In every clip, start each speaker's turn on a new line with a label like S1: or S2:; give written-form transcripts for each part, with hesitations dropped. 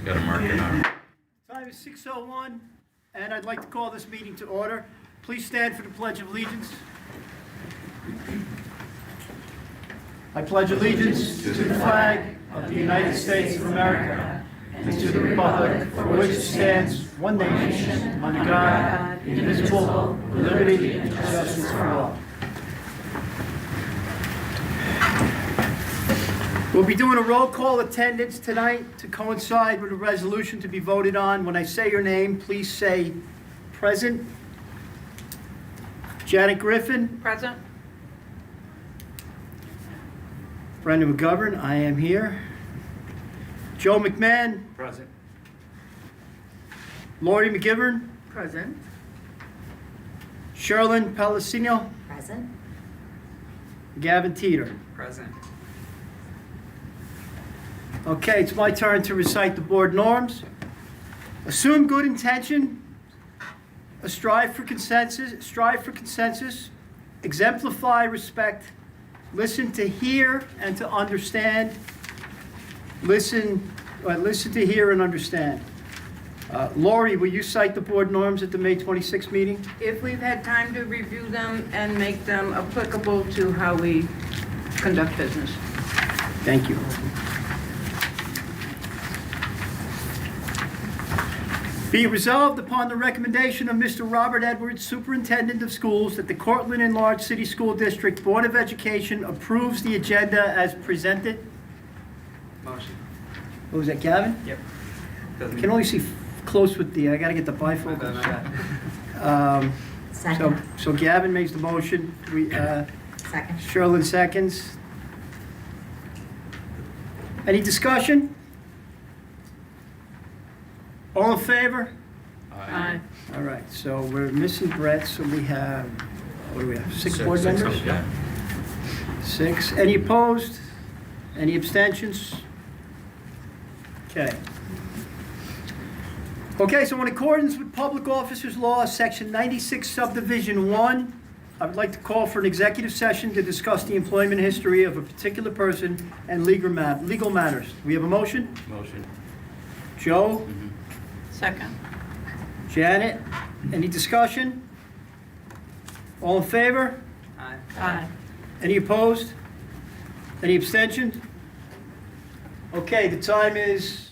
S1: Got to mark it out.
S2: Time is 6:01, and I'd like to call this meeting to order. Please stand for the Pledge of Allegiance. I pledge allegiance to the flag of the United States of America and to the republic for which it stands, one nation, under God, indivisible, with liberty and justice for all. We'll be doing a roll call attendance tonight to coincide with a resolution to be voted on. When I say your name, please say present. Janet Griffin.
S3: Present.
S2: Brenda McGovern, I am here. Joe McMahon.
S1: Present.
S2: Lori McGivern.
S3: Present.
S2: Sherlyn Palacino.
S3: Present.
S2: Gavin Teeter.
S1: Present.
S2: Okay, it's my turn to recite the board norms. Assume good intention, strive for consensus, exemplify respect, listen to hear and to understand, listen to hear and understand. Lori, will you cite the board norms at the May 26th meeting?
S3: If we've had time to review them and make them applicable to how we conduct business.
S2: Thank you. Be it resolved upon the recommendation of Mr. Robert Edwards, Superintendent of Schools, that the Cortland Enlarged City School District Board of Education approves the agenda as presented.
S1: Motion.
S2: What was that, Gavin?
S1: Yep.
S2: I can only see close with the, I gotta get the bifocal.
S4: Second.
S2: So Gavin makes the motion,
S4: Second.
S2: Sherlyn seconds. Any discussion? All in favor?
S3: Aye.
S2: All right, so we're missing Brett, so we have, what do we have, six board
S1: Six,
S2: members?
S1: yeah.
S2: 6. Any opposed? Any abstentions? Okay. Okay, so in accordance with Public Officers Law, Section 96, Subdivision 1, I would like to call for an executive session to discuss the employment history of a particular person and legal matters. Do we have a motion?
S1: Motion.
S2: Joe?
S3: Second.
S2: Janet? Any discussion? All in favor?
S1: Aye.
S3: Aye.
S2: Any opposed? Any abstentions? Okay, the time is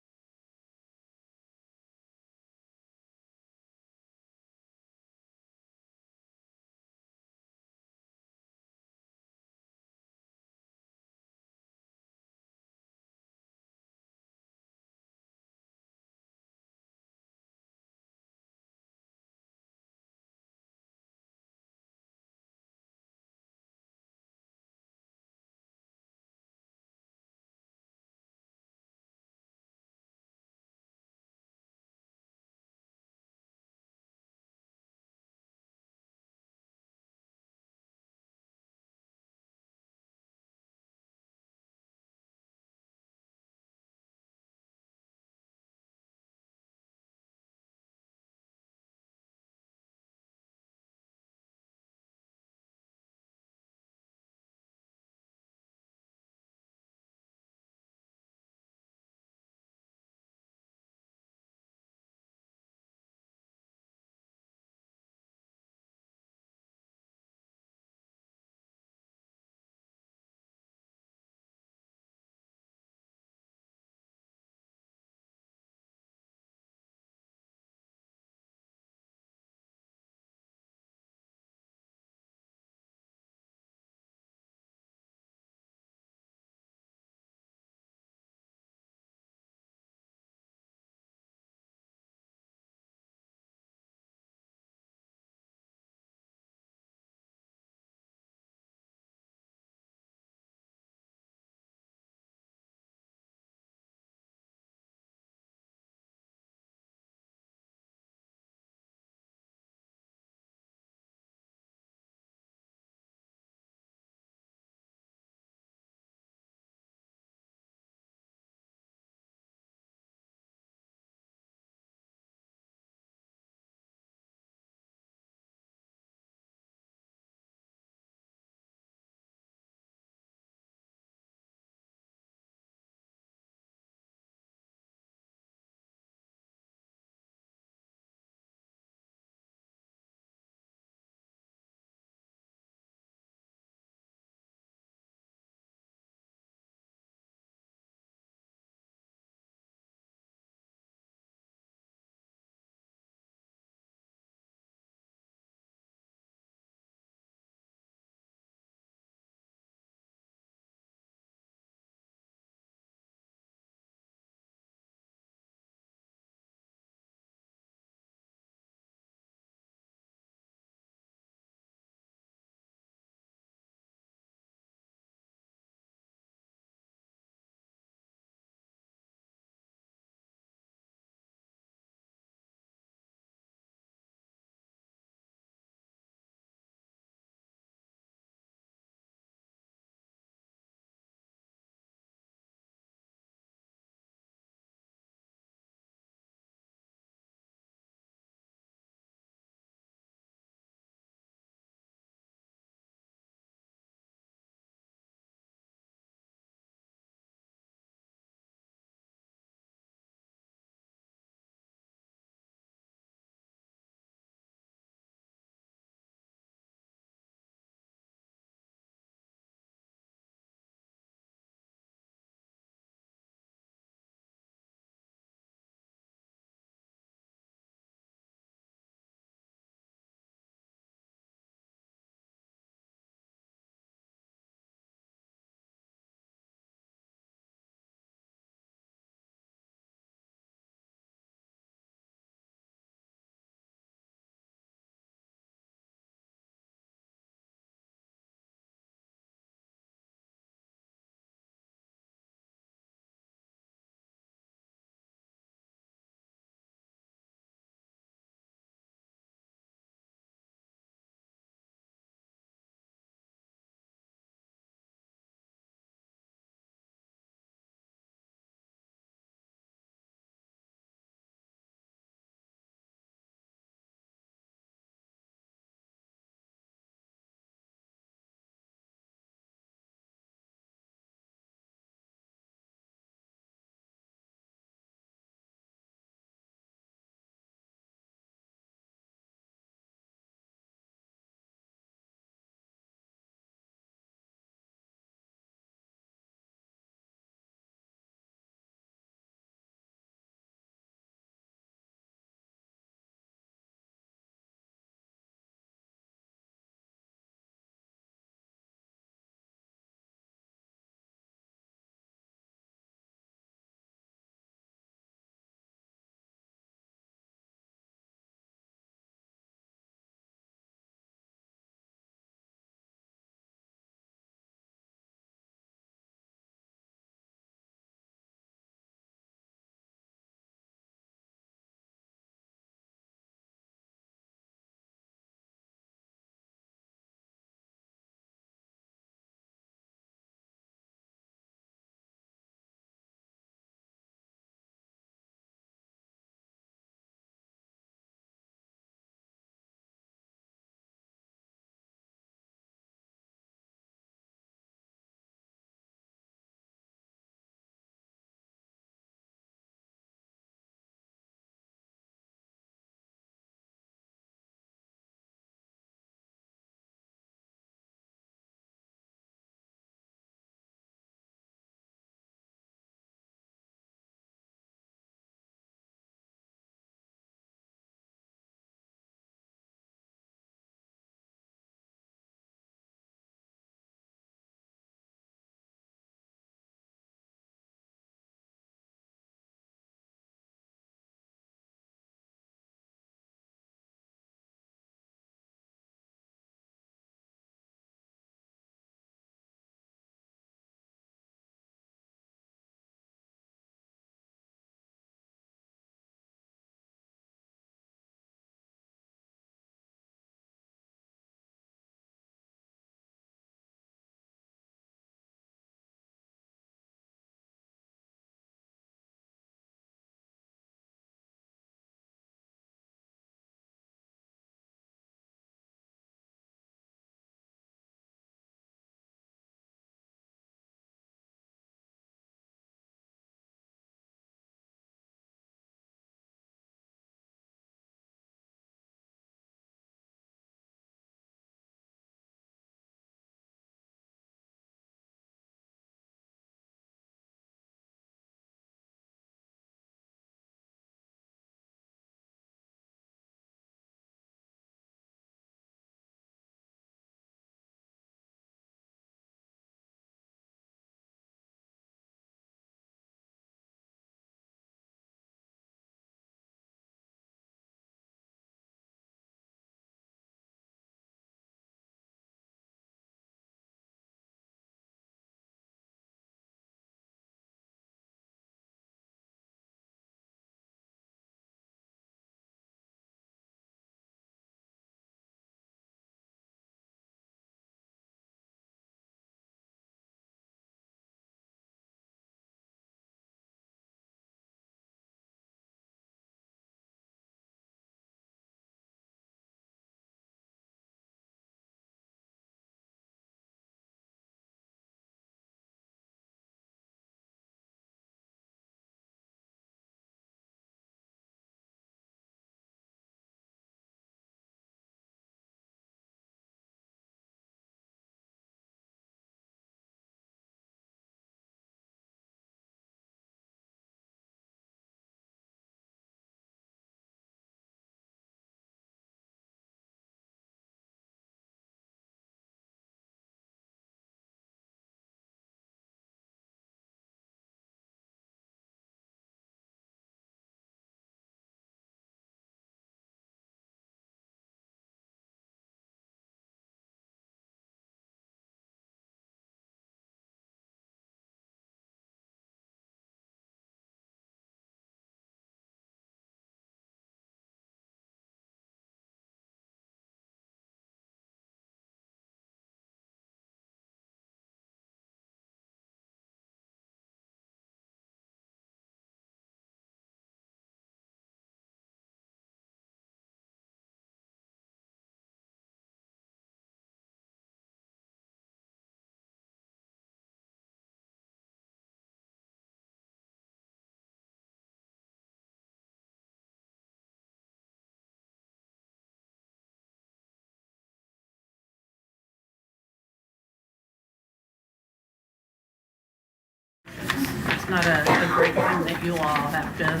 S4: It's not a great thing that you all have to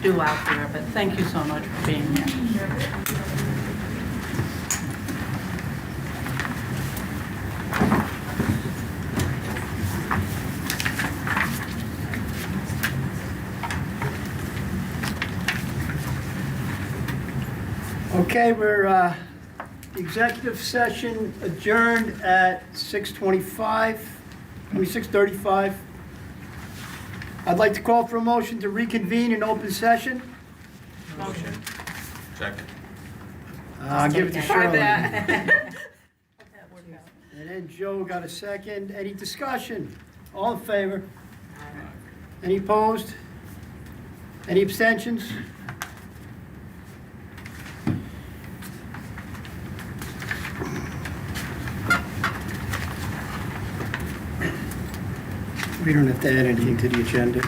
S4: do out there, but thank you so much for being here.
S2: Okay, we're executive session adjourned at 6:35. I'd like to call for a motion to reconvene in open session.
S3: Motion.
S1: Second.
S2: I'll give it to
S3: Try
S2: Shirley.
S3: that.
S2: And then Joe got a second. Any discussion? All in favor? Any opposed? Any abstentions? We don't have to add anything to the agenda.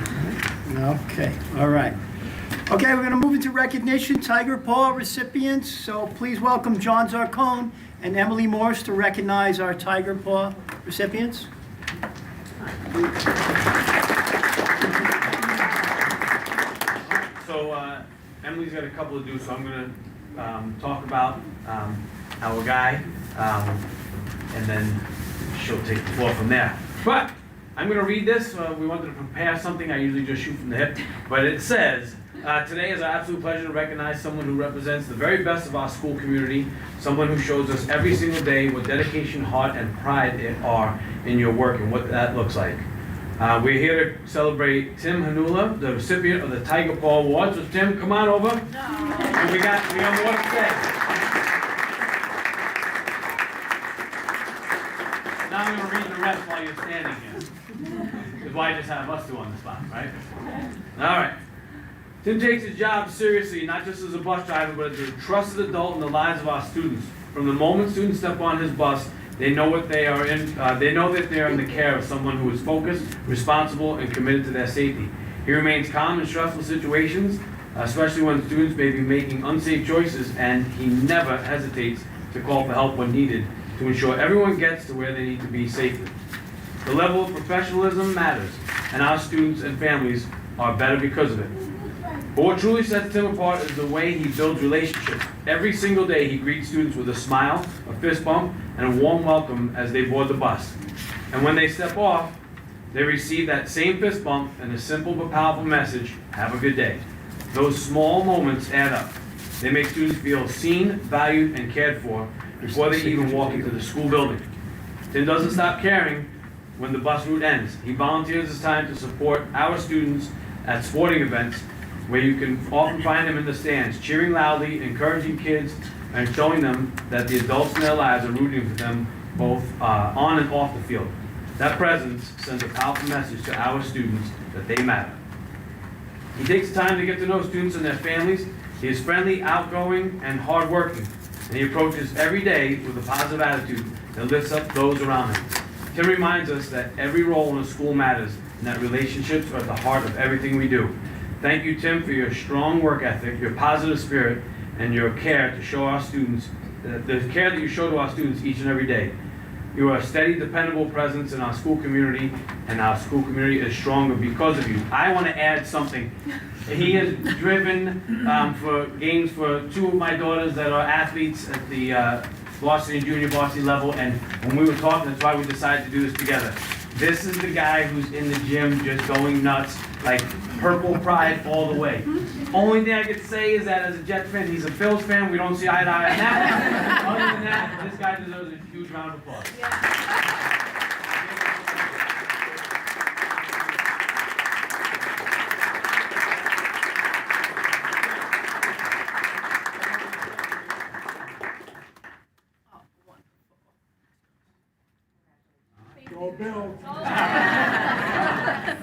S2: Okay, all right. Okay, we're going to move into recognition, Tiger Paw recipients. So please welcome John Zarcone and Emily Morse to recognize our Tiger Paw recipients.
S5: So Emily's got a couple to do, so I'm going to talk about our guy, and then she'll take the floor from there. But I'm going to read this. We wanted to prepare something. I usually just shoot from the hip. But it says, today is our absolute pleasure to recognize someone who represents the very best of our school community, someone who shows us every single day what dedication, heart, and pride are in your work and what that looks like. We're here to celebrate Tim Hanula, the recipient of the Tiger Paw Award. So Tim, come on over. And we got more to say. Now I'm going to read the rest while you're standing here. Because why just have us two on the spot, right? All right. Tim takes his job seriously, not just as a bus driver, but as a trusted adult in the lives of our students. From the moment students step on his bus, they know what they are in. They know that they are in the care of someone who is focused, responsible, and committed to their safety. He remains calm in stressful situations, especially when students may be making unsafe choices, and he never hesitates to call for help when needed to ensure everyone gets to where they need to be safely. The level of professionalism matters, and our students and families are better because of it. But what truly sets Tim apart is the way he builds relationships. Every single day he greets students with a smile, a fist bump, and a warm welcome as they board the bus. And when they step off, they receive that same fist bump and a simple but powerful message, have a good day. Those small moments add up. They make students feel seen, valued, and cared for before they even walk into the school building. Tim doesn't stop caring when the bus route ends. He volunteers his time to support our students at sporting events where you can often find him in the stands, cheering loudly, encouraging kids, and showing them that the adults in their lives are rooting for them both on and off the field. That presence sends a powerful message to our students that they matter. He takes the time to get to know students and their families. He is friendly, outgoing, and hardworking, and he approaches every day with a positive attitude that lifts up those around him. Tim reminds us that every role in a school matters and that relationships are at the heart of everything we do. Thank you, Tim, for your strong work ethic, your positive spirit, and your care to show our students, the care that you show to our students each and every day. You are a steady, dependable presence in our school community, and our school community is stronger because of you. I want to add something. He has driven for games for two of my daughters that are athletes at the varsity and junior varsity level, and when we were talking, that's why we decided to do this together. This is the guy who's in the gym just going nuts, like purple pride all the way. Only thing I could say is that as a Jets fan, he's a Phils fan, we don't see eye to eye on that. Other than that, this guy deserves a huge round of applause.
S2: Go Bills.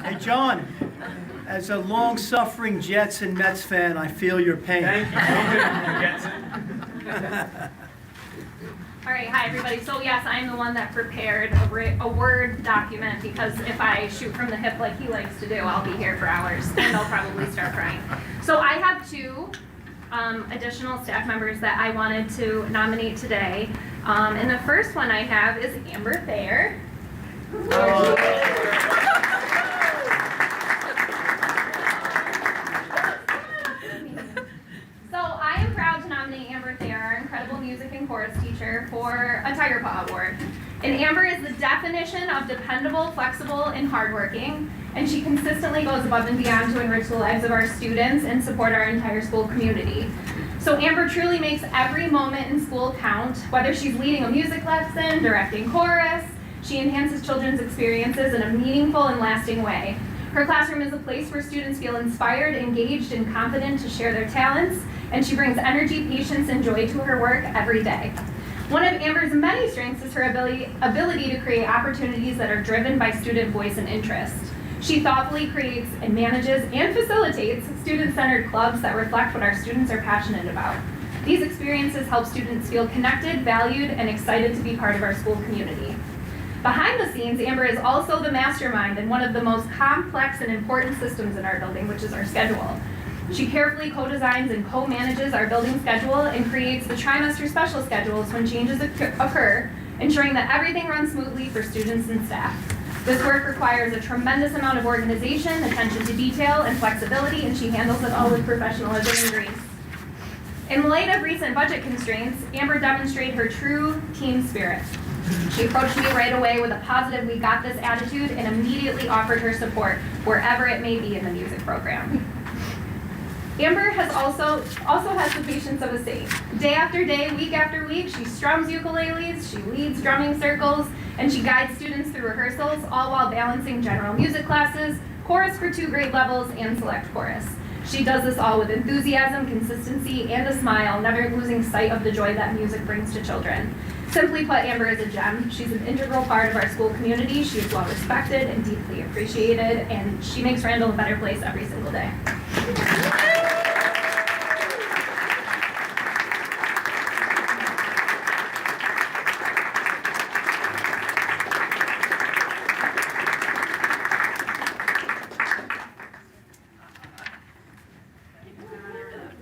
S2: Hey, John, as a long-suffering Jets and Mets fan, I feel your pain.
S5: Thank you. Gets it.
S6: All right, hi everybody. So yes, I'm the one that prepared a Word document because if I shoot from the hip like he likes to do, I'll be here for hours and I'll probably start crying. So I have two additional staff members that I wanted to nominate today. And the first one I have is Amber Thayer. Amber is the definition of dependable, flexible, and hardworking, and she consistently goes above and beyond to enrich the lives of our students and support our entire school community. So Amber truly makes every moment in school count, whether she's leading a music lesson, directing chorus. She enhances children's experiences in a meaningful and lasting way. Her classroom is a place where students feel inspired, engaged, and confident to share their talents, and she brings energy, patience, and joy to her work every day. One of Amber's many strengths is her ability to create opportunities that are driven by student voice and interest. She thoughtfully creates and manages and facilitates student-centered clubs that reflect what our students are passionate about. These experiences help students feel connected, valued, and excited to be part of our school community. Behind the scenes, Amber is also the mastermind in one of the most complex and important systems in our building, which is our schedule. She carefully co-designs and co-manages our building schedule and creates the trimester special schedules when changes occur, ensuring that everything runs smoothly for students and staff. This work requires a tremendous amount of organization, attention to detail, and flexibility, and she handles it all with professionalism and grace. In light of recent budget constraints, Amber demonstrated her true team spirit. She approached me right away with a positive "we got this" attitude and immediately offered her support wherever it may be in the music program. Amber also has the patience of a saint. Day after day, week after week, she strums ukuleles, she leads drumming circles, and she guides students through rehearsals, all while balancing general music classes, chorus for 2 grade levels, and select chorus. She does this all with enthusiasm, consistency, and a smile, never losing sight of the joy that music brings to children. Simply put, Amber is a gem. She's an integral part of our school community. She is well respected and deeply appreciated, and she makes Randall a better place every single day.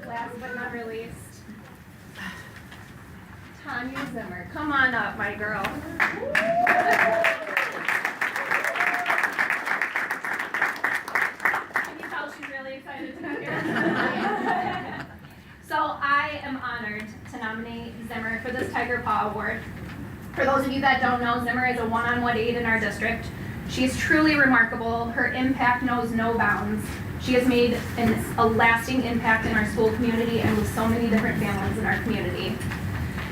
S6: Last but not least, Tanya Zimmer. Come on up, my girl. Can you tell she's really excited to be here? So I am honored to nominate Zimmer for this Tiger Paw Award. For those of you that don't know, Zimmer is a one-on-one aide in our district. She is truly remarkable. Her impact knows no bounds. She has made a lasting impact in our school community and with so many different families in our community.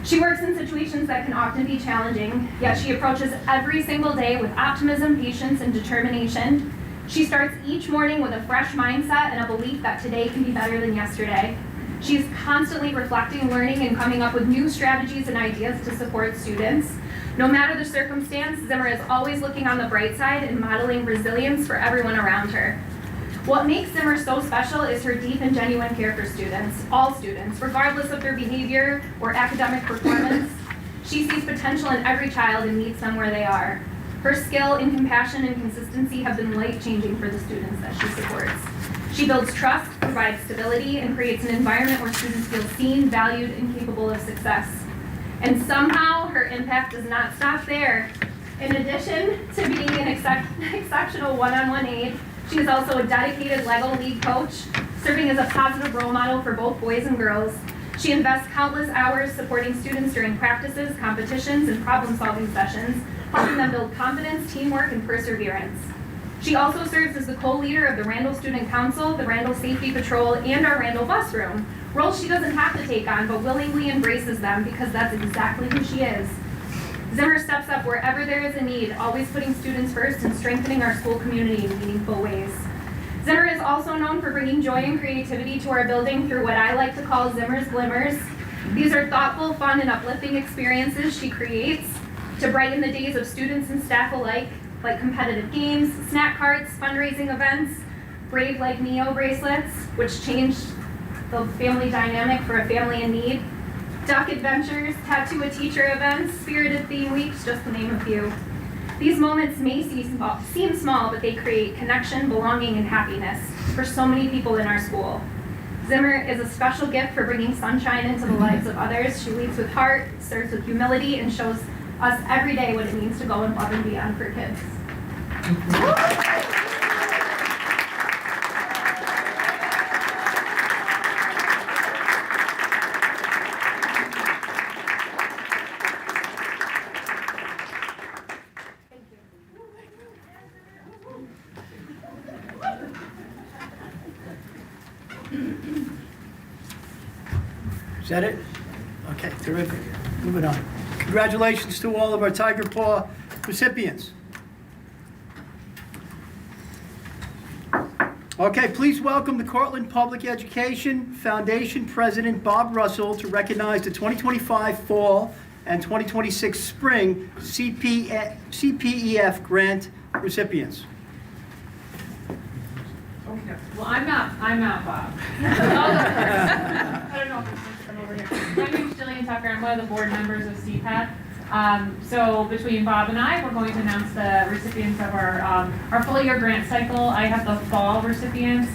S6: She works in situations that can often be challenging, yet she approaches every single day with optimism, patience, and determination. She starts each morning with a fresh mindset and a belief that today can be better than yesterday. She is constantly reflecting, learning, and coming up with new strategies and ideas to support students. No matter the circumstance, Zimmer is always looking on the bright side and modeling resilience for everyone around her. What makes Zimmer so special is her deep and genuine care for students, all students, regardless of their behavior or academic performance. She sees potential in every child and meets them where they are. Her skill and compassion and consistency have been life-changing for the students that she supports. She builds trust, provides stability, and creates an environment where students feel seen, valued, and capable of success. And somehow, her impact does not stop there. In addition to being an exceptional one-on-one aide, she is also a dedicated LEGO League coach, serving as a positive role model for both boys and girls. She invests countless hours supporting students during practices, competitions, and problem-solving sessions, helping them build confidence, teamwork, and perseverance. She also serves as the co-leader of the Randall Student Council, the Randall Safety Patrol, and our Randall Bus Room, roles she doesn't have to take on, but willingly embraces them because that's exactly who she is. Zimmer steps up wherever there is a need, always putting students first and strengthening our school community in meaningful ways. Zimmer is also known for bringing joy and creativity to our building through what I like to call Zimmer's Glimmers. These are thoughtful, fun, and uplifting experiences she creates to brighten the days of students and staff alike, like competitive games, snack carts, fundraising events, Brave Like Neo bracelets, which changed the family dynamic for a family in need, duck adventures, tattoo a teacher events, spirited theme weeks, just to name a few. These moments may seem small, but they create connection, belonging, and happiness for so many people in our school. Zimmer is a special gift for bringing sunshine into the lives of others. She leads with heart, serves with humility, and shows us every day what it means to go above and beyond for kids.
S2: Is that it? Okay, terrific. Moving on. Congratulations to all of our Tiger Paw recipients. Okay, please welcome the Cortland Public Education Foundation President Bob Russell to recognize the 2025 Fall and 2026 Spring CPEF grant recipients.
S7: Well, I'm not Bob. I don't know if it's from over here. My name's Jillian Tucker. I'm one of the board members of CPAP. So between Bob and I, we're going to announce the recipients of our full year grant cycle. I have the fall recipients.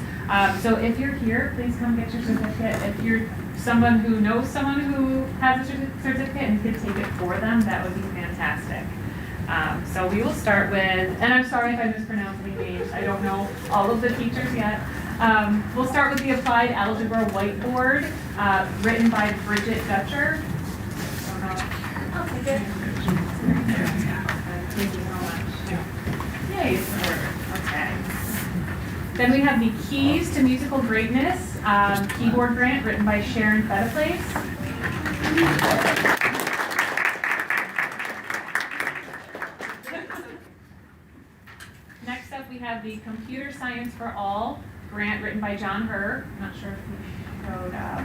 S7: So if you're here, please come get your certificate. If you're someone who knows someone who has a certificate and could take it for them, that would be fantastic. So we will start with, and I'm sorry if I mispronounce any names, I don't know all of the teachers yet. We'll start with the Applied Algebra Whiteboard, written by Bridget Dutcher. I'll take it. Thank you so much. Yay, it's an order. Okay. Then we have the Keys to Musical Greatness, keyboard grant, written by Sharon Fettiplace. Next up, we have the Computer Science for All grant written by John Herr. I'm not sure if we showed okay.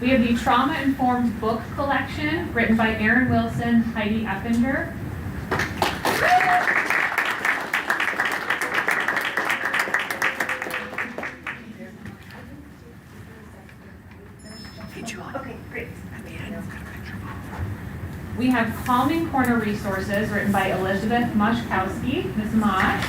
S7: We have the Trauma Informed Book Collection written by Erin Wilson, Heidi Effinger. Okay, great. We have Calming Corner Resources, written by Elizabeth Mushkowski, Ms. Mosh.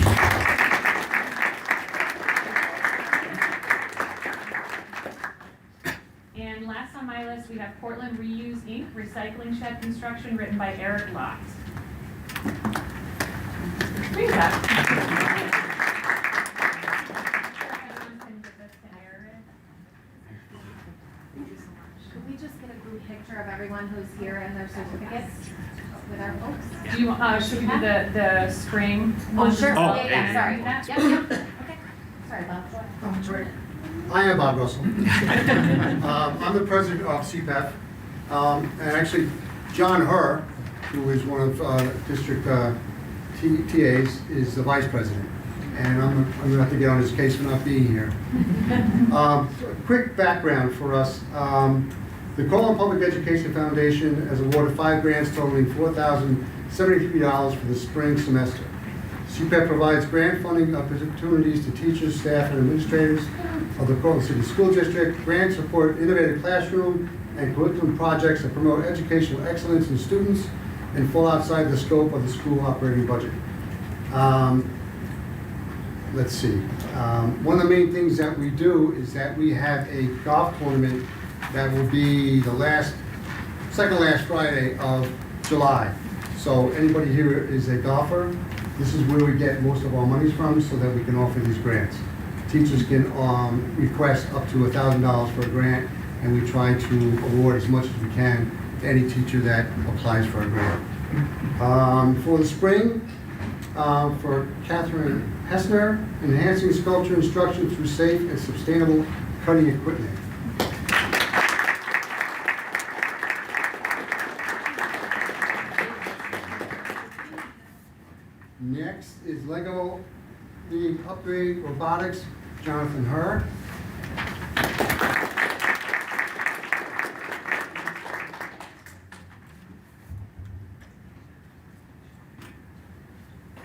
S7: And last on my list, we have Cortland Reuse Inc., Recycling Shed Construction, written by Eric Lott. Read that.
S8: Could we just get a group picture of everyone who's here and their certificates with our folks?
S7: Do you, should we do the spring?
S8: Oh, sure.
S2: Oh,
S8: Yeah, sorry. Yep. Okay. Sorry, Bob. Jordan.
S9: I am Bob Russell. I'm the president of CPEF. And actually, John Herr, who is one of district TAs, is the vice president. And I'm going to have to get on his case for not being here. Quick background for us. The Cortland Public Education Foundation has awarded 5 grants totaling $4,073 for the spring semester. CPEF provides grant funding opportunities to teachers, staff, and administrators of the Cortland City School District. Grants support innovative classroom and curriculum projects that promote educational excellence in students and fall outside the scope of the school operating budget. Let's see. One of the main things that we do is that we have a golf tournament that will be the second last Friday of July. So anybody here is a golfer. This is where we get most of our monies from so that we can offer these grants. Teachers can request up to $1,000 for a grant, and we try to award as much as we can to any teacher that applies for a grant. For the spring, for Catherine Hessner, enhancing sculpture instruction through safe and sustainable cutting equipment. Next is Lego the Upgrade Robotics, Jonathan Herr.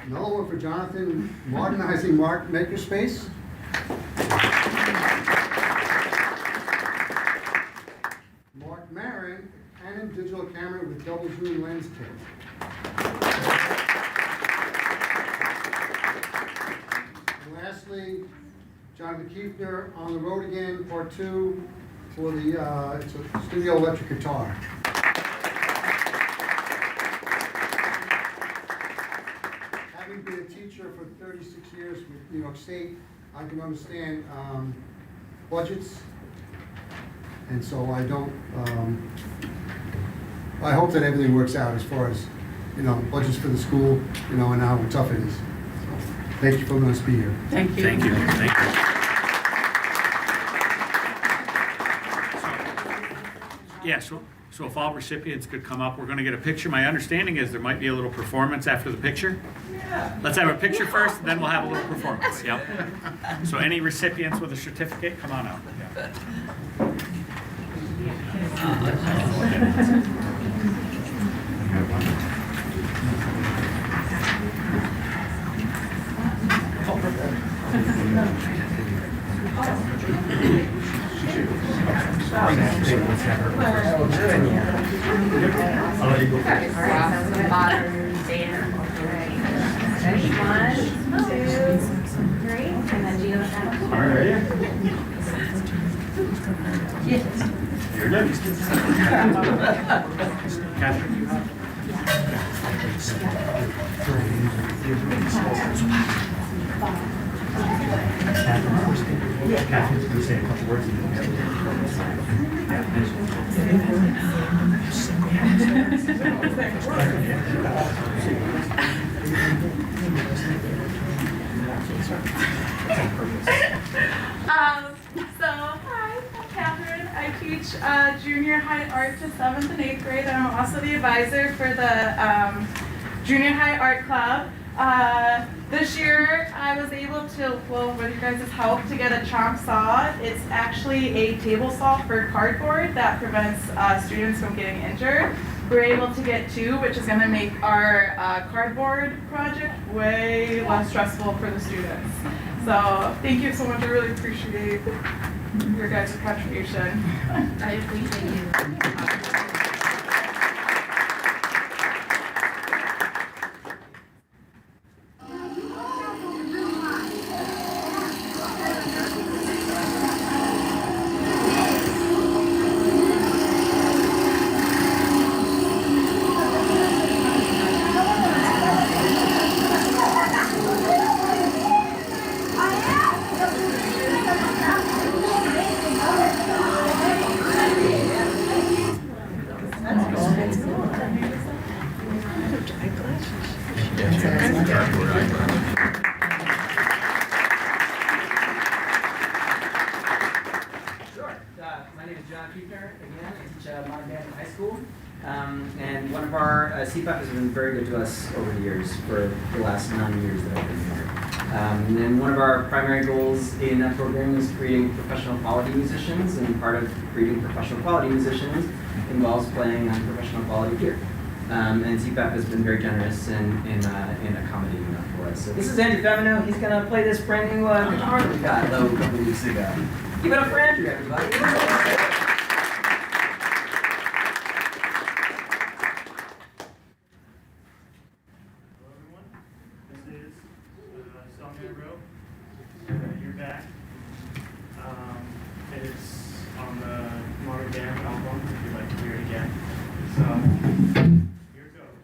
S9: Another one for Jonathan, modernizing Makerspace. Mark Marin, Canon digital camera with double zoom lens kit. And lastly, Jonathan Kiefner, On the Road Again, Part 2, for the it's a studio electric guitar. Having been a teacher for 36 years with New York State, I can understand budgets, and so I don't. I hope that everything works out as far as budgets for the school, and how tough it is. So, thank you for letting us be here.
S4: Thank you.
S5: Thank you. Thank you. Yeah, so if all recipients could come up, we're going to get a picture. My understanding is there might be a little performance after the picture. Let's have a picture first, and then we'll have a little performance. Yep. So any recipients with a certificate, come on out.
S8: Ready? 1, 2, 3, and then Gino.
S5: All right, ready? Here it is. Catherine, you have. Catherine's going to say a couple words.
S10: Hi, I'm Catherine. I teach junior high art to 7th and 8th grade, and I'm also the advisor for the junior high art club. This year, I was able to, with you guys' help, to get a chalk saw. It's actually a table saw for cardboard that prevents students from getting injured. We were able to get 2, which is going to make our cardboard project way less stressful for the students. So thank you so much. I really appreciate your guys' contribution.
S3: I appreciate you.
S1: And one of our CPAP has been very good to us over the years, for the last 9 years that I've been here. And one of our primary goals in that program is creating professional quality musicians, and part of creating professional quality musicians involves playing on professional quality gear. And CPAP has been very generous in accommodating that for us. So this is Andrew Femino. He's going to play this brand new guitar that we got a couple weeks ago. Give it up for Andrew, everybody.
S2: You're back. It's on the Modern Band album, if you'd like to hear it again. So, here it goes.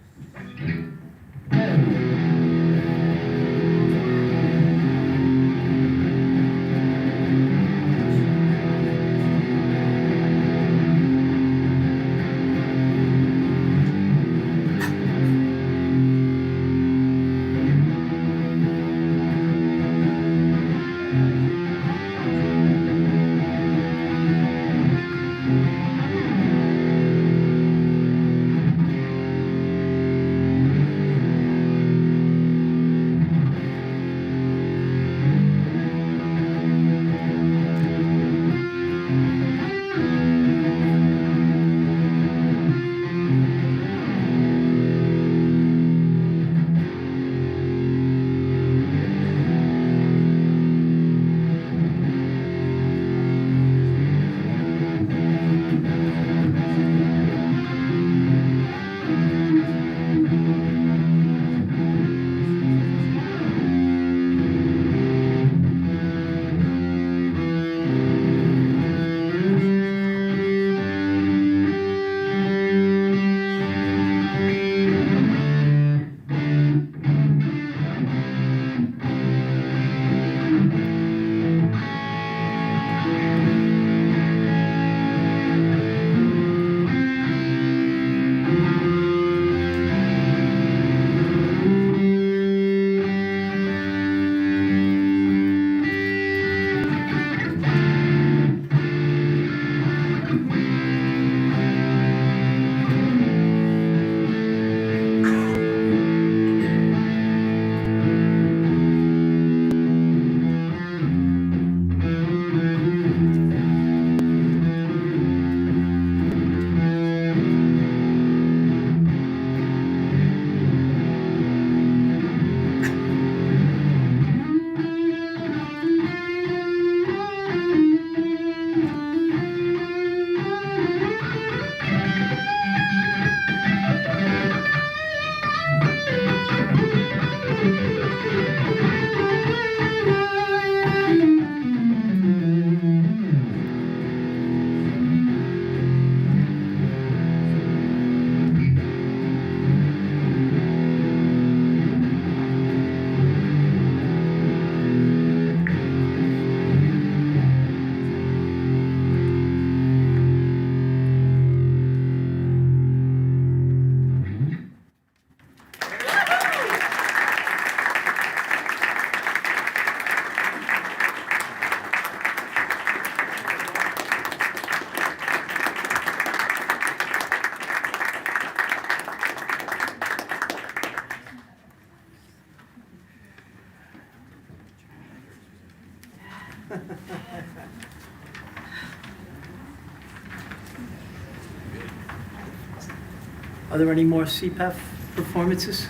S2: Are there any more CPAP performances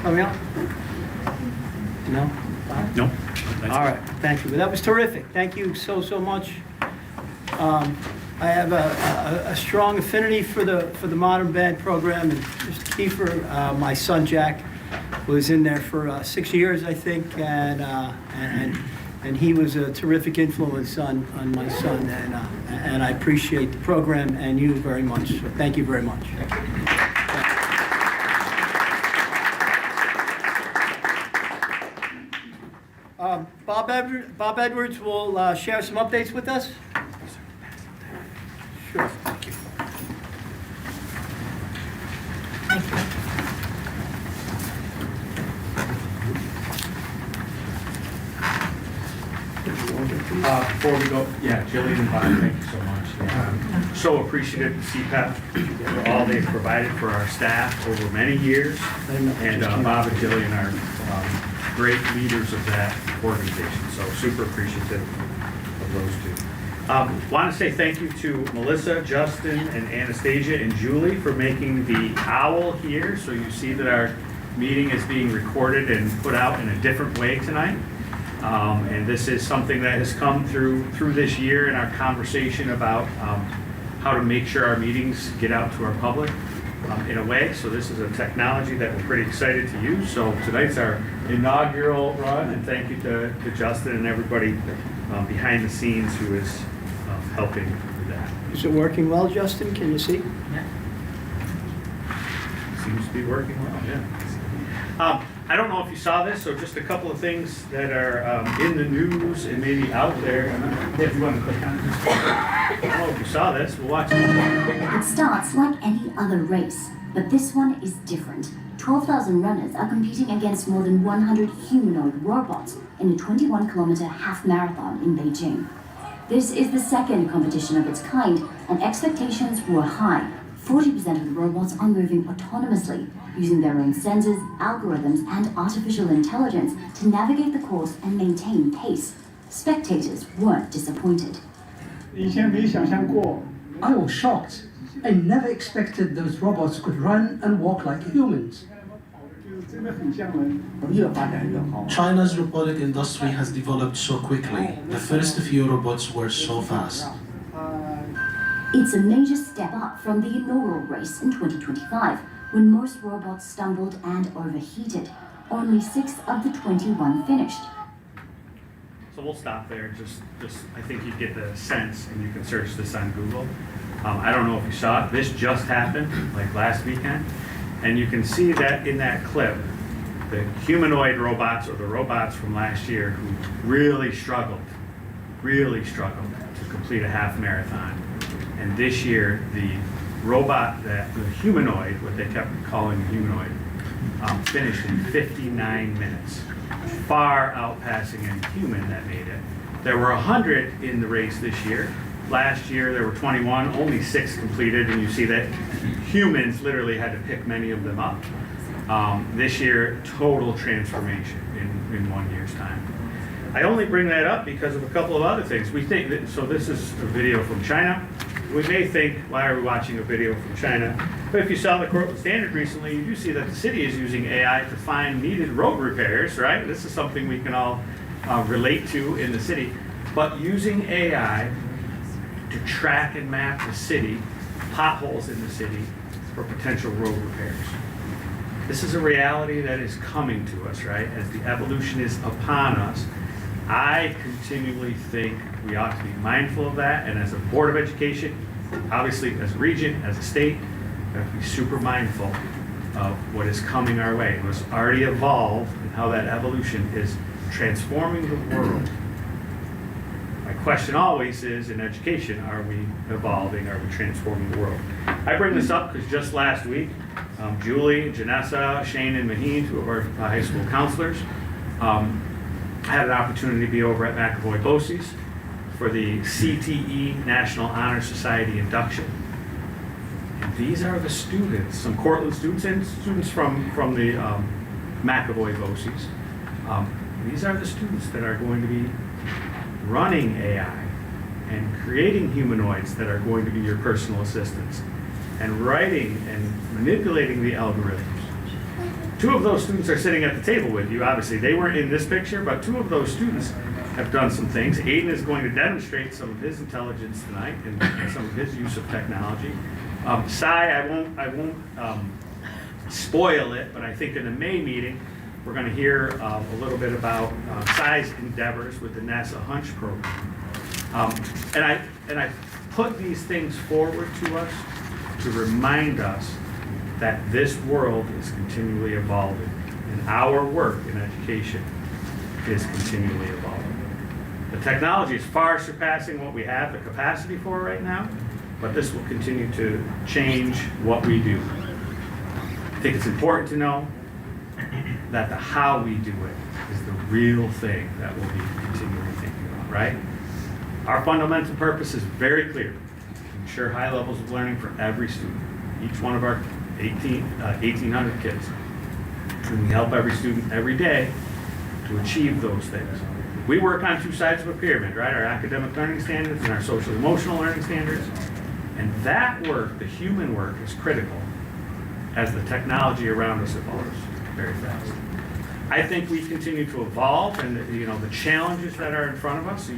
S2: coming up? No?
S5: No.
S2: All right, thank you. Well, that was terrific. Thank you so much. I have a strong affinity for the modern band program, and Mr. Kiefer, my son Jack, was in there for 6 years, I think, and he was a terrific influence on my son, and I appreciate the program and you very much. So thank you very much. Bob Edwards will share some updates with us. Sure. Thank you.
S11: Before we go, Jillian and Bob, thank you so much. I'm so appreciative to CPAP for all they've provided for our staff over many years. And Bob and Jillian are great leaders of that organization, so super appreciative of those two. Want to say thank you to Melissa, Justin, and Anastasia and Julie for making the owl here, so you see that our meeting is being recorded and put out in a different way tonight. And this is something that has come through this year in our conversation about how to make sure our meetings get out to our public in a way. So this is a technology that we're pretty excited to use. So tonight's our inaugural run, and thank you to Justin and everybody behind the scenes who is helping with that.
S2: Is it working well, Justin? Can you see?
S11: Yeah. Seems to be working well, yeah. I don't know if you saw this, so just a couple of things that are in the news and maybe out there. If you want to click on this. I don't know if you saw this. We'll watch it.
S12: It starts like any other race, but this one is different. 12,000 runners are competing against more than 100 humanoid robots in a 21-kilometer half marathon in Beijing. This is the second competition of its kind, and expectations were high. 40% of the robots are moving autonomously, using their own sensors, algorithms, and artificial intelligence to navigate the course and maintain pace. Spectators weren't disappointed.
S13: I was shocked. I never expected those robots could run and walk like humans.
S14: China's robotic industry has developed so quickly. The first few robots were so fast.
S12: It's a major step up from the inaugural race in 2025, when most robots stumbled and overheated. Only 6 of the 21 finished.
S11: So we'll stop there. Just I think you get the sense, and you can search this on Google. I don't know if you saw it. This just happened, like last weekend. And you can see that in that clip, the humanoid robots, or the robots from last year, who really struggled to complete a half marathon. And this year, the robot, the humanoid, what they kept calling the humanoid, finished in 59 minutes, far outpassing any human that made it. There were 100 in the race this year. Last year, there were 21, only 6 completed, and you see that humans literally had to pick many of them up. This year, total transformation in 1 year's time. I only bring that up because of a couple of other things. We think that, so this is a video from China. We may think, why are we watching a video from China? But if you saw the Cortland Standard recently, you do see that the city is using AI to find needed road repairs, right? This is something we can all relate to in the city. But using AI to track and map the city, potholes in the city, for potential road repairs. This is a reality that is coming to us, right? As the evolution is upon us. I continually think we ought to be mindful of that, and as a Board of Education, obviously as a region, as a state, we have to be super mindful of what is coming our way, what's already evolved, and how that evolution is transforming the world. My question always is, in education, are we evolving, are we transforming the world? I bring this up because just last week, Julie, Janessa, Shane, and Maheen, 2 of our high school counselors, had an opportunity to be over at McAvoy-Bosse's for the CTE National Honor Society induction. And these are the students, some Cortland students and students from the McAvoy-Bosse's. These are the students that are going to be running AI and creating humanoids that are going to be your personal assistants and writing and manipulating the algorithms. 2 of those students are sitting at the table with you. Obviously, they weren't in this picture, but 2 of those students have done some things. Aiden is going to demonstrate some of his intelligence tonight and some of his use of technology. Sai, I won't spoil it, but I think in the May meeting, we're going to hear a little bit about Sai's endeavors with the NASA Hunch program. And I put these things forward to us to remind us that this world is continually evolving, and our work in education is continually evolving. The technology is far surpassing what we have the capacity for right now, but this will continue to change what we do. I think it's important to know that the how we do it is the real thing that we'll be continually thinking about, right? Our fundamental purpose is very clear: to ensure high levels of learning for every student, each one of our 1,800 kids. And we help every student every day to achieve those things. We work on 2 sides of a pyramid, right? Our academic learning standards and our social emotional learning standards. And that work, the human work, is critical as the technology around us evolves very fast. I think we continue to evolve, and the challenges that are in front of us.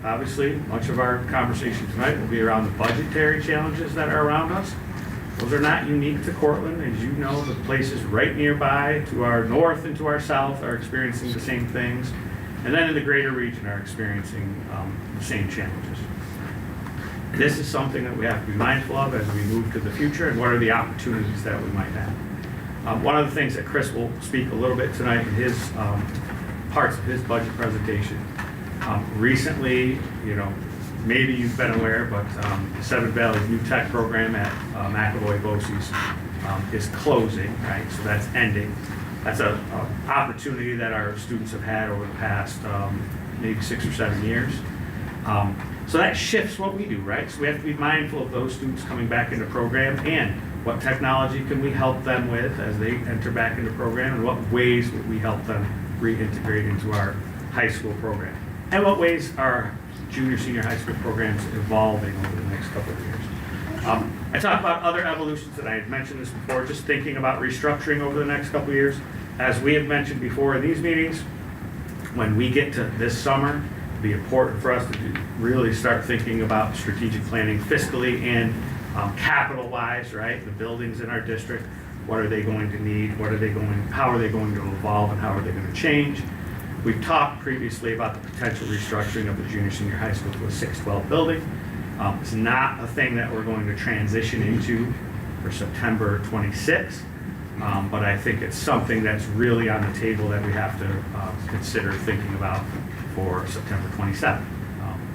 S11: Obviously, much of our conversation tonight will be around the budgetary challenges that are around us. Those are not unique to Cortland. As you know, the places right nearby to our north and to our south are experiencing the same things. And then in the greater region are experiencing the same challenges. This is something that we have to be mindful of as we move to the future, and what are the opportunities that we might have. One of the things that Chris will speak a little bit tonight in his parts of his budget presentation. Recently, maybe you've been aware, but the Seven Valley's new tech program at McAvoy-Bosse's is closing, right? So that's ending. That's an opportunity that our students have had over the past maybe 6 or 7 years. So that shifts what we do, right? So we have to be mindful of those students coming back into program, and what technology can we help them with as they enter back into program, and what ways would we help them reintegrate into our high school program, and what ways are junior, senior high school programs evolving over the next couple of years. I talked about other evolutions, and I had mentioned this before, just thinking about restructuring over the next couple of years. As we have mentioned before in these meetings, when we get to this summer, it'll be important for us to really start thinking about strategic planning fiscally and capital-wise, right? The buildings in our district, what are they going to need? How are they going to evolve, and how are they going to change? We've talked previously about the potential restructuring of the junior, senior high school to a 612 building. It's not a thing that we're going to transition into for September 26th, but I think it's something that's really on the table that we have to consider thinking about for September 27th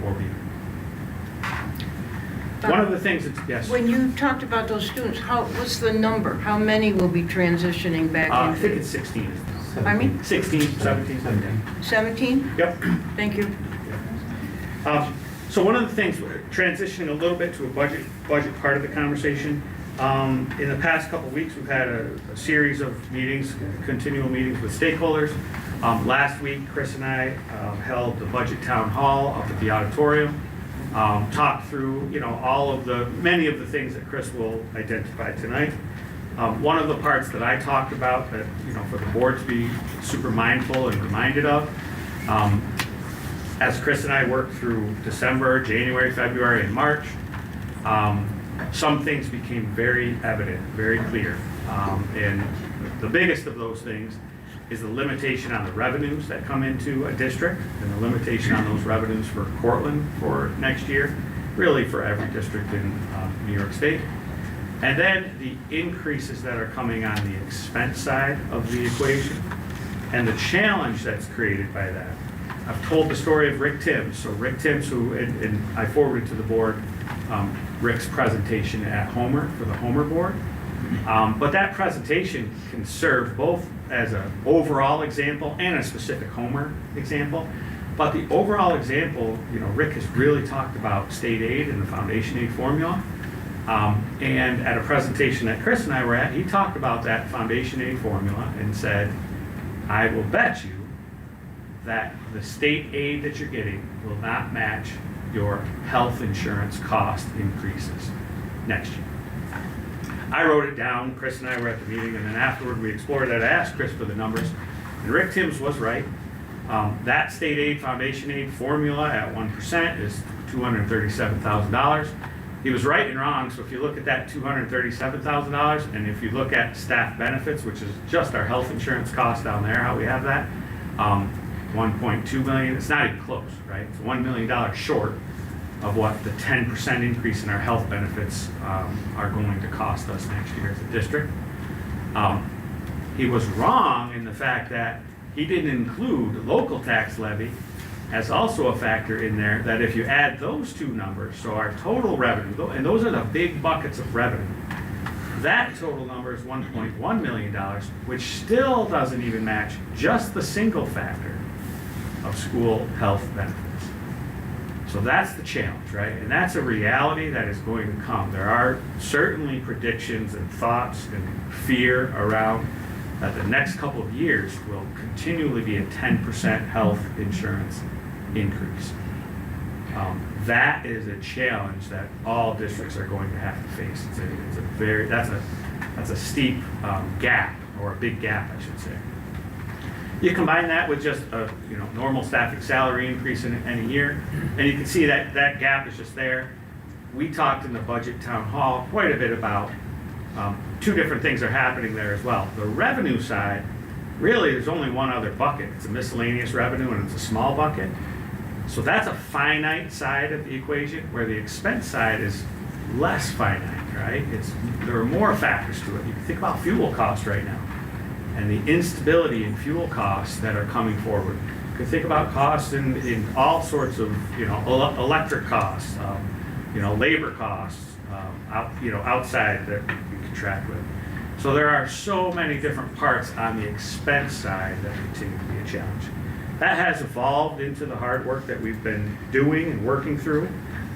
S11: or beyond. One of the things that's, yes?
S3: When you talked about those students, what's the number? How many will be transitioning back
S11: I
S3: into?
S11: think it's 16.
S3: Pardon me?
S11: 16, 17, 17.
S3: 17?
S11: Yep.
S3: Thank you.
S11: So one of the things, we're transitioning a little bit to a budget part of the conversation. In the past couple of weeks, we've had a series of meetings, continual meetings with stakeholders. Last week, Chris and I held the budget town hall up at the auditorium. Talked through, many of the things that Chris will identify tonight. One of the parts that I talked about that, for the board to be super mindful and reminded of, as Chris and I worked through December, January, February, and March, some things became very evident, very clear. And the biggest of those things is the limitation on the revenues that come into a district, and the limitation on those revenues for Cortland for next year, really for every district in New York State. And then the increases that are coming on the expense side of the equation, and the challenge that's created by that. I've told the story of Rick Timms. So Rick Timms, who, and I forwarded to the board Rick's presentation at Homer for the Homer board. But that presentation can serve both as an overall example and a specific Homer example. But the overall example, Rick has really talked about state aid and the foundation aid formula. And at a presentation that Chris and I were at, he talked about that foundation aid formula and said, I will bet you that the state aid that you're getting will not match your health insurance cost increases next year. I wrote it down, Chris and I were at the meeting, and then afterward we explored that. I asked Chris for the numbers, and Rick Timms was right. That state aid, foundation aid formula at 1% is $237,000. He was right and wrong, so if you look at that $237,000, and if you look at staff benefits, which is just our health insurance cost down there, how we have that, 1.2 million, it's not even close, right? It's $1 million short of what the 10% increase in our health benefits are going to cost us next year as a district. He was wrong in the fact that he didn't include local tax levy as also a factor in there, that if you add those two numbers, so our total revenue, and those are the big buckets of revenue, that total number is $1.1 million, which still doesn't even match just the single factor of school health benefits. So that's the challenge, right? And that's a reality that is going to come. There are certainly predictions and thoughts and fear around that the next couple of years will continually be a 10% health insurance increase. That is a challenge that all districts are going to have to face. That's a steep gap, or a big gap, I should say. You combine that with just a normal staffing salary increase in any year, and you can see that that gap is just there. We talked in the budget town hall quite a bit about two different things are happening there as well. The revenue side, really there's only one other bucket. It's a miscellaneous revenue, and it's a small bucket. So that's a finite side of the equation, where the expense side is less finite, right? There are more factors to it. You can think about fuel costs right now, and the instability in fuel costs that are coming forward. You can think about costs in all sorts of, electric costs, labor costs, outside that you contract with. So there are so many different parts on the expense side that continue to be a challenge. That has evolved into the hard work that we've been doing and working through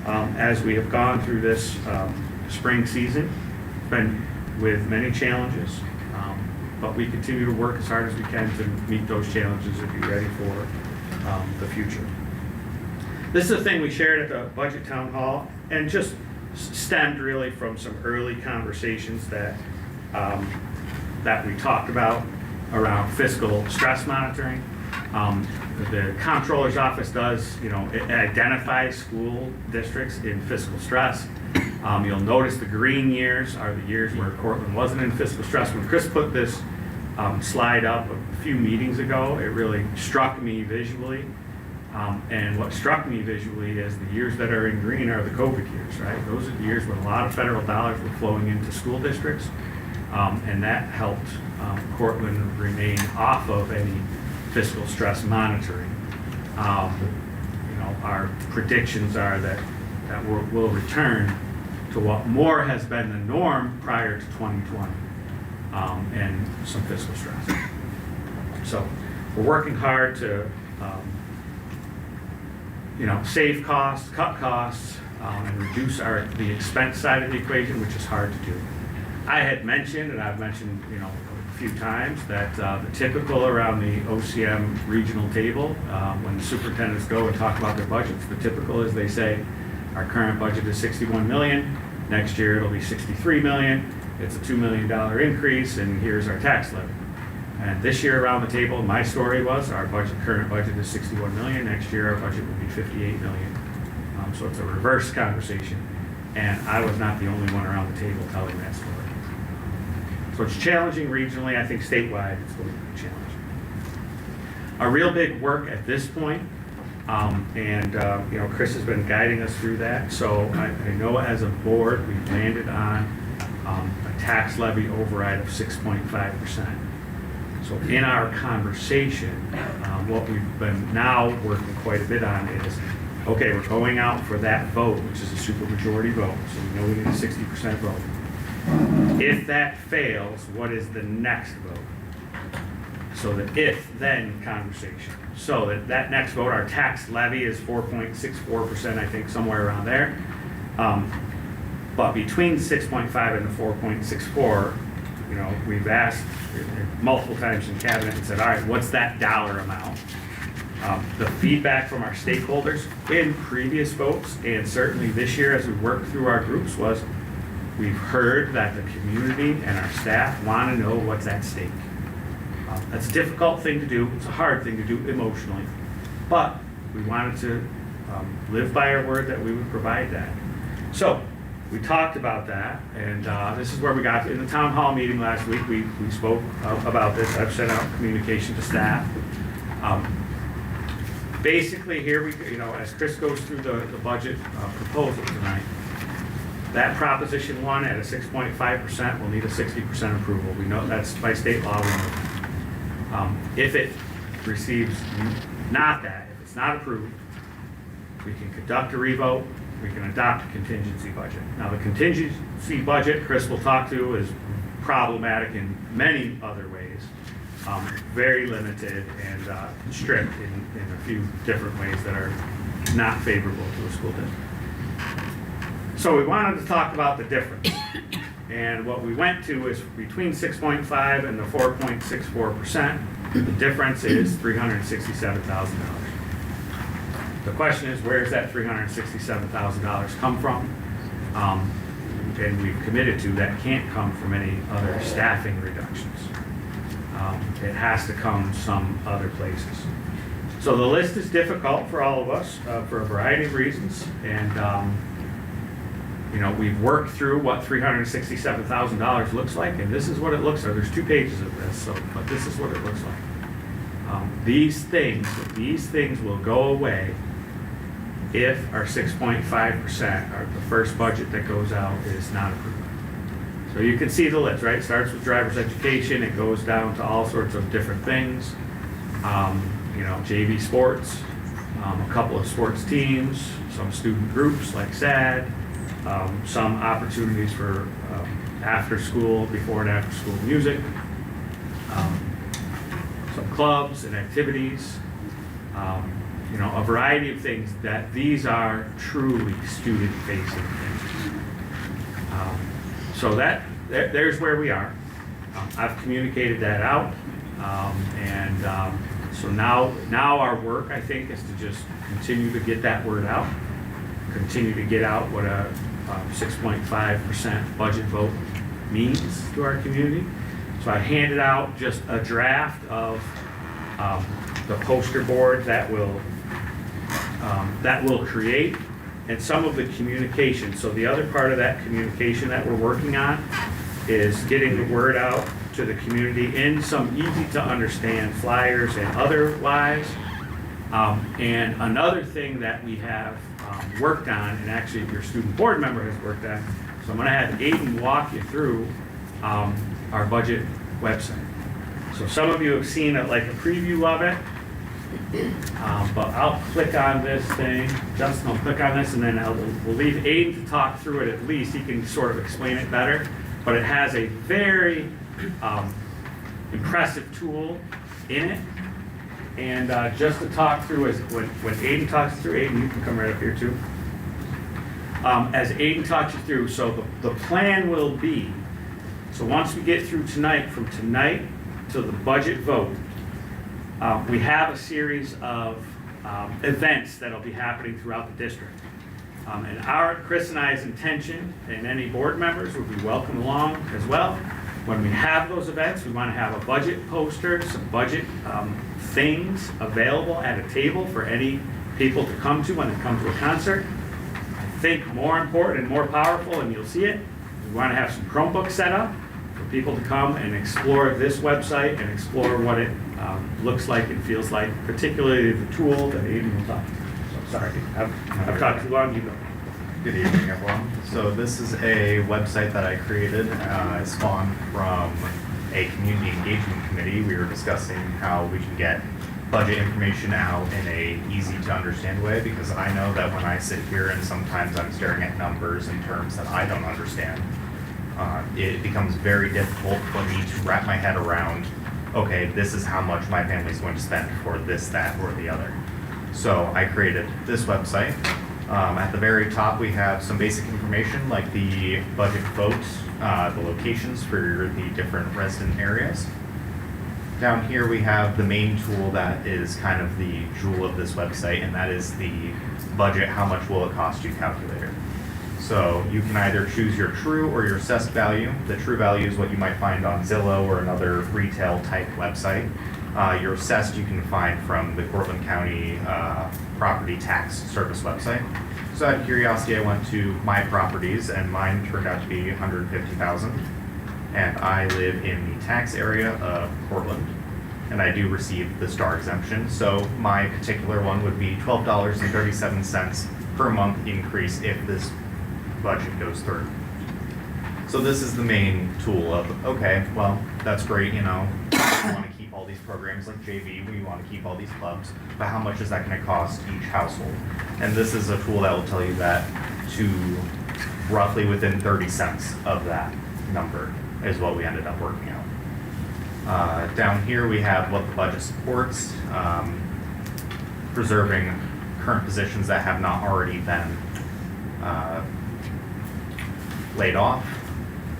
S11: as we have gone through this spring season. It's been with many challenges, but we continue to work as hard as we can to meet those challenges and be ready for the future. This is a thing we shared at the budget town hall, and just stemmed really from some early conversations that we talked about around fiscal stress monitoring. The comptroller's office does, it identifies school districts in fiscal stress. You'll notice the green years are the years where Cortland wasn't in fiscal stress. When Chris put this slide up a few meetings ago, it really struck me visually. And what struck me visually is the years that are in green are the COVID years, right? Those are the years when a lot of federal dollars were flowing into school districts. And that helped Cortland remain off of any fiscal stress monitoring. Our predictions are that we'll return to what more has been the norm prior to 2020, and some fiscal stress. So we're working hard to save costs, cut costs, and reduce the expense side of the equation, which is hard to do. I had mentioned, and I've mentioned, a few times, that the typical around the OCM regional table, when the superintendents go and talk about their budgets, the typical is they say, our current budget is 61 million, next year it'll be 63 million, it's a $2 million increase, and here's our tax levy. And this year around the table, my story was, our current budget is 61 million, next year our budget will be 58 million. So it's a reverse conversation, and I was not the only one around the table telling that story. So it's challenging regionally. I think statewide it's going to be challenging. A real big work at this point, Chris has been guiding us through that. So I know as a board we've landed on a tax levy override of 6.5%. So in our conversation, what we've been now working quite a bit on is, okay, we're going out for that vote, which is a supermajority vote. So we know we need a 60% vote. If that fails, what is the next vote? So the if-then conversation. So that next vote, our tax levy is 4.64%, I think, somewhere around there. But between 6.5 and the 4.64, we've asked multiple times in cabinet and said, all right, what's that dollar amount The feedback from our stakeholders in previous votes, and certainly this year as we worked through our groups, was we've heard that the community and our staff want to know what's at stake. That's a difficult thing to do. It's a hard thing to do emotionally. But we wanted to live by our word that we would provide that. So we talked about that, and this is where we got in the town hall meeting last week. We spoke about this. I've sent out communication to staff. Basically, here we, as Chris goes through the budget proposal tonight, that Proposition 1 at a 6.5% will need a 60% approval. We know that's by state law. We know. If it receives not that, if it's not approved, we can conduct a revote, we can adopt a contingency budget. Now, the contingency budget, Chris will talk to, is problematic in many other ways, very limited and strict in a few different ways that are not favorable to a school district. So we wanted to talk about the difference. And what we went to is between 6.5 and the 4.64%, the difference is $367,000. The question is, where does that $367,000 come from? And we've committed to that can't come from any other staffing reductions. It has to come some other places. So the list is difficult for all of us for a variety of reasons. And we've worked through what $367,000 looks like, and this is what it looks like. There's 2 pages of this, but this is what it looks like. These things will go away if our 6.5%, or the first budget that goes out, is not approved. So you can see the list, right? It starts with driver's education, it goes down to all sorts of different things. JV sports, a couple of sports teams, some student groups like SAD, some opportunities for after school, before and after school music, some clubs and activities, a variety of things that these are truly student-facing things. So there's where we are. I've communicated that out, so now our work, I think, is to just continue to get that word out, continue to get out what a 6.5% budget vote means to our community. So I handed out just a draft of the poster board that will create, and some of the communication. So the other part of that communication that we're working on is getting the word out to the community in some easy to understand flyers and otherwise. And another thing that we have worked on, and actually your student board member has worked on, so I'm going to have Aiden walk you through our budget website. So some of you have seen a preview of it, but I'll click on this thing. Justin will click on this, and then we'll leave Aiden to talk through it at least. He can sort of explain it better, but it has a very impressive tool in it. And just to talk through, when Aiden talks through, Aiden, you can come right up here too. As Aiden talks you through, so the plan will be, so once we get through tonight, from tonight to the budget vote, we have a series of events that'll be happening throughout the district. And Chris and I's intention, and any board members would be welcome along as well. When we have those events, we want to have a budget poster, some budget things available at a table for any people to come to when they come to a concert. I think more important and more powerful, and you'll see it, we want to have some Chromebooks set up for people to come and explore this website and explore what it looks like and feels like, particularly the tool that Aiden will talk to. So sorry, I've talked too long, you go.
S15: Good evening, everyone. So this is a website that I created. It spawned from a community engagement committee. We were discussing how we can get budget information out in a easy to understand way, because I know that when I sit here and sometimes I'm staring at numbers in terms that I don't understand, it becomes very difficult for me to wrap my head around, okay, this is how much my family is going to spend for this, that, or the other. So I created this website. At the very top, we have some basic information like the budget votes, the locations for the different resident areas. Down here we have the main tool that is kind of the jewel of this website, and that is the budget, how much will it cost you calculator. So you can either choose your true or your assessed value. The true value is what you might find on Zillow or another retail type website. Your assessed you can find from the Cortland County Property Tax Service website. So out of curiosity, I went to my properties and mine turned out to be $150,000. And I live in the tax area of Cortland, and I do receive the star exemption. So my particular one would be $12.37 per month increase if this budget goes through. So this is the main tool of, okay, well, that's great, you know, we want to keep all these programs like JV, we want to keep all these clubs, but how much is that going to cost each household? And this is a tool that will tell you that to roughly within 30 cents of that number is what we ended up working out. Down here we have what the budget supports, preserving current positions that have not already been laid off,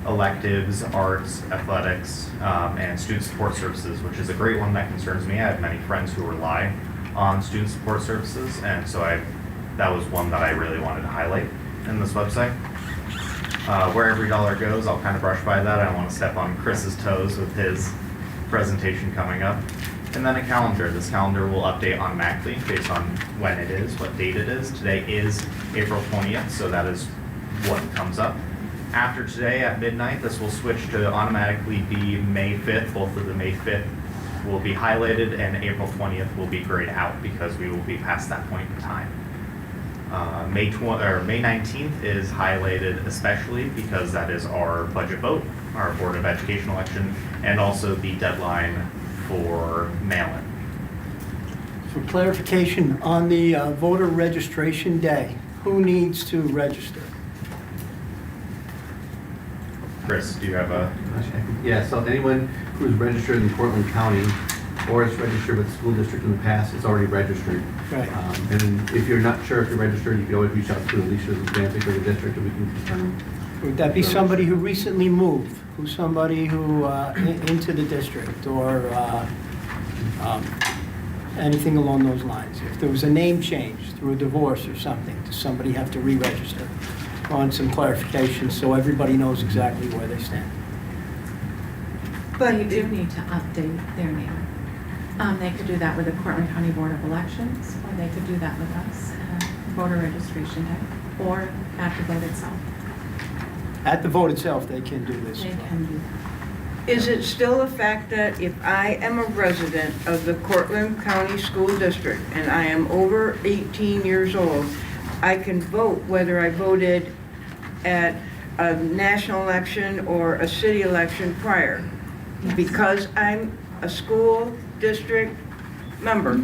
S15: electives, arts, athletics, and student support services, which is a great one that concerns me. I have many friends who rely on student support services, and so that was one that I really wanted to highlight in this website. Where every dollar goes, I'll kind of brush by that. I don't want to step on Chris's toes with his presentation coming up. And then a calendar. This calendar will update automatically based on when it is, what date it is. Today is April 20th, so that is what comes up. After today at midnight, this will switch to automatically be May 5th. Both of the May 5th will be highlighted, and April 20th will be grayed out because we will be past that point in time. May 19th is highlighted especially because that is our budget vote, our Board of Education election, and also the deadline for mail-in.
S2: For clarification, on the voter registration day, who needs to register?
S15: Chris, do you have a?
S16: Yeah, so anyone who's registered in Cortland County or is registered with the school district in the past is already registered.
S2: Right.
S16: And if you're not sure if you're registered, you can always reach out to Alicia Zampik or the district and we can confirm.
S2: Would that be somebody who recently moved, who's somebody who into the district, or anything along those lines? If there was a name change through a divorce or something, does somebody have to re-register? I want some clarification so everybody knows exactly where they stand.
S17: But you do need to update their name. They could do that with the Cortland County Board of Elections, or they could do that with us at voter registration day, or at the vote itself.
S2: At the vote itself, they can do this.
S17: They can do that.
S3: Is it still a fact that if I am a resident of the Cortland County School District and I am over 18 years old, I can vote whether I voted at a national election or a city election prior?
S17: Yes.
S3: Because I'm a school district member,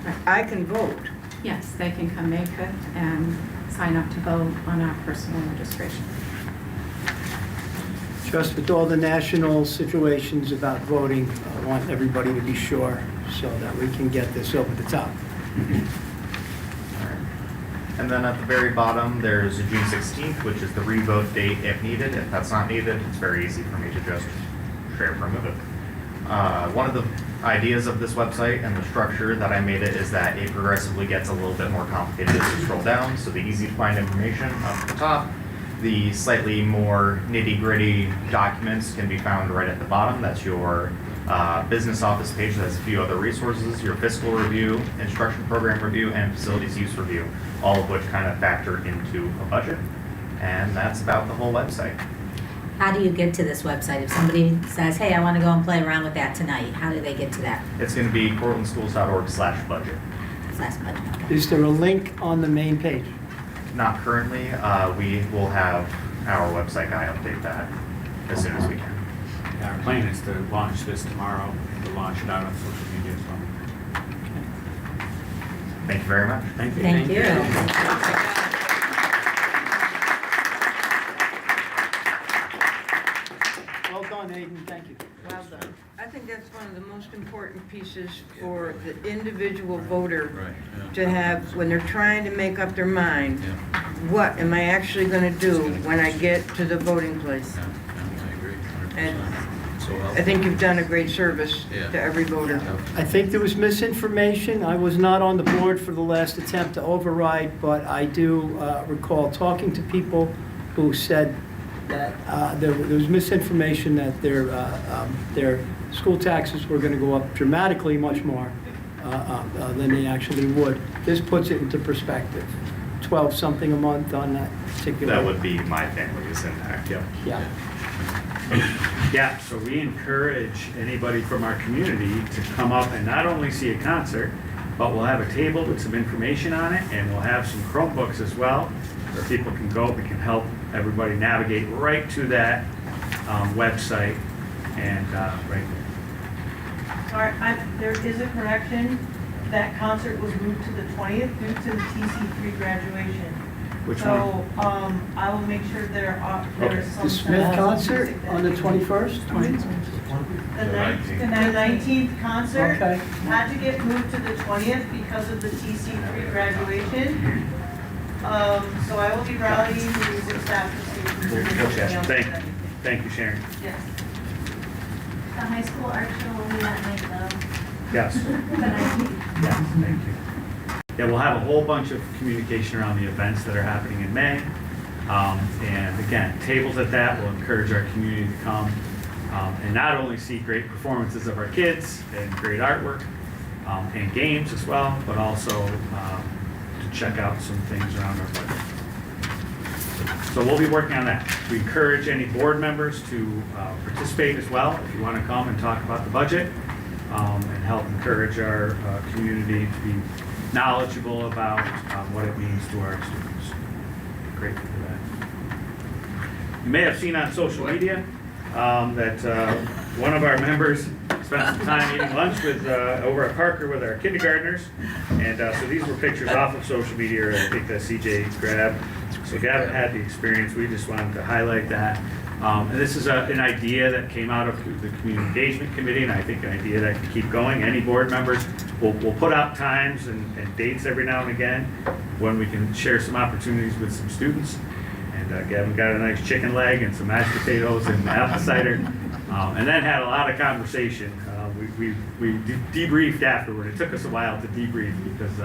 S17: Right.
S3: I can vote.
S17: Yes, they can come May 5th and sign up to vote on our personal registration.
S2: Just with all the national situations about voting, I want everybody to be sure so that we can get this over the top.
S15: And then at the very bottom, there's June 16th, which is the revote date if needed. If that's not needed, it's very easy for me to just share remove it. One of the ideas of this website and the structure that I made it is that it progressively gets a little bit more complicated as you scroll down. So the easy to find information up at the top, the slightly more nitty-gritty documents can be found right at the bottom. That's your business office page that has a few other resources, your fiscal review, instruction program review, and facilities use review, all of which kind of factor into a budget. And that's about the whole website.
S18: How do you get to this website? If somebody says, hey, I want to go and play around with that tonight, how do they get to that?
S15: It's going to be cortlandschools.org/budget.
S18: /budget.
S2: Is there a link on the main page?
S15: Not currently. We will have our website guy update that as soon as we can.
S11: Yeah, our plan is to launch this tomorrow, to launch it out on social media, so.
S15: Thank you very much.
S11: Thank you.
S18: Thank you.
S2: Well done, Aiden, thank you.
S3: Well done. I think that's one of the most important pieces for the individual voter to have when they're trying to make up their mind. What am I actually going to do when I get to the voting place?
S19: I agree. 100%.
S3: And I think you've done a great service to every voter.
S2: I think there was misinformation. I was not on the board for the last attempt to override, but I do recall talking to people who said that there was misinformation that their school taxes were going to go up dramatically much more than they actually would. This puts it into perspective. 12 something a month on that particular.
S11: That would be my family's impact, yep.
S2: Yeah.
S11: Yeah, so we encourage anybody from our community to come up and not only see a concert, but we'll have a table with some information on it, and we'll have some Chromebooks as well, where people can go, we can help everybody navigate right to that website and right there.
S19: Sorry, there is a correction. That concert was moved to the 20th due to the TC3 graduation.
S11: Which
S19: so,
S11: one?
S19: I will make sure there is some.
S2: The Smith concert on the 21st?
S19: The 19th concert
S2: Okay.
S19: had to get moved to the 20th because of the TC3 graduation. So I will be rallying the music staff to see.
S11: Thank you, Sharon.
S19: Yes.
S8: The high school art show will be that night though.
S11: Yes.
S8: The 19th.
S11: Yes, thank you. Yeah, we'll have a whole bunch of communication around the events that are happening in May. And again, tables at that will encourage our community to come and not only see great performances of our kids and great artwork and games as well, but also to check out some things around our budget. So we'll be working on that. We encourage any board members to participate as well if you want to come and talk about the budget and help encourage our community to be knowledgeable about what it means to our students. Grateful for that. You may have seen on social media that one of our members spent some time eating lunch with over at Parker with our kindergartners, and so these were pictures off of social media. I think that CJ grabbed. So if you haven't had the experience, we just wanted to highlight that. And this is an idea that came out of the Community Engagement Committee, and I think an idea that can keep going. Any board members will put out times and dates every now and again when we can share some opportunities with some students. And Gavin got a nice chicken leg and some mashed potatoes and apple cider, and then had a lot of conversation. We debriefed afterward. It took us a while to debrief because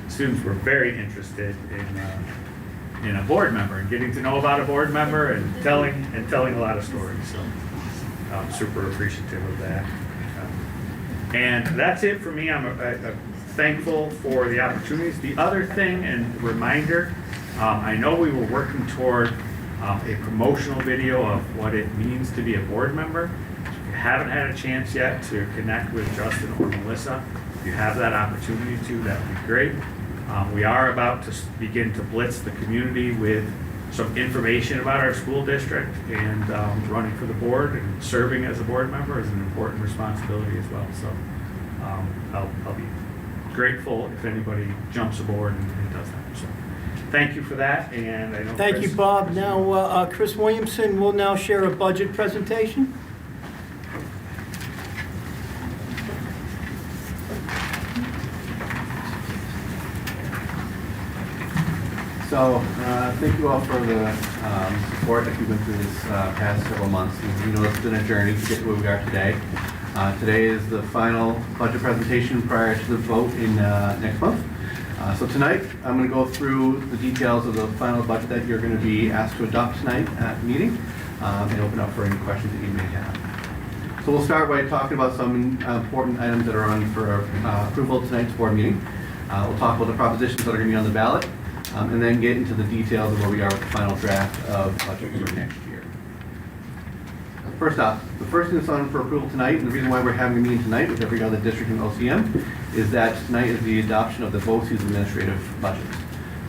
S11: students were very interested in a board member and getting to know about a board member and telling a lot of stories. So I'm super appreciative of that. And that's it for me. I'm thankful for the opportunities. The other thing and reminder, I know we were working toward a promotional video of what it means to be a board member. If you haven't had a chance yet to connect with Justin or Melissa, if you have that opportunity to, that would be great. We are about to begin to blitz the community with some information about our school district, and running for the board and serving as a board member is an important responsibility as well. So I'll be grateful if anybody jumps aboard and does that. So thank you for that, and I know
S2: Thank
S11: Chris,
S2: you, Bob. Now, Chris Williamson will now share a budget presentation.
S16: So, thank you all for the support that you've been through this past several months. You know, it's been a journey to get to where we are today. Today is the final budget presentation prior to the vote in next month. So tonight, I'm going to go through the details of the final budget that you're going to be asked to adopt tonight at the meeting, and open up for any questions that you may have. So we'll start by talking about some important items that are on for approval at tonight's board meeting. We'll talk about the propositions that are going to be on the ballot, and then get into the details of where we are with the final draft of budget for next year. First off, the first thing that's on for approval tonight, and the reason why we're having a meeting tonight with every other district in OCM, is that tonight is the adoption of the BOCES administrative budget.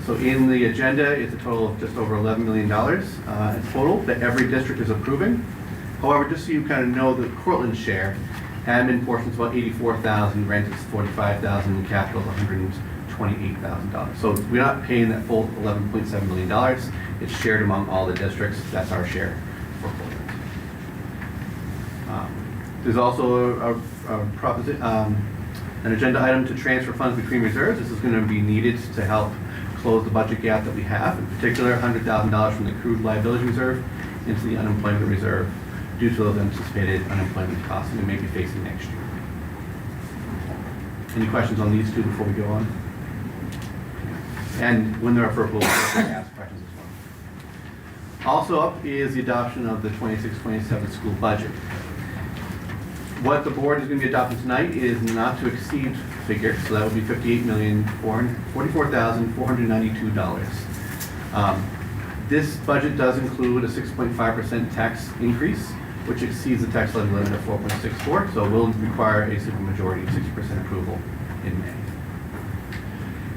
S16: So in the agenda, it's a total of just over $11 million in total that every district is approving. However, just so you kind of know, the Cortland share, admin portion is about $84,000, rent is $45,000, and capital is $128,000. So we're not paying that full $11.7 million. It's shared among all the districts. That's our share for Cortland. There's also an agenda item to transfer funds between reserves. This is going to be needed to help close the budget gap that we have. In particular, $100,000 from the accrued liability reserve into the unemployment reserve due to those anticipated unemployment costs we may be facing next year. Any questions on these two before we go on? And when they're up for approval, feel free to ask questions as well. Also up is the adoption of the 26-27 school budget. What the board is going to be adopting tonight is not to exceed figure, so that would be $58,044,492. This budget does include a 6.5% tax increase, which exceeds the tax levy limit of 4.64, so it will require a supermajority of 60% approval in May.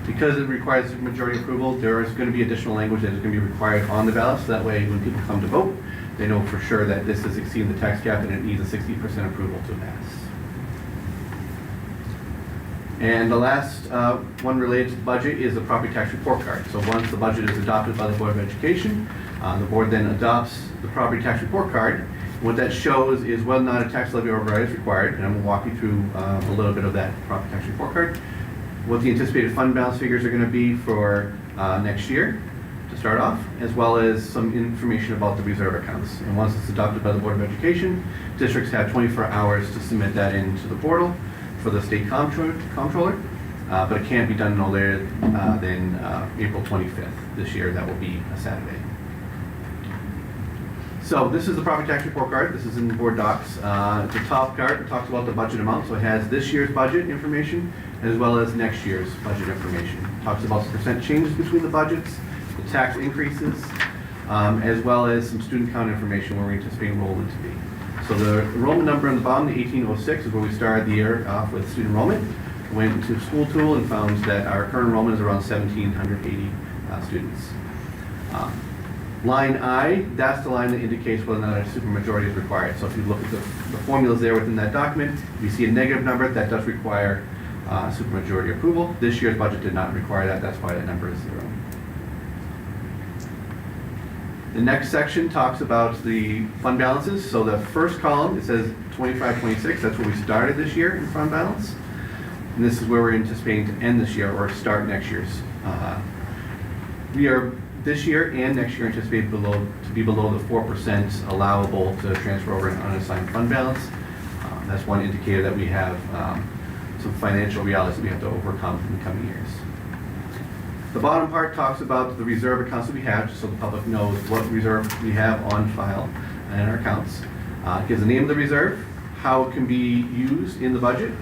S16: Because it requires supermajority approval, there is going to be additional language that is going to be required on the ballot, so that way when people come to vote, they know for sure that this is exceeding the tax cap and it needs a 60% approval to pass. And the last one related to the budget is the property tax report card. So once the budget is adopted by the Board of Education, the board then adopts the property tax report card. What that shows is whether or not a tax levy override is required, and I'm going to walk you through a little bit of that property tax report card. What the anticipated fund balance figures are going to be for next year to start off, as well as some information about the reserve accounts. And once it's adopted by the Board of Education, districts have 24 hours to submit that into the portal for the state comptroller, but it can't be done no later than April 25th this year. That will be a Saturday. So this is the property tax report card. This is in the board docs. The top card talks about the budget amount, so it has this year's budget information as well as next year's budget information. It talks about the percent changes between the budgets, the tax increases, as well as some student count information where we anticipate enrollment to be. So the enrollment number on the bottom, the 1806, is where we started the year off with student enrollment. Went into School Tool and found that our current enrollment is around 1,780 students. Line I, that's the line that indicates whether or not a supermajority is required. So if you look at the formulas there within that document, if you see a negative number, that does require supermajority approval. This year's budget did not require that, that's why that number is 0. The next section talks about the fund balances. So the first column, it says 25-26, that's where we started this year in fund balance. And this is where we're anticipating to end this year or start next year's. We are this year and next year anticipate to be below the 4% allowable to transfer over an unassigned fund balance. That's one indicator that we have some financial realities that we have to overcome in the coming years. The bottom part talks about the reserve accounts that we have, just so the public knows what reserve we have on file in our accounts. It gives the name of the reserve, how it can be used in the budget,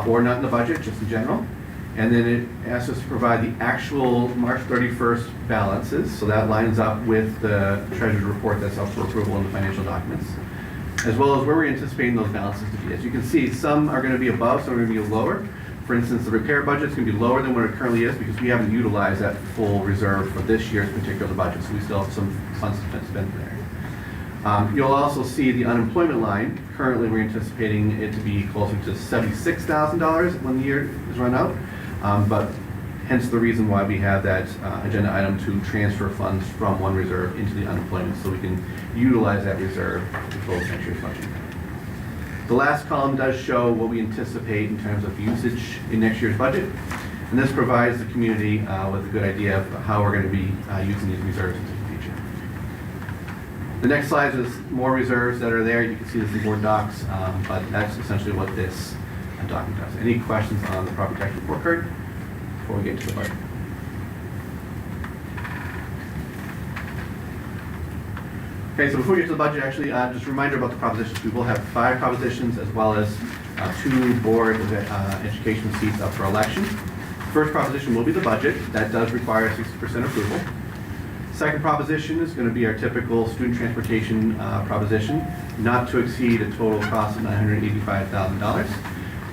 S16: or not in the budget, just in general. And then it asks us to provide the actual March 31st balances, so that lines up with the treasurer's report that's up for approval in the financial documents, as well as where we're anticipating those balances to be. As you can see, some are going to be above, some are going to be lower. For instance, the repair budget is going to be lower than what it currently is because we haven't utilized that full reserve for this year's particular budget, so we still have some funds to spend there. You'll also see the unemployment line. Currently, we're anticipating it to be closer to $76,000 when the year is run out, but hence the reason why we have that agenda item to transfer funds from one reserve into the unemployment so we can utilize that reserve to close next year's budget. The last column does show what we anticipate in terms of usage in next year's budget, and this provides the community with a good idea of how we're going to be using these reserves into the future. The next slide is more reserves that are there. You can see this in board docs, but that's essentially what this document does. Any questions on the property tax report card before we get into the budget? Okay, so before we get to the budget, actually, just a reminder about the propositions. We will have 5 propositions as well as 2 board education seats up for election. First proposition will be the budget. That does require 60% approval. Second proposition is going to be our typical student transportation proposition, not to exceed a total cost of $985,000.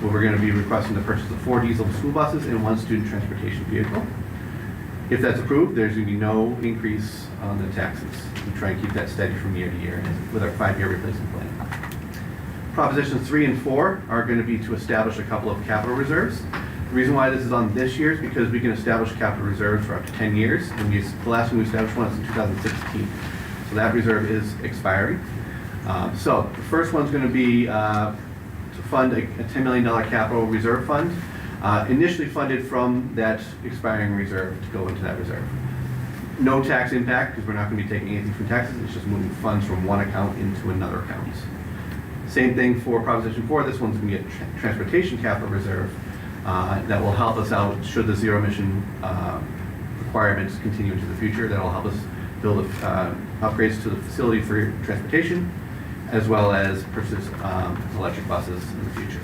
S16: Where we're going to be requesting the purchase of 4 diesel school buses and 1 student transportation vehicle. If that's approved, there's going to be no increase on the taxes. We try and keep that steady from year to year with our 5-year replacement plan. Propositions 3 and 4 are going to be to establish a couple of capital reserves. The reason why this is on this year is because we can establish capital reserves for up to 10 years. And the last one we established one is in 2016. So that reserve is expiring. So the first one's going to be to fund a $10 million capital reserve fund, initially funded from that expiring reserve to go into that reserve. No tax impact, because we're not going to be taking anything from taxes, it's just moving funds from one account into another account. Same thing for Proposition 4, this one's going to be a transportation capital reserve that will help us out should the zero emission requirements continue into the future. That will help us build upgrades to the facility for transportation, as well as purchase electric buses in the future.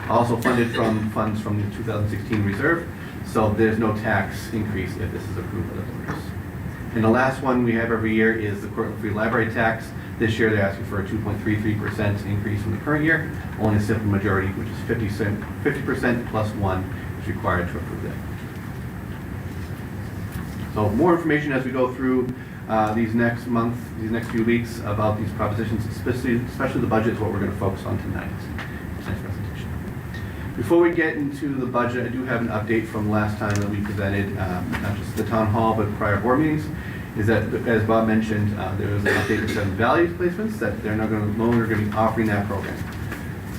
S16: Also funded from funds from the 2016 reserve, so there's no tax increase if this is approved by the voters. And the last one we have every year is the Cortland Free Library tax. This year they're asking for a 2.33% increase from the current year. Only a simple majority, which is 50% plus 1 is required to approve that. So more information as we go through these next few weeks about these propositions, especially the budget is what we're going to focus on tonight. Tonight's presentation. Before we get into the budget, I do have an update from last time that we presented, not just the town hall, but prior board meetings, is that, as Bob mentioned, there was an update to Seven Valley placements, that they're no longer going to be offering that program.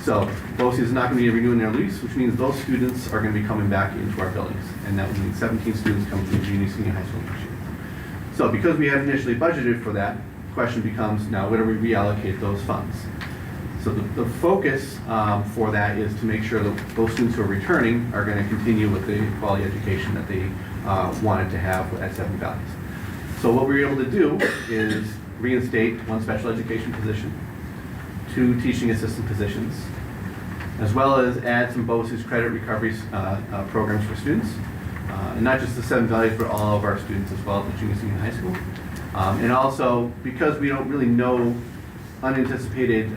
S16: So BOCES is not going to be renewing their lease, which means those students are going to be coming back into our buildings. And that would mean 17 students coming from junior, senior high school next year. So because we had initially budgeted for that, the question becomes now, where do we reallocate those funds? So the focus for that is to make sure that those students who are returning are going to continue with the quality education that they wanted to have at Seven Valleys. So what we were able to do is reinstate 1 special education position, 2 teaching assistant positions, as well as add some BOCES credit recovery programs for students. And not just the Seven Valleys, but all of our students as well at the junior, senior high school. And also, because we don't really know unanticipated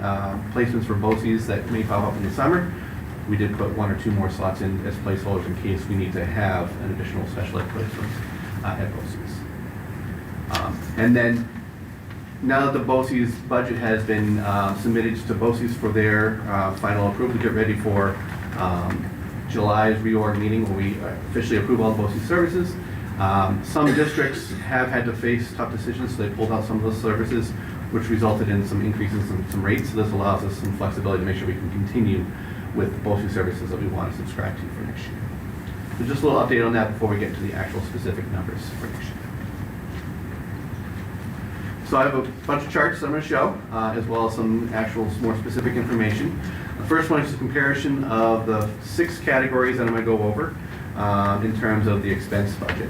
S16: placements for BOCES that may pop up in the summer, we did put 1 or 2 more slots in as placeholders in case we need to have an additional special ed placement at BOCES. And then, now that the BOCES budget has been submitted to BOCES for their final approval to get ready for July's reorg meeting when we officially approve all BOCES services. Some districts have had to face tough decisions, so they pulled out some of those services, which resulted in some increases in some rates. So this allows us some flexibility to make sure we can continue with BOCES services that we want to subscribe to for next year. So just a little update on that before we get to the actual specific numbers for next year. So I have a bunch of charts I'm going to show, as well as some actual more specific information. The first one is a comparison of the 6 categories that I'm going to go over in terms of the expense budget.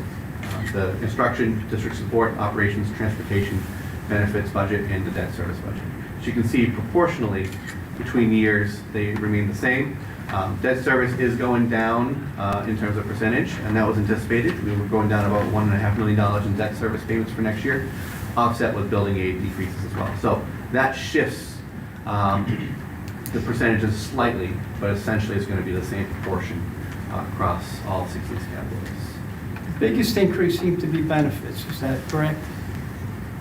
S16: The instruction, district support, operations, transportation, benefits budget, and the debt service budget. As you can see, proportionally between years, they remain the same. Debt service is going down in terms of percentage, and that was anticipated. We were going down about $1.5 million in debt service payments for next year, offset with building aid decreases as well. So that shifts the percentages slightly, but essentially it's going to be the same proportion across all 6 of these categories.
S2: The biggest increase seemed to be benefits, is that correct?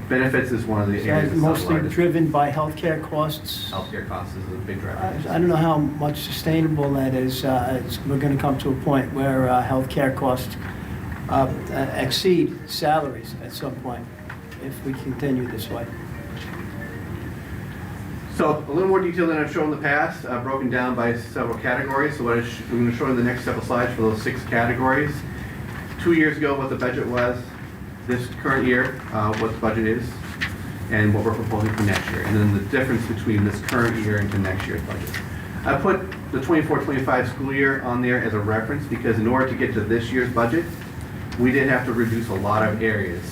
S16: Benefits is one of the
S2: Is
S16: areas
S2: that
S16: that's
S2: mostly
S16: largest.
S2: driven by healthcare costs?
S16: Healthcare costs is a big driver.
S2: I don't know how much sustainable that is. We're going to come to a point where healthcare costs exceed salaries at some point if we continue this way.
S16: So a little more detail than I've shown in the past, broken down by several categories. So what I'm going to show in the next couple slides for those 6 categories. 2 years ago, what the budget was. This current year, what the budget is, and what we're proposing for next year, and then the difference between this current year and next year's budget. I put the 24-25 school year on there as a reference because in order to get to this year's budget, we did have to reduce a lot of areas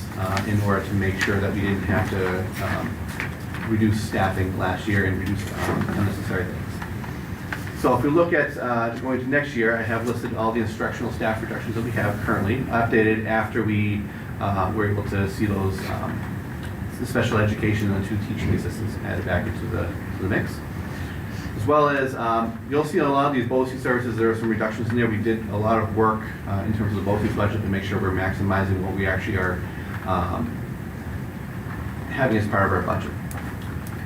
S16: in order to make sure that we didn't have to reduce staffing last year and reduce unnecessary things. So if we look at going to next year, I have listed all the instructional staff reductions that we have currently, updated after we were able to see those the special education and the 2 teaching assistants added back into the mix. As well as, you'll see in a lot of these BOCES services, there are some reductions in there. We did a lot of work in terms of the BOCES budget to make sure we're maximizing what we actually are having as part of our budget.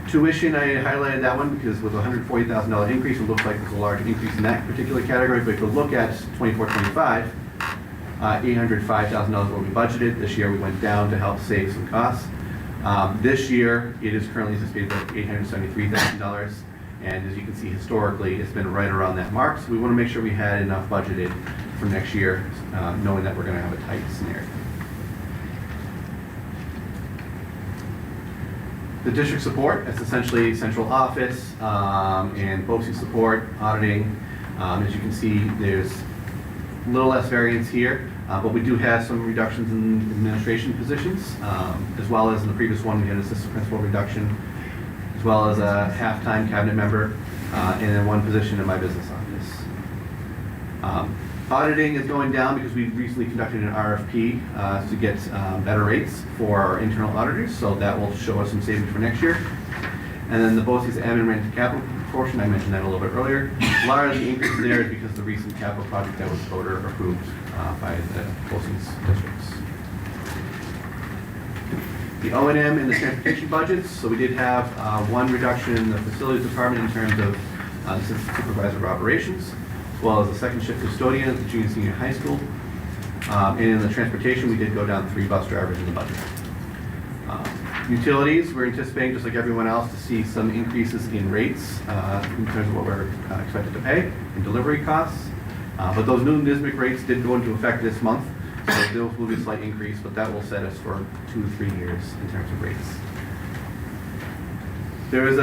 S16: Tuition, I highlighted that one because with a $140,000 increase, it looks like there's a large increase in that particular category. But if you look at 24-25, $805,000 what we budgeted. This year we went down to help save some costs. This year it is currently anticipated at $873,000, and as you can see historically it's been right around that mark. So we want to make sure we had enough budgeted for next year, knowing that we're going to have a tight scenario. The district support, that's essentially central office and BOCES support, auditing. As you can see, there's a little less variance here, but we do have some reductions in administration positions, as well as in the previous one, we had an assistant principal reduction, as well as a half-time cabinet member, and then one position in my business office. Auditing is going down because we recently conducted an RFP to get better rates for our internal auditors, so that will show us some savings for next year. And then the BOCES admin rent to capital portion, I mentioned that a little bit earlier. A lot of the increase there is because of the recent capital project that was voter approved by the BOCES districts. The O&M and the transportation budgets, so we did have one reduction in the facilities department in terms of assistant supervisor of operations, as well as a second shift custodian at the junior and senior high school. And in the transportation, we did go down 3 bus drivers in the budget. Utilities, we're anticipating, just like everyone else, to see some increases in rates in terms of what we're expected to pay in delivery costs. But those new NISMIC rates did go into effect this month, so there will be a slight increase, but that will set us for 2 to 3 years in terms of rates. There is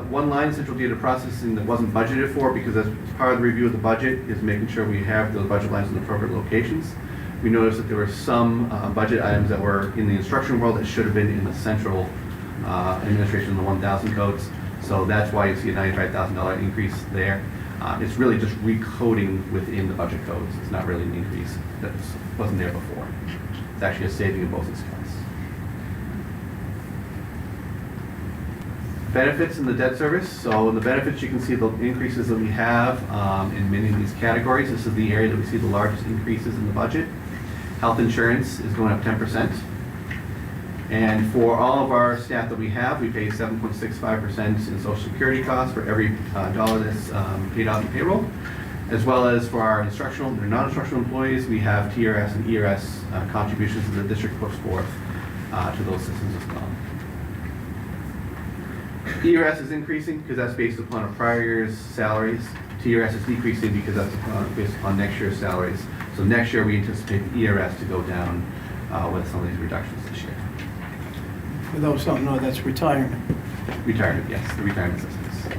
S16: one line, central data processing, that wasn't budgeted for because as part of the review of the budget is making sure we have those budget lines in the appropriate locations. We noticed that there were some budget items that were in the instruction world that should have been in the central administration, the 1,000 codes. So that's why you see a $95,000 increase there. It's really just recoding within the budget codes. It's not really an increase that wasn't there before. It's actually a saving in both these costs. Benefits in the debt service. So in the benefits, you can see the increases that we have in many of these categories. This is the area that we see the largest increases in the budget. Health insurance is going up 10%. And for all of our staff that we have, we pay 7.65% in Social Security costs for every dollar that's paid out in payroll. As well as for our instructional and non-instructional employees, we have TRS and ERS contributions that the district puts forth to those systems as well. ERS is increasing because that's based upon a prior year's salaries. TRS is decreasing because that's based upon next year's salaries. So next year we anticipate the ERS to go down with some of these reductions this year.
S2: For those who don't know, that's retirement.
S16: Retirement, yes, the retirement systems.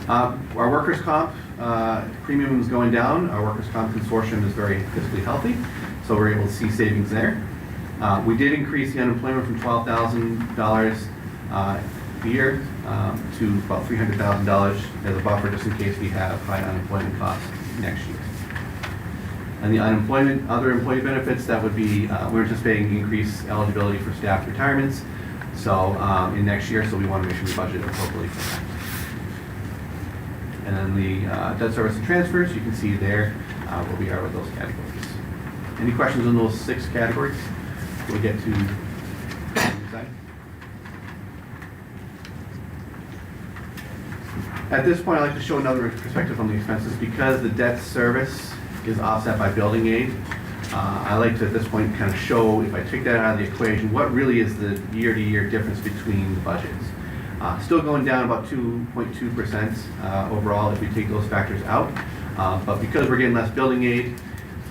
S16: Our workers' comp premium is going down. Our workers' comp consortium is very fiscally healthy, so we're able to see savings there. We did increase the unemployment from $12,000 a year to about $300,000 as a buffer just in case we have high unemployment costs next year. And the unemployment, other employee benefits, that would be, we're anticipating increased eligibility for staff retirements. So in next year, so we want to make sure we budget appropriately for that. And then the debt service and transfers, you can see there where we are with those categories. Any questions on those 6 categories? We'll get to At this point, I'd like to show another perspective on the expenses. Because the debt service is offset by building aid, I like to, at this point, kind of show, if I take that out of the equation, what really is the year-to-year difference between the budgets. Still going down about 2.2% overall if we take those factors out. But because we're getting less building aid,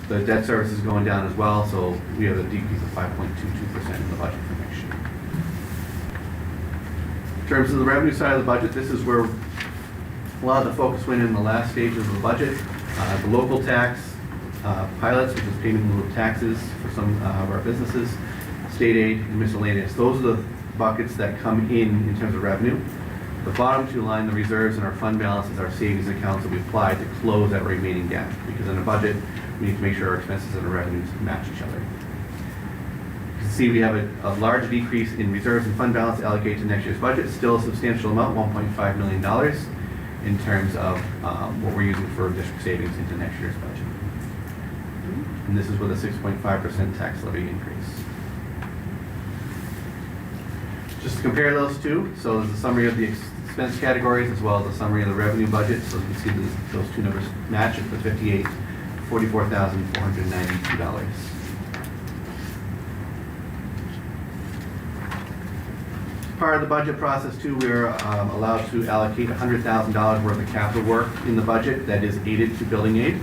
S16: the debt service is going down as well, so we have a decrease of 5.22% in the budget for next year. In terms of the revenue side of the budget, this is where a lot of the focus went in the last stages of the budget. The local tax pilots, which is payment in lieu of taxes for some of our businesses, state aid, and miscellaneous. Those are the buckets that come in terms of revenue. The bottom 2 line, the reserves and our fund balances, our savings accounts that we apply to close that remaining gap. Because in a budget, we need to make sure our expenses and our revenues match each other. You can see we have a large decrease in reserves and fund balance allocated to next year's budget. Still a substantial amount, $1.5 million. In terms of what we're using for district savings into next year's budget. And this is with a 6.5% tax levy increase. Just to compare those two, so there's a summary of the expense categories as well as a summary of the revenue budget. So you can see those 2 numbers match at the $44,492. Part of the budget process too, we're allowed to allocate $100,000 worth of capital work in the budget that is aided to building aid.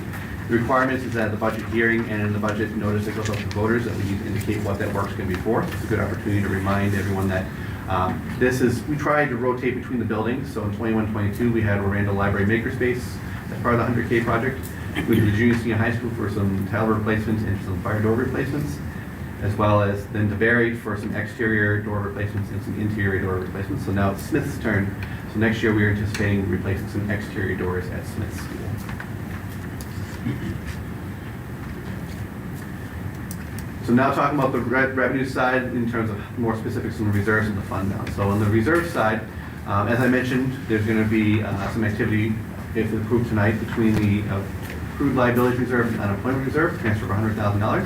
S16: The requirements is that the budget hearing and in the budget notice that goes out to voters that we need to indicate what that work's going to be for. It's a good opportunity to remind everyone that We tried to rotate between the buildings, so in 21-22 we had Orlando Library Makerspace as part of the 100K project. We did the junior senior high school for some tile replacements and some fire door replacements, as well as then DeBerry for some exterior door replacements and some interior door replacements. So now it's Smith's turn. So next year we are anticipating replacing some exterior doors at Smith's School. So now talking about the revenue side in terms of more specifics on the reserves and the fund balance. So on the reserve side, as I mentioned, there's going to be some activity, if approved tonight, between the accrued liability reserve and unemployment reserve, transfer of $100,000.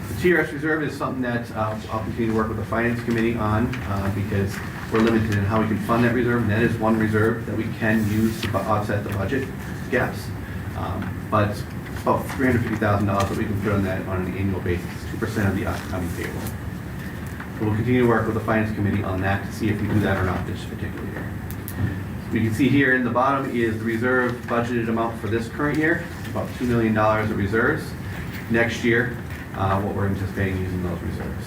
S16: The TRS reserve is something that I'll continue to work with the finance committee on because we're limited in how we can fund that reserve, and that is one reserve that we can use to offset the budget gaps. But it's about $350,000 that we can put on that on an annual basis, 2% of the upcoming payroll. So we'll continue to work with the finance committee on that to see if we do that or not this particular year. We can see here in the bottom is the reserve budgeted amount for this current year, about $2 million of reserves. Next year, what we're anticipating using those reserves.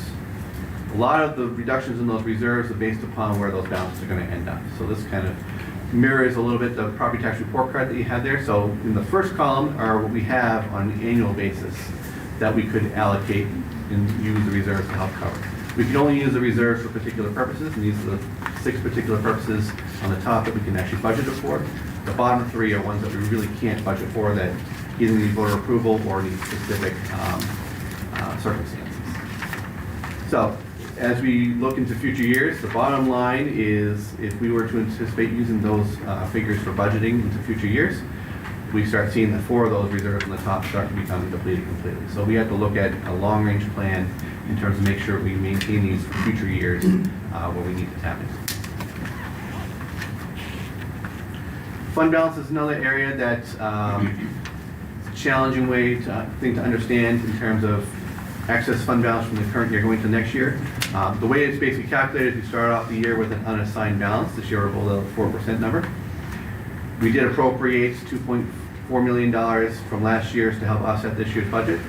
S16: A lot of the reductions in those reserves are based upon where those balances are going to end up. So this kind of mirrors a little bit the property tax report card that you had there. So in the first column are what we have on an annual basis that we could allocate and use the reserves to help cover. We can only use the reserves for particular purposes, and these are the 6 particular purposes on the top that we can actually budget it for. The bottom 3 are ones that we really can't budget for that either need voter approval or need specific circumstances. So as we look into future years, the bottom line is if we were to anticipate using those figures for budgeting into future years, we start seeing that 4 of those reserves on the top start to become depleted completely. So we have to look at a long-range plan in terms of make sure we maintain these for future years where we need to tap into. Fund balance is another area that is a challenging thing to understand in terms of excess fund balance from the current year going to next year. The way it's basically calculated, we start off the year with an unassigned balance. This year we're below the 4% number. We did appropriate $2.4 million from last year's to help offset this year's budget.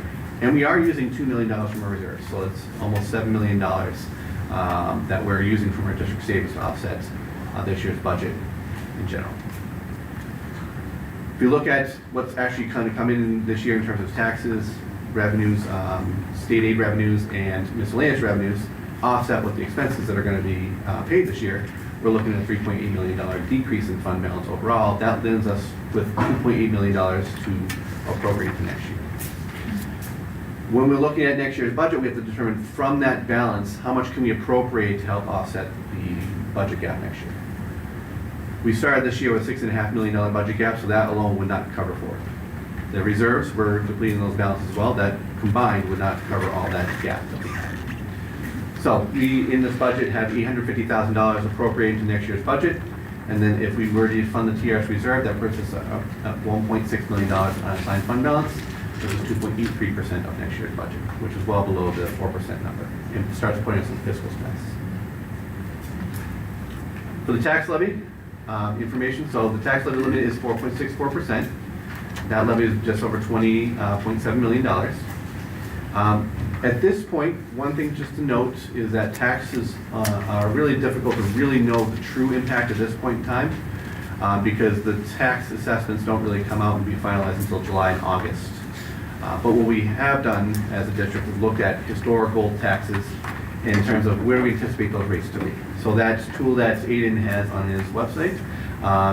S16: And we are using $2 million from our reserves. So it's almost $7 million that we're using from our district savings to offset this year's budget in general. If you look at what's actually kind of coming in this year in terms of taxes, revenues, state aid revenues, and miscellaneous revenues, offset with the expenses that are going to be paid this year, we're looking at a $3.8 million decrease in fund balance overall. That leaves us with $2.8 million to appropriate to next year. When we're looking at next year's budget, we have to determine from that balance how much can we appropriate to help offset the budget gap next year. We started this year with a $6.5 million budget gap, so that alone would not cover for it. The reserves, we're depleting those balances as well. That combined would not cover all that gap that we had. So we, in this budget, have $850,000 appropriated to next year's budget. And then if we were to fund the TRS reserve, that puts us at $1.6 million unassigned fund balance, which is 2.83% of next year's budget, which is well below the 4% number. And starts putting us in fiscal stress. For the tax levy, information, so the tax levy limit is 4.64%. That levy is just over $20.7 million. At this point, one thing just to note is that taxes are really difficult to really know the true impact at this point in time because the tax assessments don't really come out and be finalized until July and August. But what we have done as a district is looked at historical taxes in terms of where we anticipate those rates to be. So that tool that Aiden has on his website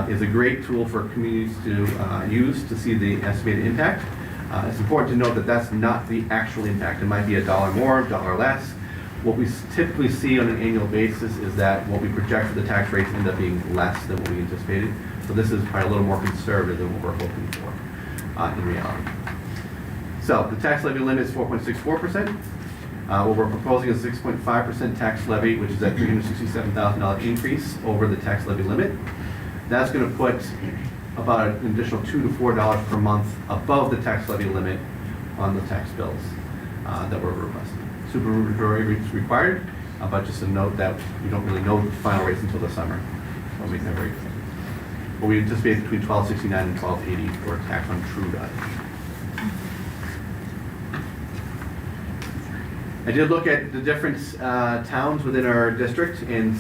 S16: is a great tool for communities to use to see the estimated impact. It's important to note that that's not the actual impact. It might be $1 more, $1 less. What we typically see on an annual basis is that what we project for the tax rates end up being less than what we anticipated. So this is probably a little more conservative than what we're hoping for in reality. So the tax levy limit is 4.64%. What we're proposing is 6.5% tax levy, which is a $367,000 increase over the tax levy limit. That's going to put about an additional $2 to $4 per month above the tax levy limit on the tax bills that we're requesting. Supervisory rates required, but just a note that we don't really know the final rates until the summer. So we'll make that very clear. But we anticipate between $12.69 and $12.80 for tax on true value. I did look at the different towns within our district and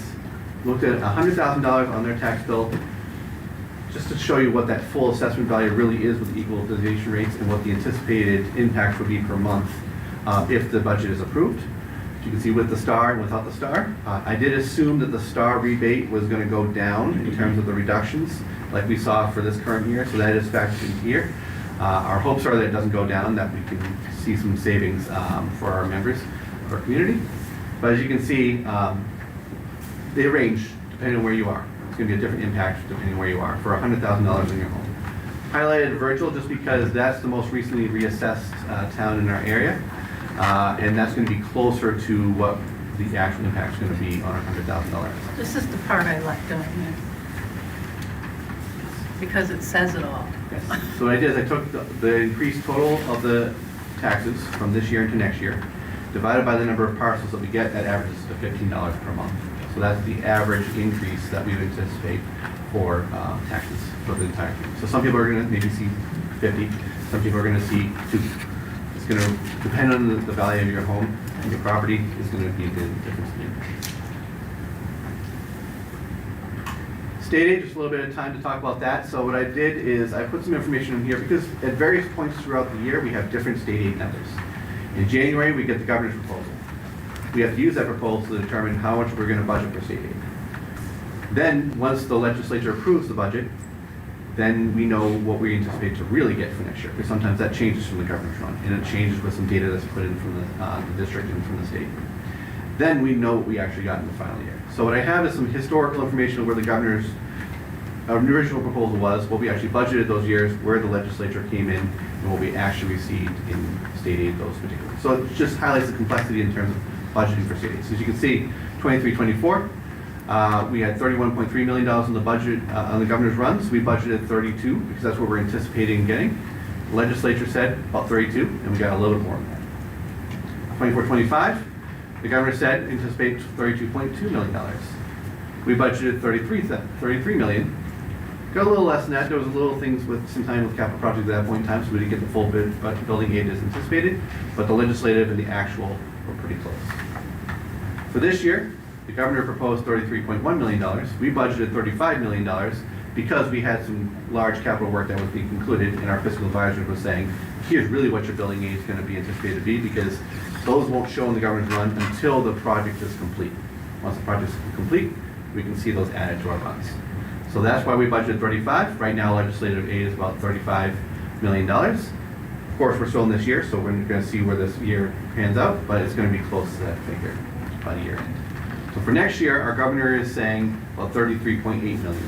S16: looked at $100,000 on their tax bill, just to show you what that full assessment value really is with the equalization rates and what the anticipated impact would be per month if the budget is approved. As you can see with the star and without the star, I did assume that the star rebate was going to go down in terms of the reductions like we saw for this current year, so that is factored in here. Our hopes are that it doesn't go down, that we can see some savings for our members, our community. But as you can see, they range depending on where you are. It's going to be a different impact depending on where you are for $100,000 in your home. Highlighted virtual just because that's the most recently reassessed town in our area. And that's going to be closer to what the actual impact is going to be on our $100,000.
S4: This is the part I like doing here. Because it says it all.
S16: Yes. So what I did is I took the increased total of the taxes from this year into next year, divided by the number of parcels that we get, that averages to $15 per month. So that's the average increase that we would anticipate for taxes for the entire year. So some people are going to maybe see 50, some people are going to see 2. It's going to depend on the value of your home and your property is going to be the difference in increase. State aid, just a little bit of time to talk about that. So what I did is I put some information in here because at various points throughout the year we have different state aid numbers. In January we get the governor's proposal. We have to use that proposal to determine how much we're going to budget for state aid. Then once the legislature approves the budget, then we know what we anticipate to really get for next year, because sometimes that changes from the governor's run, and it changes with some data that's put in from the district and from the state. Then we know what we actually got in the final year. So what I have is some historical information of where the governor's original proposal was, what we actually budgeted those years, where the legislature came in, and what we actually received in state aid those particular. So it just highlights the complexity in terms of budgeting for state aid. So as you can see, 23-24. We had $31.3 million in the budget on the governor's runs. We budgeted 32 because that's what we're anticipating getting. The legislature said about 32, and we got a little bit more than that. 24-25, the governor said anticipate $32.2 million. We budgeted 33 million. Got a little less than that. There was a little things with some time with capital projects at that point in time, so we didn't get the full building aid as anticipated, but the legislative and the actual were pretty close. For this year, the governor proposed $33.1 million. We budgeted $35 million because we had some large capital work that was being concluded, and our fiscal advisor was saying, here's really what your building aid is going to be anticipated to be, because those won't show in the governor's run until the project is complete. Once the project is complete, we can see those added to our runs. So that's why we budgeted 35. Right now, legislative aid is about $35 million. Of course, we're still in this year, so we're going to see where this year pans out, but it's going to be close to that figure by the year end. So for next year, our governor is saying about $33.8 million.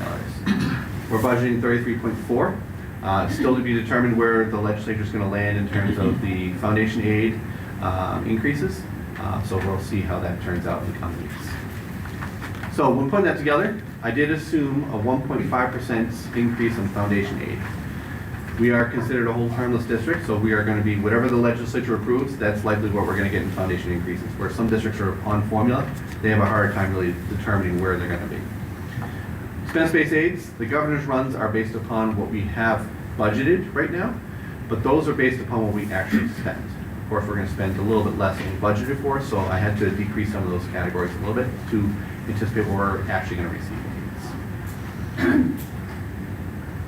S16: We're budgeting 33.4. Still to be determined where the legislature is going to land in terms of the foundation aid increases. So we'll see how that turns out in the coming weeks. So when putting that together, I did assume a 1.5% increase in foundation aid. We are considered a whole harmless district, so we are going to be, whatever the legislature approves, that's likely what we're going to get in foundation increases. Where some districts are on formula, they have a hard time really determining where they're going to be. Expense-based aids, the governor's runs are based upon what we have budgeted right now, but those are based upon what we actually spend. Of course, we're going to spend a little bit less than we budgeted for, so I had to decrease some of those categories a little bit to anticipate what we're actually going to receive.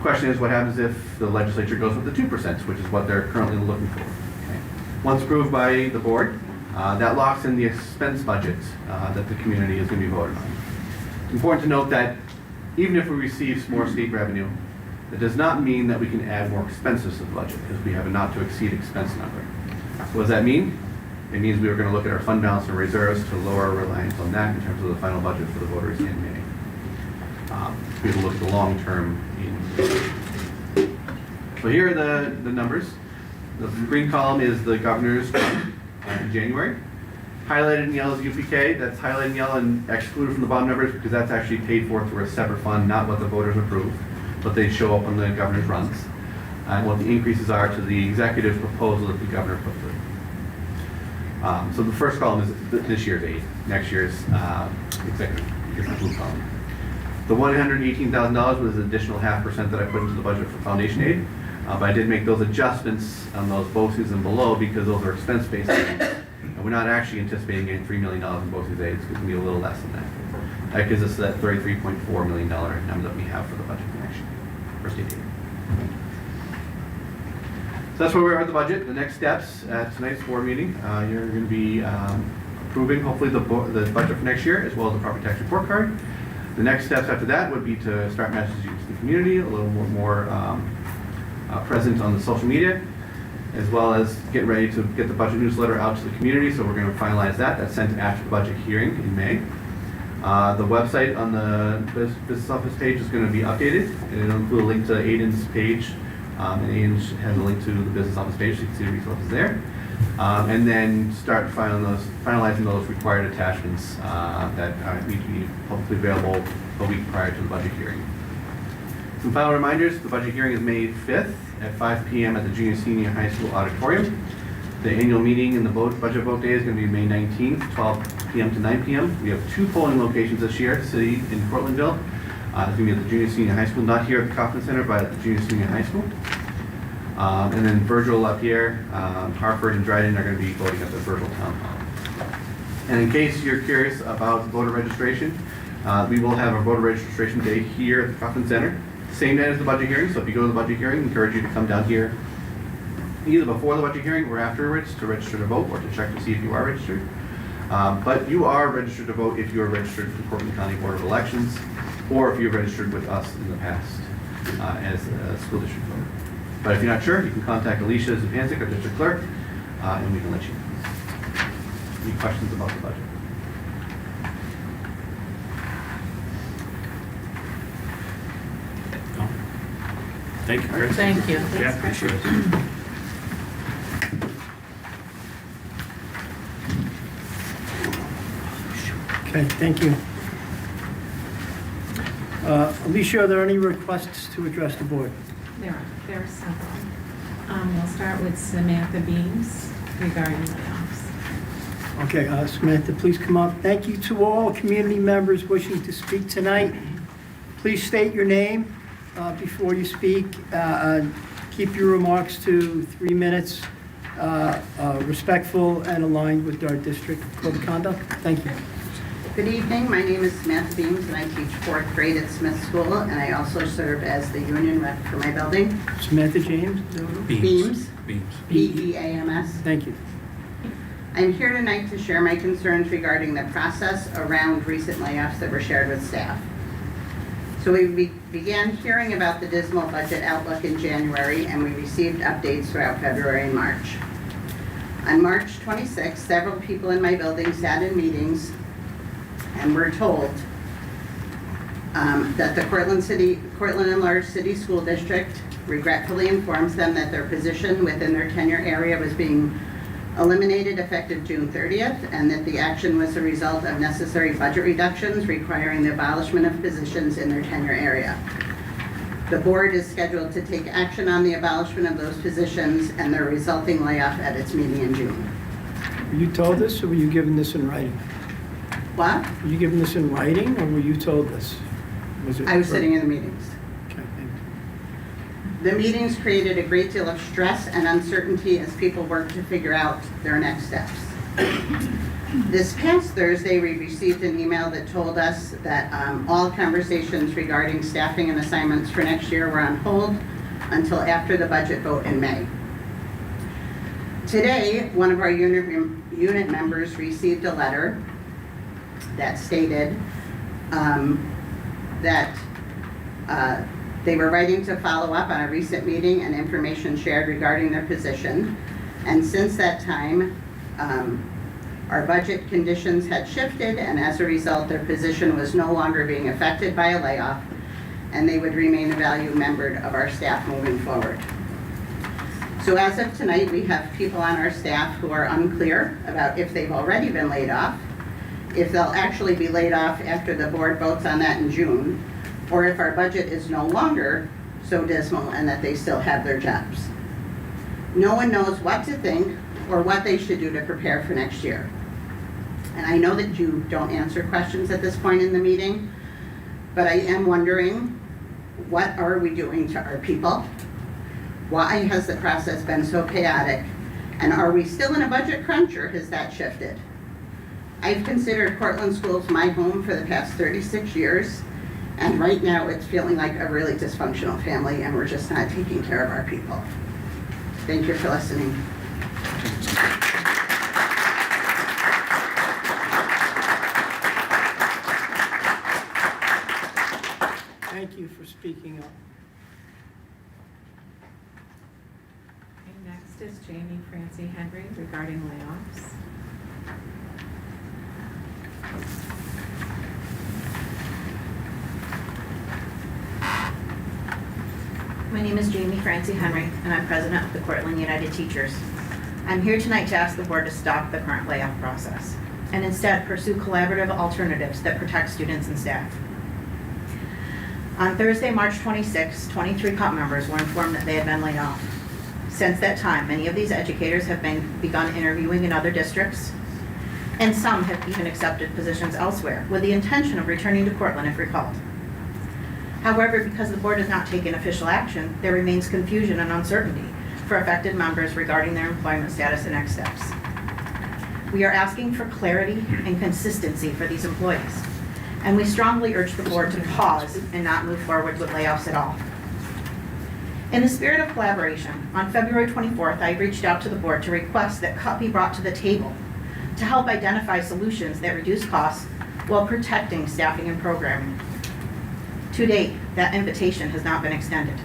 S16: Question is, what happens if the legislature goes with the 2%, which is what they're currently looking for? Okay. Once approved by the board, that locks in the expense budget that the community is going to be voting on. It's important to note that even if we receive more state revenue, that does not mean that we can add more expenses to the budget, because we have a not to exceed expense number. So what does that mean? It means we are going to look at our fund balance and reserves to lower our reliance on that in terms of the final budget for the voters in May. We will look at the long term. So here are the numbers. The green column is the governor's in January. Highlighted in yellow is UPK. That's highlighted in yellow and excluded from the bottom numbers because that's actually paid for through a separate fund, not what the voters approve, but they show up on the governor's runs. And what the increases are to the executive proposal that the governor put through. So the first column is this year's aid. Next year's executive is the blue column. The $118,000 was an additional 0.5% that I put into the budget for foundation aid. But I did make those adjustments on those BOCES and below because those are expense-based aids. And we're not actually anticipating getting $3 million in BOCES aid. It's going to be a little less than that. That gives us that $33.4 million number that we have for the budget for next year, for state aid. So that's where we are with the budget. The next steps at tonight's board meeting, you're going to be approving hopefully the budget for next year as well as the property tax report card. The next steps after that would be to start messaging to the community, a little more present on the social media, as well as get ready to get the budget newsletter out to the community. So we're going to finalize that. That's sent after the budget hearing in May. The website on the business office page is going to be updated. It'll include a link to Aiden's page. And Aidan has a link to the business office page so you can see the resources there. And then start finalizing those required attachments that need to be publicly available a week prior to the budget hearing. Some final reminders: the budget hearing is May 5th at 5 p.m. at the Junior Senior High School Auditorium. The annual meeting and the budget vote day is going to be May 19th, 12 p.m. to 9 p.m. We have 2 polling locations this year, City in Cortlandville. It's going to be at the Junior Senior High School, not here at the Cortland Center, but at the Junior Senior High School. And then Virgil up here, Hartford and Dryden are going to be voting at the Virgil Town Hall. And in case you're curious about voter registration, we will have a voter registration day here at the Cortland Center. Same night as the budget hearing, so if you go to the budget hearing, I encourage you to come down here either before the budget hearing or afterwards to register to vote or to check to see if you are registered. But you are registered to vote if you are registered for the Cortland County Board of Elections or if you're registered with us in the past as a school district voter. But if you're not sure, you can contact Alicia Zupancic, our district clerk, and we can let you know. Any questions about the budget?
S11: No. Thank you, Chris.
S4: Thank you.
S11: Yeah, appreciate it.
S2: Okay, thank you. Alicia, are there any requests to address the board?
S17: There are several. We'll start with Samantha Beams regarding layoffs.
S2: Okay, Samantha, please come up. Thank you to all community members wishing to speak tonight. Please state your name before you speak. Keep your remarks to 3 minutes, respectful and aligned with our district code of conduct. Thank you.
S20: Good evening. My name is Samantha Beams, and I teach 4th grade at Smith School, and I also serve as the union rep for my building.
S2: Samantha James?
S20: Beams.
S11: Beams.
S20: B-E-A-M-S.
S2: Thank you.
S20: I'm here tonight to share my concerns regarding the process around recent layoffs that were shared with staff. So we began hearing about the dismal budget outlook in January, and we received updates throughout February and March. On March 26th, several people in my building sat in meetings and were told that the Cortland Enlarged City School District regretfully informs them that their position within their tenure area was being eliminated effective June 30th, and that the action was a result of necessary budget reductions requiring the abolishment of positions in their tenure area. The board is scheduled to take action on the abolishment of those positions and their resulting layoff at its meeting in June.
S2: Were you told this, or were you given this in writing?
S20: What?
S2: Were you given this in writing, or were you told this?
S20: I was sitting in the meetings.
S2: Okay, thank you.
S20: The meetings created a great deal of stress and uncertainty as people worked to figure out their next steps. This past Thursday, we received an email that told us that all conversations regarding staffing and assignments for next year were on hold until after the budget vote in May. Today, one of our unit members received a letter that stated that they were writing to follow up on a recent meeting and information shared regarding their position. And since that time, our budget conditions had shifted, and as a result, their position was no longer being affected by a layoff, and they would remain a valued member of our staff moving forward. So as of tonight, we have people on our staff who are unclear about if they've already been laid off, if they'll actually be laid off after the board votes on that in June, or if our budget is no longer so dismal and that they still have their jobs. No one knows what to think or what they should do to prepare for next year. And I know that you don't answer questions at this point in the meeting, but I am wondering, what are we doing to our people? Why has the process been so chaotic? And are we still in a budget crunch, or has that shifted? I've considered Cortland Schools my home for the past 36 years, and right now it's feeling like a really dysfunctional family, and we're just not taking care of our people. Thank you for listening.
S2: Thank you for speaking up.
S17: Okay, next is Jamie Francie Henry regarding layoffs.
S21: My name is Jamie Francie Henry, and I'm president of the Cortland United Teachers. I'm here tonight to ask the board to stop the current layoff process and instead pursue collaborative alternatives that protect students and staff. On Thursday, March 26, 23 CUP members were informed that they had been laid off. Since that time, many of these educators have begun interviewing in other districts, and some have even accepted positions elsewhere with the intention of returning to Cortland if recalled. However, because the board has not taken official action, there remains confusion and uncertainty for affected members regarding their employment status and next steps. We are asking for clarity and consistency for these employees, and we strongly urge the board to pause and not move forward with layoffs at all. In the spirit of collaboration, on February 24th, I reached out to the board to request that CUP be brought to the table to help identify solutions that reduce costs while protecting staffing and programming. To date, that invitation has not been extended.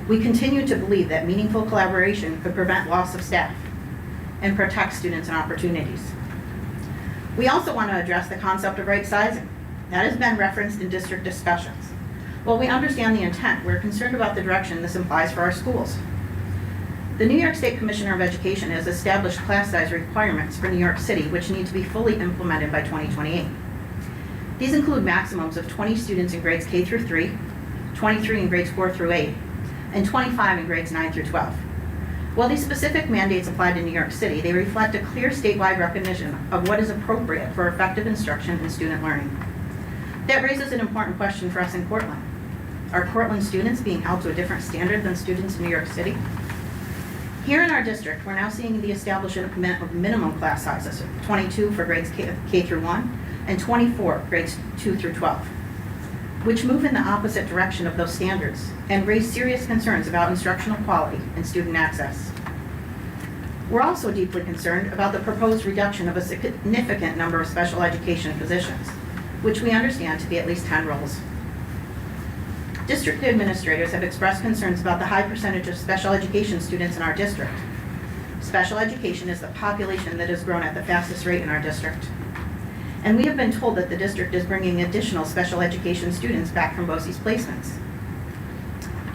S21: We continue to believe that meaningful collaboration could prevent loss of staff and protect students and opportunities. We also want to address the concept of right sizing. That has been referenced in district discussions. While we understand the intent, we're concerned about the direction this implies for our schools. The New York State Commissioner of Education has established class size requirements for New York City, which need to be fully implemented by 2028. These include maximums of 20 students in grades K through 3, 23 in grades 4 through 8, and 25 in grades 9 through 12. While these specific mandates apply to New York City, they reflect a clear statewide recognition of what is appropriate for effective instruction and student learning. That raises an important question for us in Cortland. Are Cortland students being held to a different standard than students in New York City? Here in our district, we're now seeing the establishment of minimum class sizes, 22 for grades K through 1, and 24 grades 2 through 12, which move in the opposite direction of those standards and raise serious concerns about instructional quality and student access. We're also deeply concerned about the proposed reduction of a significant number of special education positions, which we understand to be at least 10 roles. District administrators have expressed concerns about the high percentage of special education students in our district. Special education is the population that has grown at the fastest rate in our district. And we have been told that the district is bringing additional special education students back from BOCES placements.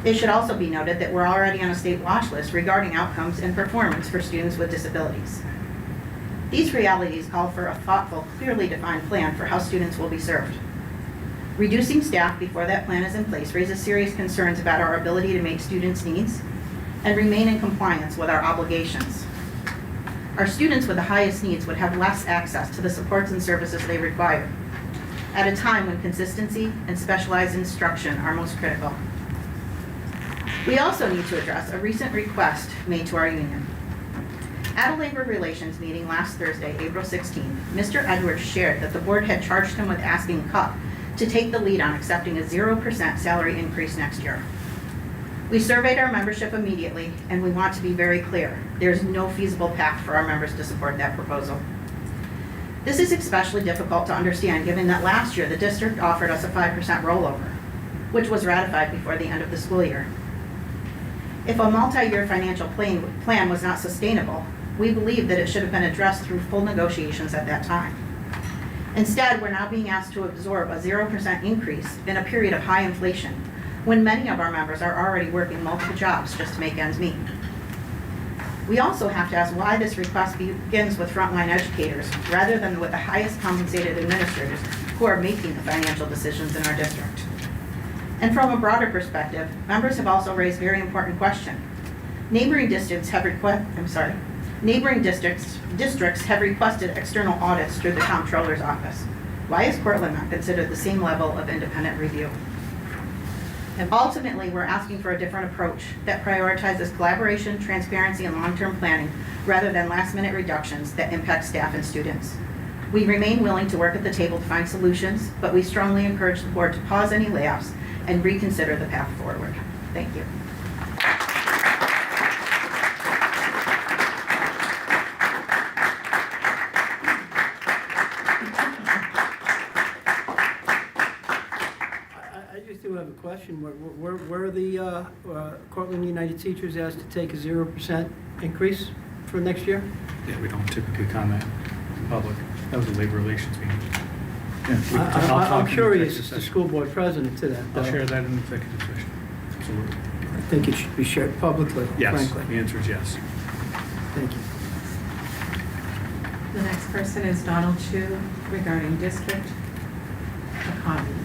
S21: It should also be noted that we're already on a state watch list regarding outcomes and performance for students with disabilities. These realities call for a thoughtful, clearly defined plan for how students will be served. Reducing staff before that plan is in place raises serious concerns about our ability to meet students' needs and remain in compliance with our obligations. Our students with the highest needs would have less access to the supports and services they require at a time when consistency and specialized instruction are most critical. We also need to address a recent request made to our union. At a labor relations meeting last Thursday, April 16th, Mr. Edwards shared that the board had charged him with asking CUP to take the lead on accepting a 0% salary increase next year. We surveyed our membership immediately, and we want to be very clear. There's no feasible path for our members to support that proposal. This is especially difficult to understand given that last year the district offered us a 5% rollover, which was ratified before the end of the school year. If a multi-year financial plan was not sustainable, we believe that it should have been addressed through full negotiations at that time. Instead, we're now being asked to absorb a 0% increase in a period of high inflation, when many of our members are already working multiple jobs just to make ends meet. We also have to ask why this request begins with frontline educators rather than with the highest compensated administrators who are making the financial decisions in our district. And from a broader perspective, members have also raised a very important question. Neighboring districts have requested external audits through the Comptroller's office. Why is Cortland not considered the same level of independent review? Ultimately, we're asking for a different approach that prioritizes collaboration, transparency, and long-term planning rather than last-minute reductions that impact staff and students. We remain willing to work at the table to find solutions, but we strongly encourage the board to pause any layoffs and reconsider the path forward. Thank you.
S2: I just do have a question. Where are the Cortland United Teachers asked to take a 0% increase for next year?
S11: Yeah, we don't typically comment in public. That was a labor relations meeting.
S2: I'm curious as the school board president to that.
S11: I'll share that in executive session. Absolutely.
S2: I think it should be shared publicly,
S11: Yes,
S2: frankly.
S11: the answer is yes.
S2: Thank you.
S17: The next person is Donald Chu regarding district economies.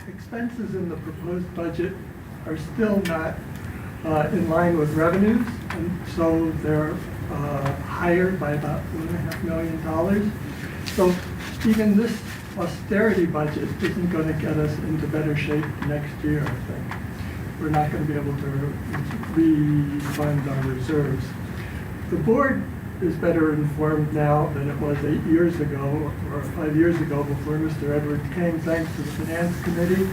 S6: Expenses in the proposed budget are still not in line with revenues, and so they're higher by about $1.5 million. So even this austerity budget isn't going to get us into better shape next year, I think. We're not going to be able to refund our reserves. The board is better informed now than it was 8 years ago or 5 years ago before Mr. Edwards came, thanks to the Finance Committee.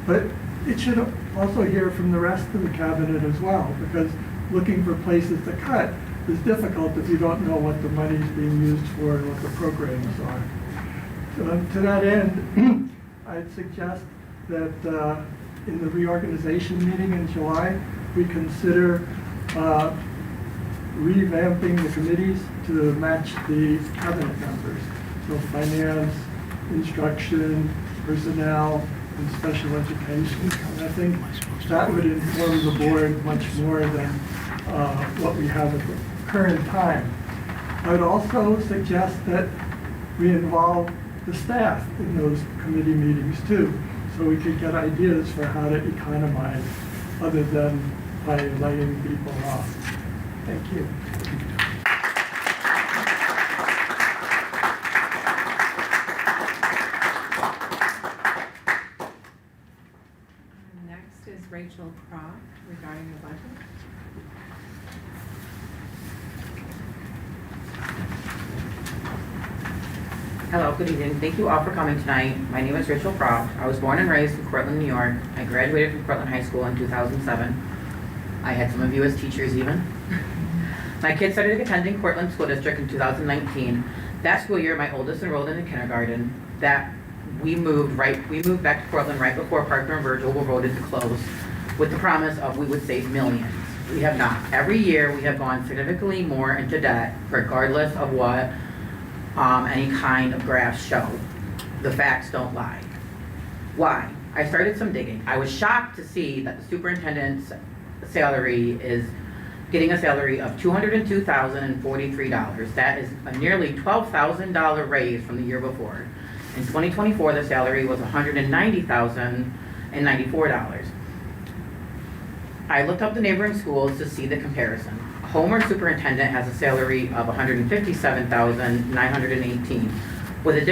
S6: But it should also hear from the rest of the cabinet as well, because looking for places to cut is difficult if you don't know what the money is being used for and what the programs are. To that end, I'd suggest that in the reorganization meeting in July, we consider revamping the committees to match the cabinet members. So finance, instruction, personnel, and special education. And I think that would inform the board much more than what we have at the current time. I would also suggest that we involve the staff in those committee meetings too, so we could get ideas for how to economize other than by laying people off. Thank you.
S17: Next is Rachel Croft regarding the budget.
S22: Hello, good evening. Thank you all for coming tonight. My name is Rachel Croft. I was born and raised in Cortland, New York. I graduated from Cortland High School in 2007. I had some of you as teachers even. My kids started attending Cortland School District in 2019. That school year, my oldest enrolled in kindergarten. We moved back to Cortland right before Parker and Virgil were voted to close, with the promise of we would save millions. We have not. Every year we have gone significantly more into debt, regardless of what any kind of graphs show. The facts don't lie. Why? I started some digging. I was shocked to see that the superintendent's salary is getting a salary of $202,043. That is a nearly $12,000 raise from the year before. In 2024, the salary was $190,094. I looked up the neighboring schools to see the comparison. Homer Superintendent has a salary of $157,918. With a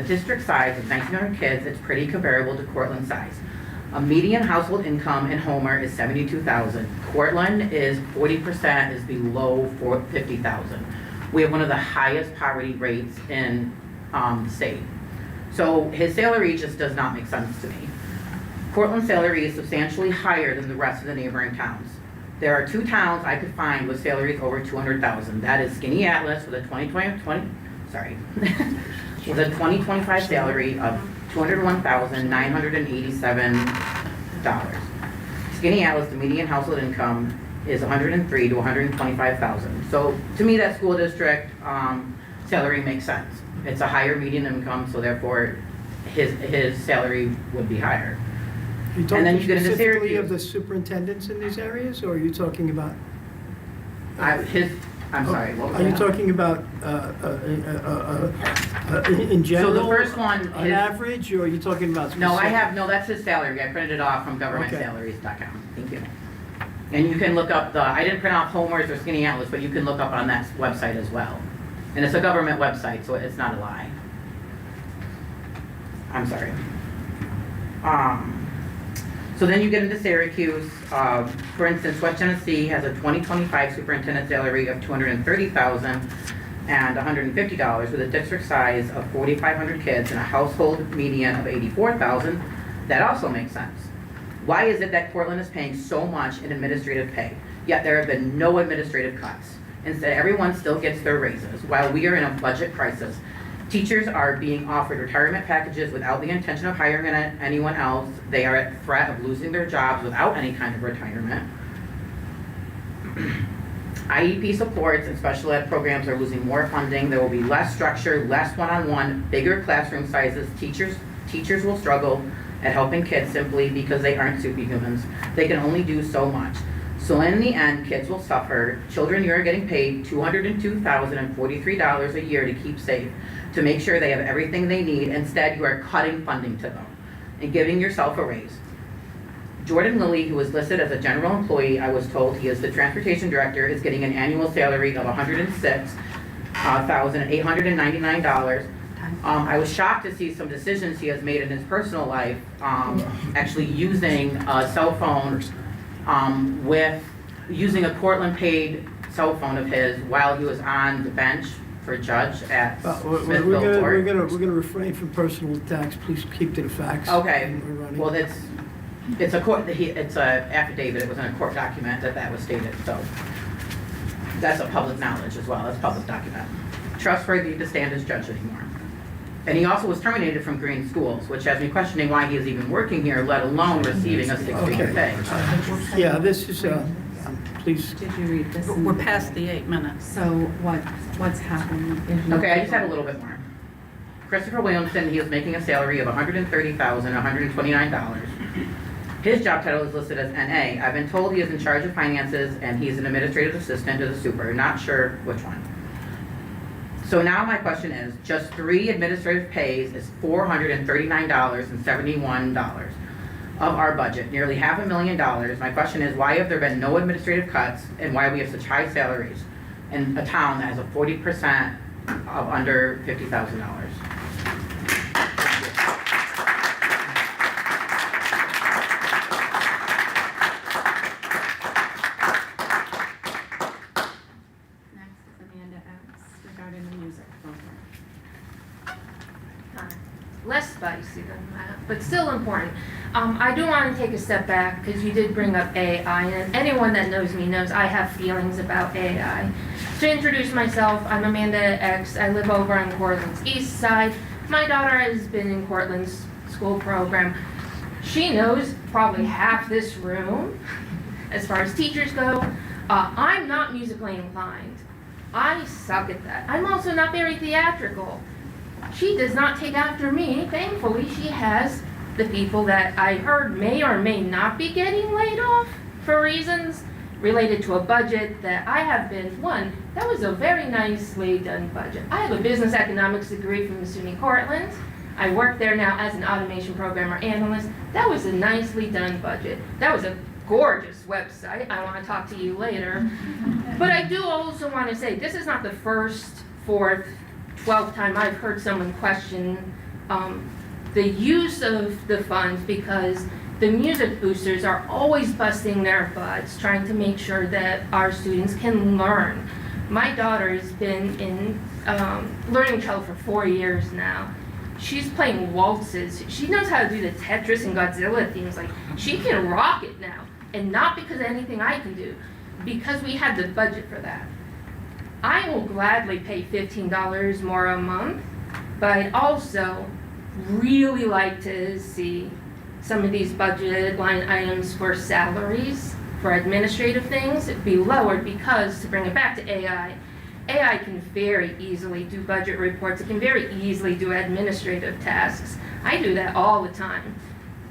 S22: district size of 1,900 kids, it's pretty comparable to Cortland size. A median household income in Homer is $72,000. Cortland is 40% is below $50,000. We have one of the highest poverty rates in the state. So his salary just does not make sense to me. Cortland's salary is substantially higher than the rest of the neighboring towns. There are 2 towns I could find with salaries over $200,000. That is Skinny Atlas with a 2025 salary of $201,987. Skinny Atlas, the median household income is $103,000 to $125,000. So to me, that school district salary makes sense. It's a higher median income, so therefore his salary would be higher.
S2: Are you
S22: And then
S2: talking
S22: you get into
S2: specifically
S22: Syracuse.
S2: of the superintendents in these areas, or are you talking about?
S22: I'm sorry, what was
S2: Are you
S22: that?
S2: talking about in general?
S22: So the first one
S2: on
S22: is-
S2: average, or are you talking about?
S22: No,
S2: specific?
S22: that's his salary. I printed it off from
S2: Okay.
S22: governmentsalaries.com. Thank you. And you can look up I didn't print off Homer's or Skinny Atlas, but you can look up on that website as well. And it's a government website, so it's not a lie. I'm sorry. So then you get into Syracuse. For instance, West Tennessee has a 2025 superintendent salary of $230,000 and $150 with a district size of 4,500 kids and a household median of $84,000. That also makes sense. Why is it that Cortland is paying so much in administrative pay, yet there have been no administrative cuts? Instead, everyone still gets their raises while we are in a budget crisis. Teachers are being offered retirement packages without the intention of hiring anyone else. They are at threat of losing their jobs without any kind of retirement. IEP supports and special ed programs are losing more funding. There will be less structure, less one-on-one, bigger classroom sizes. Teachers will struggle at helping kids simply because they aren't superhumans. They can only do so much. So in the end, kids will suffer. Children, you are getting paid $202,043 a year to keep safe, to make sure they have everything they need. Instead, you are cutting funding to them and giving yourself a raise. Jordan Lilly, who was listed as a general employee, I was told he is the transportation director, is getting an annual salary of $106,899. I was shocked to see some decisions he has made in his personal life, actually using a cell phone, using a Cortland paid cell phone of his while he was on the bench for judge at Smithville Court.
S2: We're gonna refrain from personal attacks. Please keep to the facts.
S22: Okay. Well, it's a court. It's a affidavit. It was in a court document that was stated. So that's a public knowledge as well. That's a public document. Trustworthy to stand as judge anymore. And he also was terminated from Green Schools, which has me questioning why he is even working here, let alone receiving a six-figure pay.
S2: Yeah, this is, please.
S17: Did you read this?
S4: We're past the 8 minutes.
S17: So what's happening is...
S22: Okay, I just have a little bit more. Christopher Williamson, he is making a salary of $130,129. His job title is listed as NA. I've been told he is in charge of finances and he's an administrative assistant to the super. Not sure which one. So now my question is, just 3 administrative pays is $439.71 of our budget, nearly $500,000. My question is, why have there been no administrative cuts and why we have such high salaries in a town that has a 40% of under $50,000?
S7: Less spicy than that, but still important. I do want to take a step back because you did bring up AI, and anyone that knows me knows I have feelings about AI. To introduce myself, I'm Amanda X. I live over on Cortland's east side. My daughter has been in Cortland's school program. She knows probably half this room as far as teachers go. I'm not musically inclined. I suck at that. I'm also not very theatrical. She does not take after me. Thankfully, she has the people that I heard may or may not be getting laid off for reasons related to a budget that I have been, that was a very nicely done budget. I have a business economics degree from SUNY Cortland. I work there now as an automation programmer analyst. That was a nicely done budget. That was a gorgeous website. I want to talk to you later. But I do also want to say, this is not the first, 4th, 12th time I've heard someone question the use of the funds, because the music boosters are always busting their butts trying to make sure that our students can learn. My daughter has been in learning cello for 4 years now. She's playing waltzes. She knows how to do the Tetris and Godzilla themes. Like, she can rock it now. And not because of anything I can do, because we had the budget for that. I will gladly pay $15 more a month, but I'd also really like to see some of these budget line items for salaries, for administrative things, be lowered, because, to bring it back to AI can very easily do budget reports. It can very easily do administrative tasks. I do that all the time.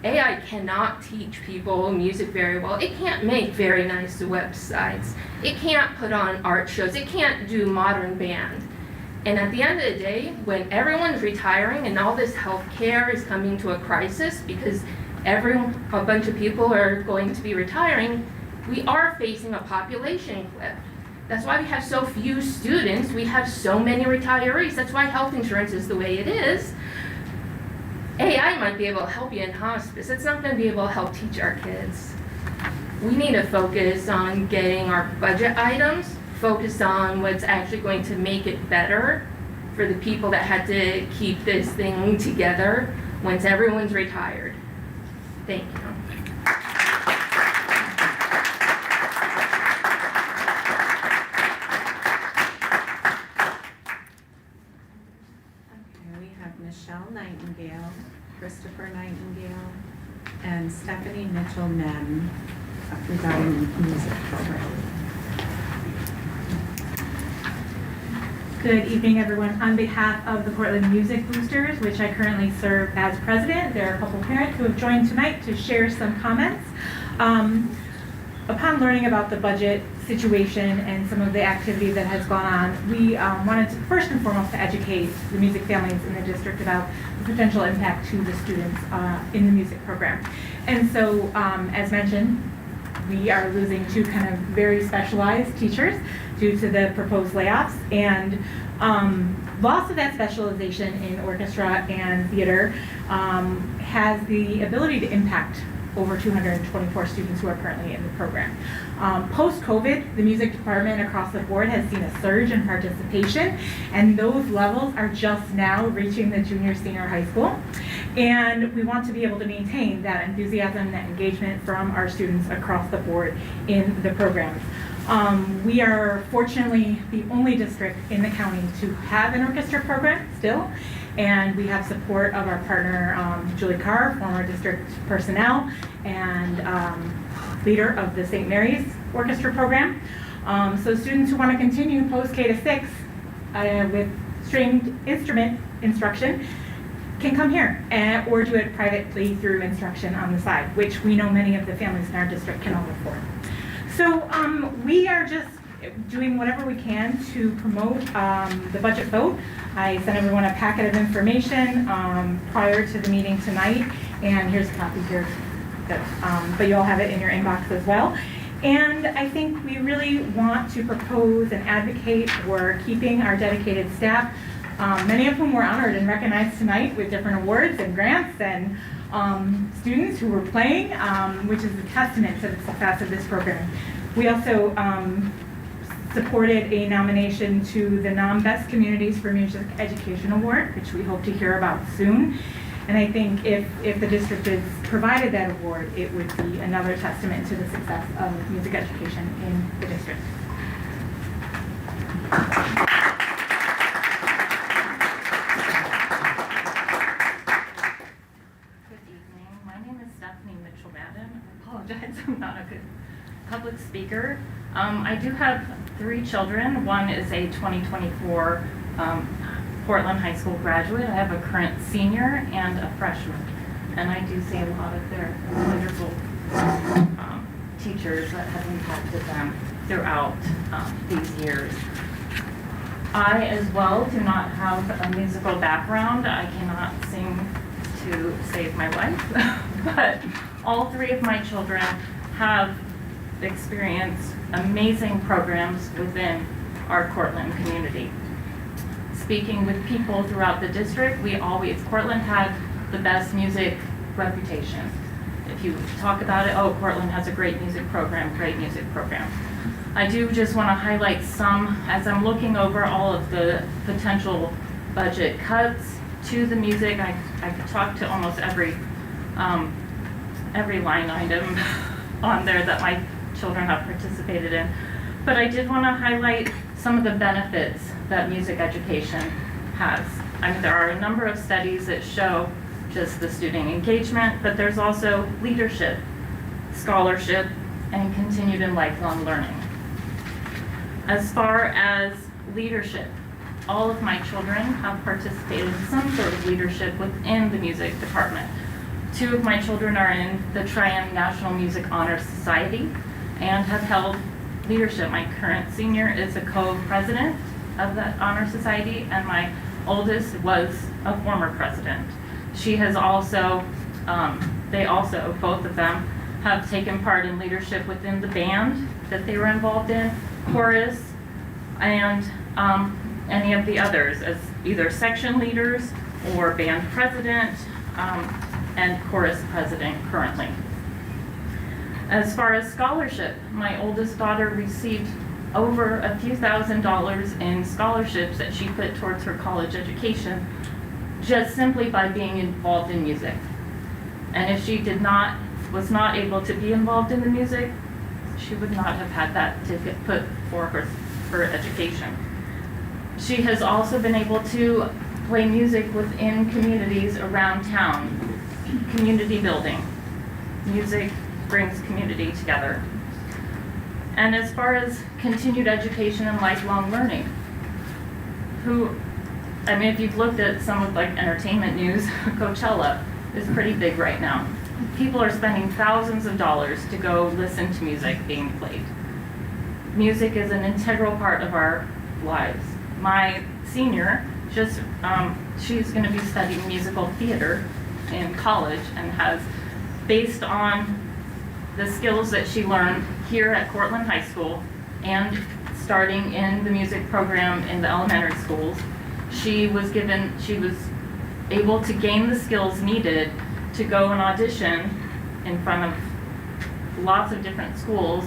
S7: AI cannot teach people music very well. It can't make very nice websites. It can't put on art shows. It can't do modern band. And at the end of the day, when everyone's retiring and all this healthcare is coming to a crisis because a bunch of people are going to be retiring, we are facing a population cliff. That's why we have so few students. We have so many retirees. That's why health insurance is the way it is. AI might be able to help you in hospice. It's not going to be able to help teach our kids. We need to focus on getting our budget items, focus on what's actually going to make it better for the people that had to keep this thing together once everyone's retired. Thank you.
S17: Okay, we have Michelle Nightingale, Christopher Nightingale, and Stephanie Mitchell-Menn regarding the music program.
S9: Good evening, everyone. On behalf of the Cortland Music Boosters, which I currently serve as president, there are a couple parents who have joined tonight to share some comments. Upon learning about the budget situation and some of the activity that has gone on, we wanted to first and foremost to educate the music families in the district about the potential impact to the students in the music program. And so, as mentioned, we are losing two kind of very specialized teachers due to the proposed layoffs, and loss of that specialization in orchestra and theater has the ability to impact over 224 students who are currently in the program. Post-COVID, the music department across the board has seen a surge in participation, and those levels are just now reaching the junior, senior high school. And we want to be able to maintain that enthusiasm, that engagement from our students across the board in the programs. We are fortunately the only district in the county to have an orchestra program still, and we have support of our partner Julie Carr, former district personnel and leader of the St. Mary's Orchestra program. So students who want to continue post K to 6 with stringed instrument instruction can come here or do it privately through instruction on the side, which we know many of the families in our district cannot afford. So we are just doing whatever we can to promote the budget vote. I sent everyone a packet of information prior to the meeting tonight, and here's a copy here, but you all have it in your inbox as well. And I think we really want to propose and advocate for keeping our dedicated staff, many of whom were honored and recognized tonight with different awards and grants and students who were playing, which is a testament to the success of this program. We also supported a nomination to the NOM-Best Communities for Music Education Award, which we hope to hear about soon. And I think if the district is provided that award, it would be another testament to the success of music education in the district.
S10: My name is Stephanie Mitchell-Madden. I apologize, I'm not a good public speaker. I do have 3 children. One is a 2024 Cortland High School graduate. I have a current senior and a freshman. And I do see a lot of their wonderful teachers that have impacted them throughout these years. I, as well, do not have a musical background. I cannot sing to save my life, but all 3 of my children have experienced amazing programs within our Cortland community. Speaking with people throughout the district, Cortland had the best music reputation. If you talk about it, oh, Cortland has a great music program, great music program. I do just want to highlight some, as I'm looking over all of the potential budget cuts to the music. I could talk to almost every line item on there that my children have participated in. But I did want to highlight some of the benefits that music education has. I mean, there are a number of studies that show just the student engagement, but there's also leadership, scholarship, and continued and lifelong learning. As far as leadership, all of my children have participated in some sort of leadership within the music department. 2 of my children are in the Triumph National Music Honor Society and have held leadership. My current senior is a co-president of that honor society, and my oldest was a former president. She has also, both of them, have taken part in leadership within the band that they were involved in, chorus, and any of the others as either section leaders or band president and chorus president currently. As far as scholarship, my oldest daughter received over a few $1,000s in scholarships that she put towards her college education just simply by being involved in music. And if she was not able to be involved in the music, she would not have had that ticket put for her education. She has also been able to play music within communities around town, community building. Music brings community together. And as far as continued education and lifelong learning, if you've looked at some of like entertainment news, Coachella is pretty big right now. People are spending thousands of dollars to go listen to music being played. Music is an integral part of our lives. My senior, she's going to be studying musical theater in college and has, based on the skills that she learned here at Cortland High School and starting in the music program in the elementary schools, she was able to gain the skills needed to go and audition in front of lots of different schools,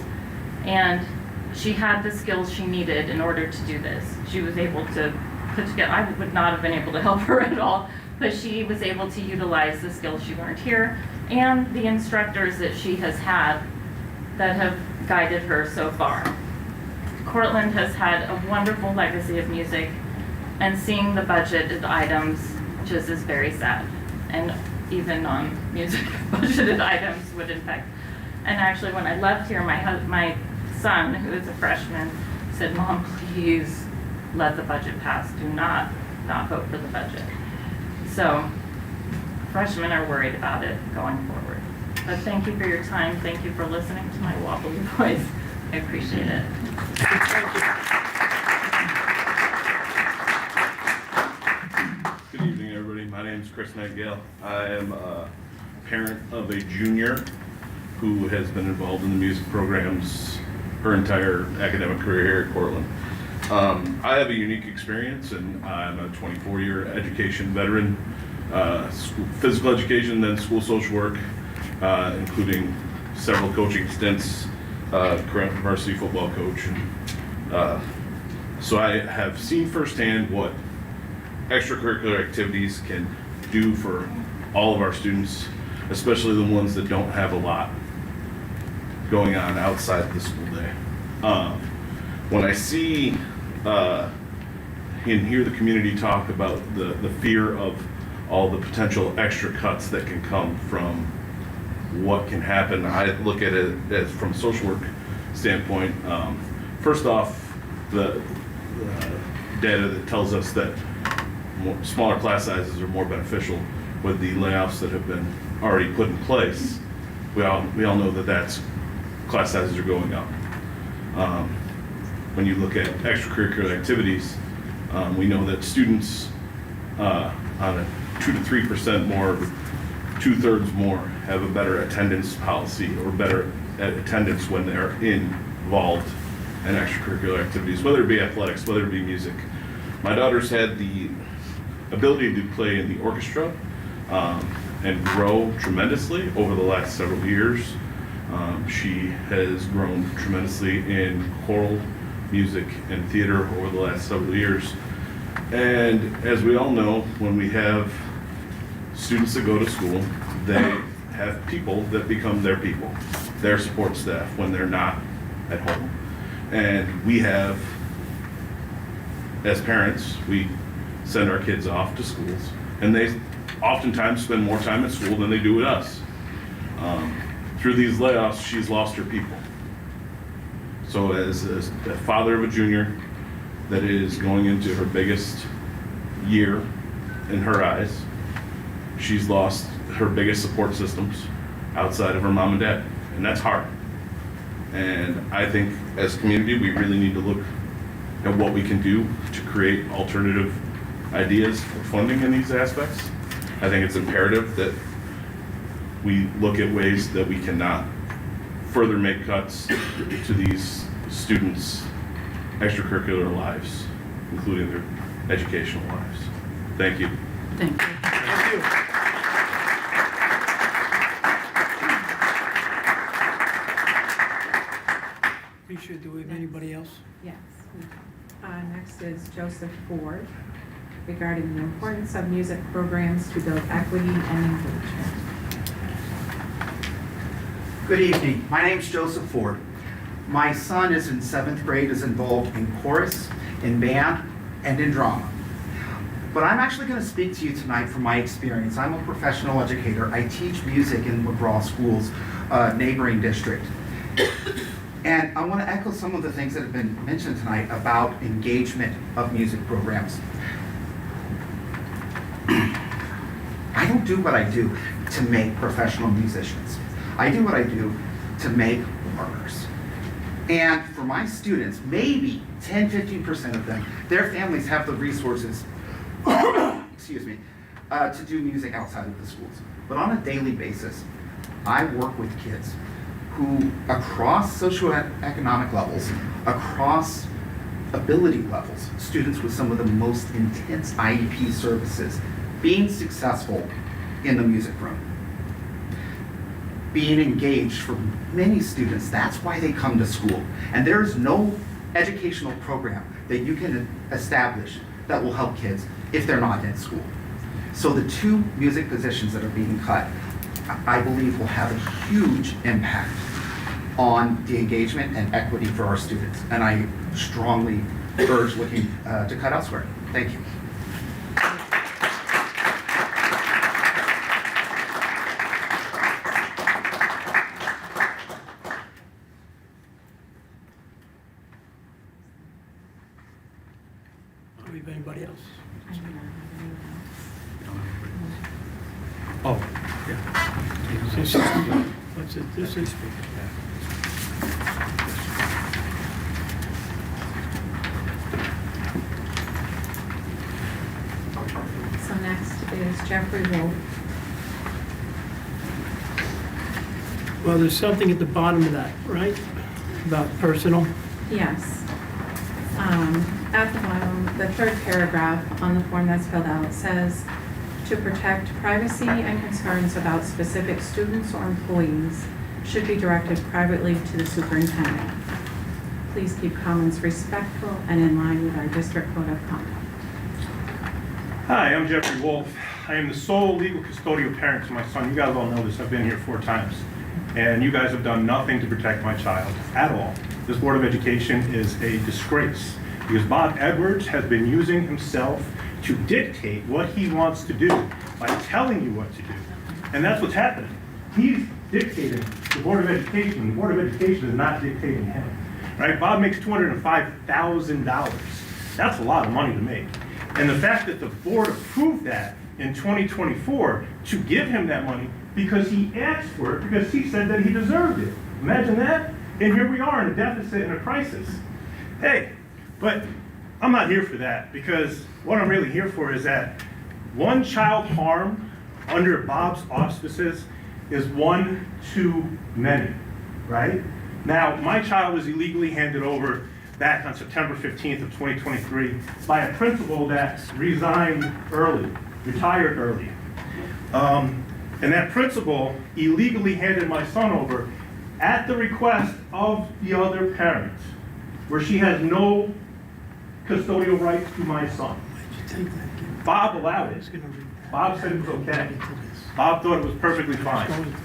S10: and she had the skills she needed in order to do this. She was able to put together, I would not have been able to help her at all, but she was able to utilize the skills she learned here and the instructors that she has had that have guided her so far. Cortland has had a wonderful legacy of music, and seeing the budgeted items just is very sad. And even non-music budgeted items would impact. And actually when I left here, my son, who is a freshman, said, "Mom, please let the budget pass. Do not vote for the budget." So freshmen are worried about it going forward. But thank you for your time. Thank you for listening to my wobbly voice. I appreciate it.
S2: Thank you.
S1: Good evening, everybody. My name is Chris Nightingale. I am a parent of a junior who has been involved in the music programs her entire academic career here at Cortland. I have a unique experience, and I'm a 24-year education veteran, physical education, then school social work, including several coaching stints, current varsity football coach. So I have seen firsthand what extracurricular activities can do for all of our students, especially the ones that don't have a lot going on outside the school day. When I see and hear the community talk about the fear of all the potential extra cuts that can come from what can happen, I look at it as from a social work standpoint. First off, the data that tells us that smaller class sizes are more beneficial with the layoffs that have been already put in place. We all know that class sizes are going up. When you look at extracurricular activities, we know that students on a 2 to 3% more, 2/3 more, have a better attendance policy or better attendance when they're involved in extracurricular activities, whether it be athletics, whether it be music. My daughter's had the ability to play in the orchestra and grow tremendously over the last several years. She has grown tremendously in choral music and theater over the last several years. And as we all know, when we have students that go to school, they have people that become their people, their support staff when they're not at home. And we have, as parents, we send our kids off to schools, and they oftentimes spend more time at school than they do with us. Through these layoffs, she's lost her people. So as a father of a junior that is going into her biggest year in her eyes, she's lost her biggest support systems outside of her mom and dad, and that's hard. And I think as a community, we really need to look at what we can do to create alternative ideas for funding in these aspects. I think it's imperative that we look at ways that we cannot further make cuts to these students' extracurricular lives, including their educational lives. Thank you.
S4: Thank you.
S2: Thank you.
S5: Appreciate. Do we have anybody else?
S17: Yes. Next is Joseph Ford regarding the importance of music programs to build equity and engagement.
S13: Good evening. My name's Joseph Ford. My son is in 7th grade, is involved in chorus, in band, and in drama. But I'm actually going to speak to you tonight from my experience. I'm a professional educator. I teach music in McGraw School's neighboring district. And I want to echo some of the things that have been mentioned tonight about engagement of music programs. I don't do what I do to make professional musicians. I do what I do to make learners. And for my students, maybe 10-15% of them, their families have the resources excuse me, to do music outside of the schools. But on a daily basis, I work with kids who, across socioeconomic levels, across ability levels, students with some of the most intense IEP services, being successful in the music room. Being engaged for many students, that's why they come to school. And there is no educational program that you can establish that will help kids if they're not in school. So the 2 music positions that are being cut, I believe will have a huge impact on the engagement and equity for our students. And I strongly urge looking to cut elsewhere. Thank you.
S5: Do we have anybody else?
S11: Oh, yeah.
S5: What's it? This is.
S17: So next is Jeffrey Wolf.
S5: Well, there's something at the bottom of that, right? About personal.
S17: Yes. At the bottom, the 3rd paragraph on the form that's filled out says, to protect privacy and concerns about specific students or employees should be directed privately to the superintendent. Please keep comments respectful and in line with our district code of conduct.
S23: Hi, I'm Jeffrey Wolf. I am the sole legal custodial parent to my son. You guys all know this. I've been here 4 times. And you guys have done nothing to protect my child at all. This Board of Education is a disgrace because Bob Edwards has been using himself to dictate what he wants to do by telling you what to do. And that's what's happening. He's dictating the Board of Education. The Board of Education is not dictating him. Right? Bob makes $205,000. That's a lot of money to make. And the fact that the board approved that in 2024 to give him that money because he asked for it, because he said that he deserved it. Imagine that. And here we are in a deficit and a crisis. Hey, but I'm not here for that, because what I'm really here for is that one child harmed under Bob's auspices is one too many, right? Now, my child was illegally handed over back on September 15th of 2023 by a principal that resigned early, retired early. And that principal illegally handed my son over at the request of the other parent, where she has no custodial rights to my son. Bob allowed it. Bob said it was okay. Bob thought it was perfectly fine.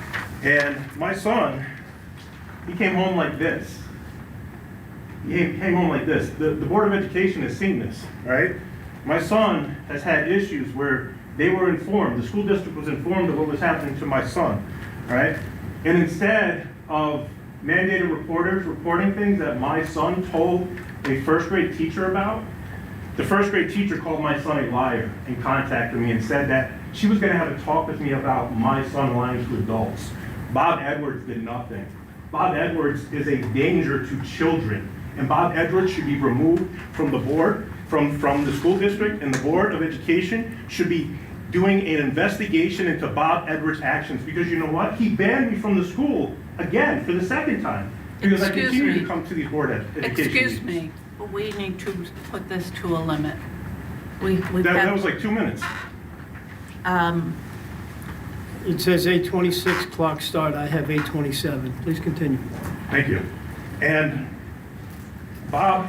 S23: And my son, he came home like this. He came home like this. The Board of Education has seen this, right? My son has had issues where they were informed, the school district was informed of what was happening to my son, right? And instead of mandated reporters reporting things that my son told a 1st grade teacher about, the 1st grade teacher called my son a liar and contacted me and said that she was going to have a talk with me about my son lying to adults. Bob Edwards did nothing. Bob Edwards is a danger to children, and Bob Edwards should be removed from the board, from the school district, and the Board of Education should be doing an investigation into Bob Edwards' actions, because you know what? He banned me from the school again for the 2nd time because I continue to come to these Board of Education
S4: Excuse
S23: meetings.
S4: me. But we need to put this to a limit. We've
S23: That
S4: got-
S23: was like 2 minutes.
S5: It says 8:26 clock start, I have 8:27. Please continue.
S23: Thank you. And Bob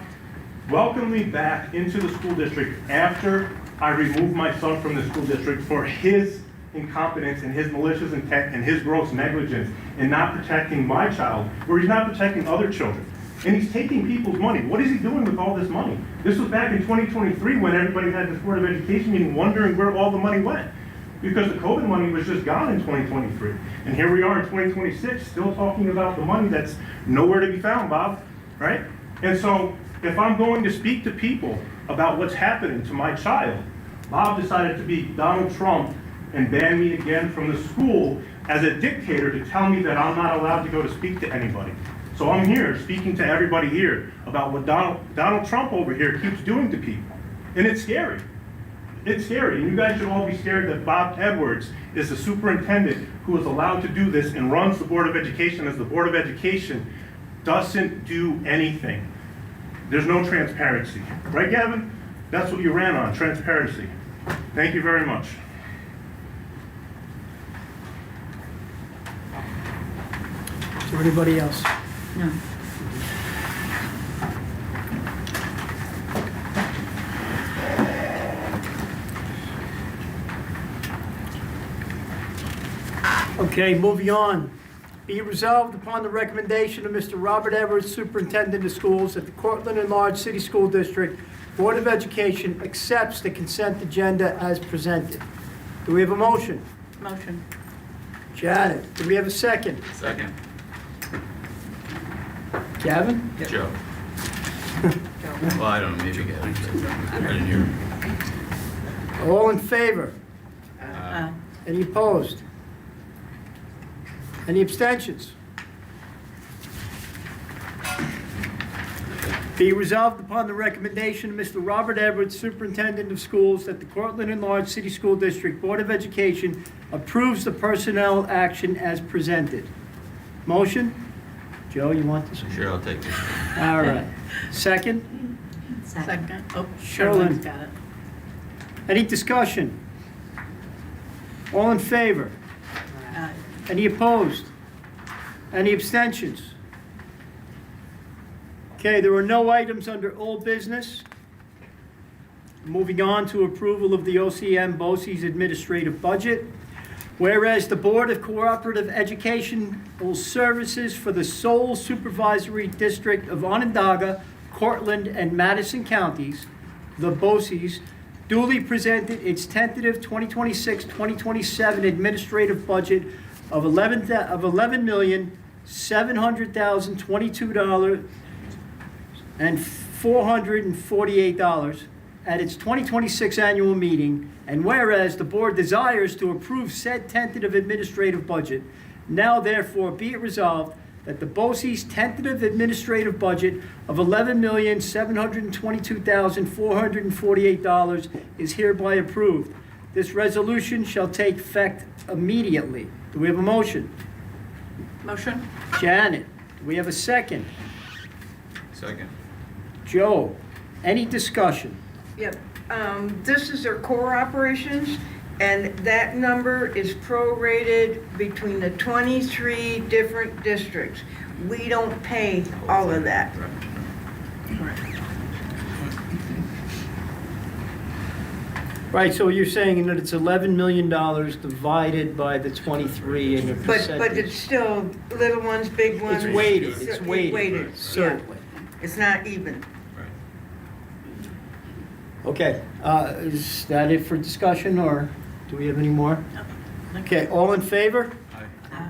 S23: welcomed me back into the school district after I removed my son from the school district for his incompetence and his malicious intent and his gross negligence in not protecting my child, where he's not protecting other children. And he's taking people's money. What is he doing with all this money? This was back in 2023 when everybody had this Board of Education meeting wondering where all the money went. Because the COVID money was just gone in 2023. And here we are in 2026, still talking about the money that's nowhere to be found, Bob, right? And so if I'm going to speak to people about what's happening to my child, Bob decided to be Donald Trump and ban me again from the school as a dictator to tell me that I'm not allowed to go to speak to anybody. So I'm here speaking to everybody here about what Donald Trump over here keeps doing to people. And it's scary. It's scary, and you guys should all be scared that Bob Edwards is the superintendent who is allowed to do this and runs the Board of Education as the Board of Education doesn't do anything. There's no transparency. Right, Gavin? That's what you ran on, transparency. Thank you very much.
S5: Is there anybody else?
S4: No.
S5: Okay, moving on. Be it resolved upon the recommendation of Mr. Robert Edwards, Superintendent of Schools, that the Cortland Enlarged City School District Board of Education accepts the consent agenda as presented. Do we have a motion?
S4: Motion.
S5: Janet, do we have a second?
S12: Second.
S5: Gavin?
S12: Joe. Well, I don't know, maybe Gavin. I didn't hear.
S5: All in favor?
S4: Aye.
S5: Any opposed? Any abstentions? Be resolved upon the recommendation of Mr. Robert Edwards, Superintendent of Schools, that the Cortland Enlarged City School District Board of Education approves the personnel action as presented. Motion? Joe, you want this one?
S12: Sure, I'll take this.
S5: All right. Second?
S4: Second. Oh,
S5: Sherlyn.
S4: Sherlyn's got it.
S5: Any discussion? All in favor?
S4: Aye.
S5: Any opposed? Any abstentions? Okay, there are no items under old business. Moving on to approval of the OCM BOCES administrative budget. Whereas the Board of Cooperative Educational Services for the sole supervisory district of Onondaga, Cortland, and Madison counties, the BOCES, duly presented its tentative 2026-2027 administrative budget of $11,700,022 and $448 at its 2026 annual meeting, and whereas the board desires to approve said tentative administrative budget, now therefore be it resolved that the BOCES tentative administrative budget of $11,722,448 is hereby approved. This resolution shall take effect immediately. Do we have a motion?
S4: Motion.
S5: Janet, do we have a second?
S12: Second.
S5: Joe, any discussion?
S3: Yep. This is their core operations, and that number is prorated between the 23 different districts. We don't pay all of that.
S5: Right, so you're saying that it's $11 million divided by the 23 and the
S3: But
S5: percentage.
S3: it's still little ones, big ones.
S5: It's weighted,
S3: yeah.
S5: certainly.
S3: It's not even.
S5: Okay, is that it for discussion, or do we have any more? Okay, all in favor?
S12: Aye.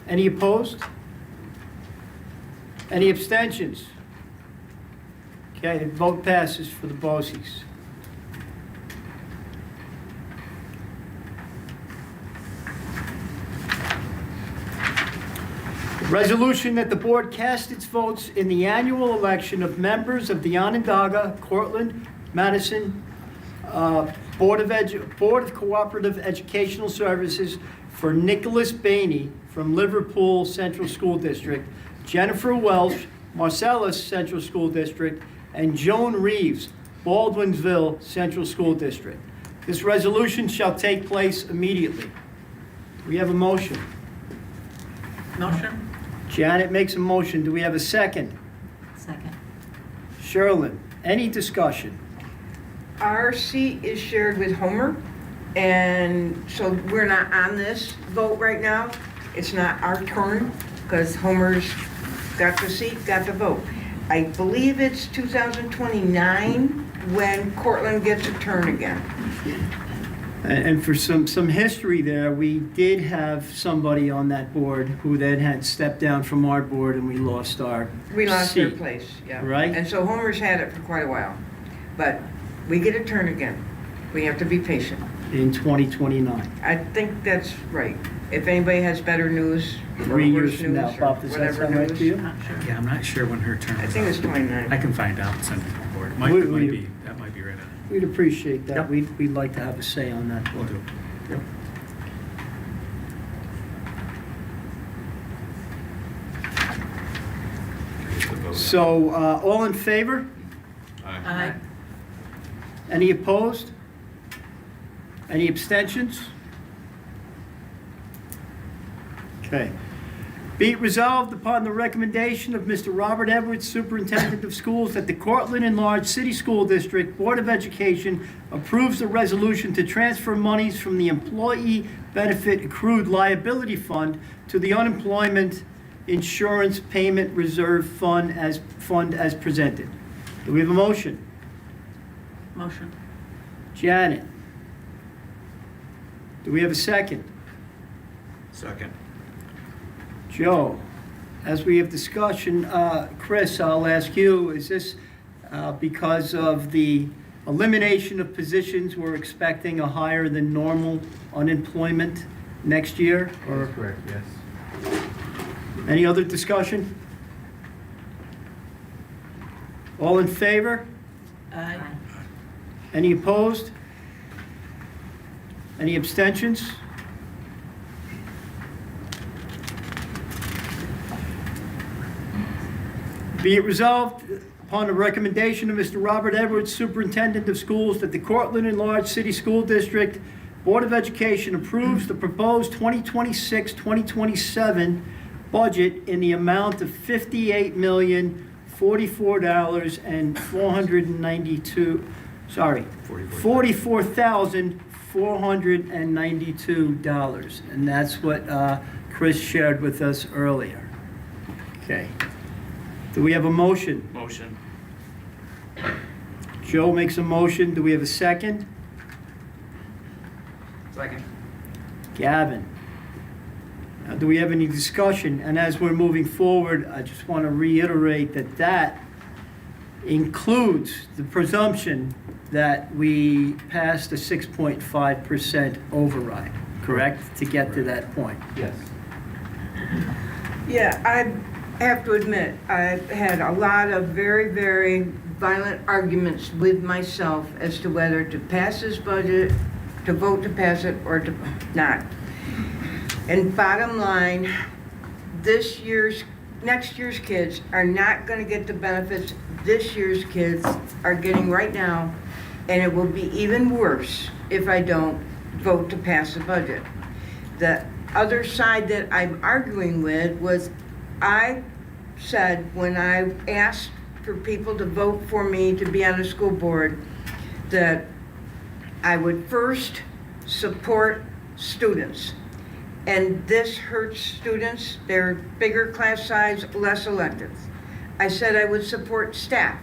S5: Any opposed? Any abstentions? Okay, the vote passes for the BOCES. Resolution that the board cast its votes in the annual election of members of the Onondaga, Cortland, Madison Board of Cooperative Educational Services for Nicholas Bainey from Liverpool Central School District, Jennifer Welsh Marcellus Central School District, and Joan Reeves, Baldwinsville Central School District. This resolution shall take place immediately. We have a motion.
S4: Motion?
S5: Janet makes a motion. Do we have a second?
S4: Second.
S5: Sherlyn, any discussion?
S3: Our seat is shared with Homer, and so we're not on this vote right now. It's not our turn, because Homer's got the seat, got the vote. I believe it's 2029 when Cortland gets a turn again.
S5: And for some history there, we did have somebody on that board who then had stepped down from our board, and we lost our
S3: We lost their
S5: seat.
S3: place, yeah.
S5: Right.
S3: And so Homer's had it for quite a while. But we get a turn again. We have to be patient.
S5: In 2029.
S3: I think that's right. If anybody has better news, or
S5: 3 years
S3: worse
S5: from now.
S3: news, or
S5: Bob, does that
S3: whatever
S5: sound right
S3: news.
S5: to you?
S11: Yeah, I'm not sure when her term is
S3: I think it's
S11: up.
S3: 29.
S11: I can find out and send it to the board. It might,
S5: We-
S11: it might
S5: we-
S11: be, that might be right on.
S5: We'd appreciate that.
S11: Yep.
S5: We'd like to have a say on that
S11: We'll
S5: board.
S11: do. Yep.
S5: So, all in favor?
S4: Aye.
S5: Any opposed? Any abstentions? Okay. Be it resolved upon the recommendation of Mr. Robert Edwards, Superintendent of Schools, that the Cortland Enlarged City School District Board of Education approves the resolution to transfer monies from the Employee Benefit Accrued Liability Fund to the Unemployment Insurance Payment Reserve Fund as presented. Do we have a motion?
S4: Motion.
S5: Janet? Do we have a second?
S12: Second.
S5: Joe? As we have discussion, Chris, I'll ask you, is this because of the elimination of positions, we're expecting a higher than normal unemployment next year? Or
S16: That's correct, yes.
S5: any other discussion? All in favor?
S4: Aye.
S5: Any opposed? Any abstentions? Be it resolved upon the recommendation of Mr. Robert Edwards, Superintendent of Schools, that the Cortland Enlarged City School District Board of Education approves the proposed 2026-2027 budget in the amount of $44,492. And that's what Chris shared with us earlier. Okay. Do we have a motion?
S12: Motion.
S5: Joe makes a motion. Do we have a second?
S12: Second.
S5: Gavin. Now, do we have any discussion? And as we're moving forward, I just want to reiterate that that includes the presumption that we passed a 6.5% override, correct? To get to that point.
S16: Yes.
S3: Yeah, I have to admit, I've had a lot of very, very violent arguments with myself as to whether to pass this budget, to vote to pass it, or to not. And bottom line, next year's kids are not gonna get the benefits this year's kids are getting right now, and it will be even worse if I don't vote to pass the budget. The other side that I'm arguing with was, I said when I asked for people to vote for me to be on the school board, that I would first support students. And this hurts students, they're bigger class size, less electives. I said I would support staff.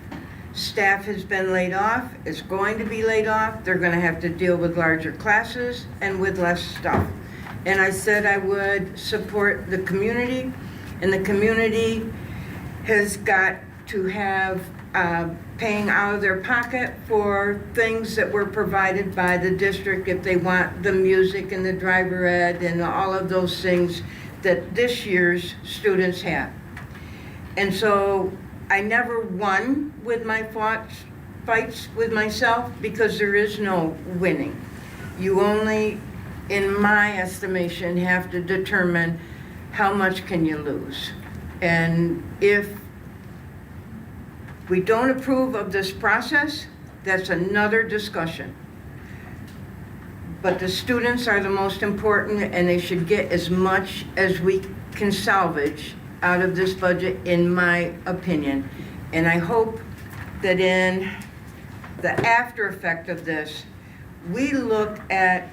S3: Staff has been laid off, is going to be laid off, they're gonna have to deal with larger classes and with less stuff. And I said I would support the community, and the community has got to have paying out of their pocket for things that were provided by the district if they want the music and the driver ed and all of those things that this year's students have. And so I never won with my fights with myself, because there is no winning. You only, in my estimation, have to determine how much can you lose. And if we don't approve of this process, that's another discussion. But the students are the most important, and they should get as much as we can salvage out of this budget, in my opinion. And I hope that in the after effect of this, we look at,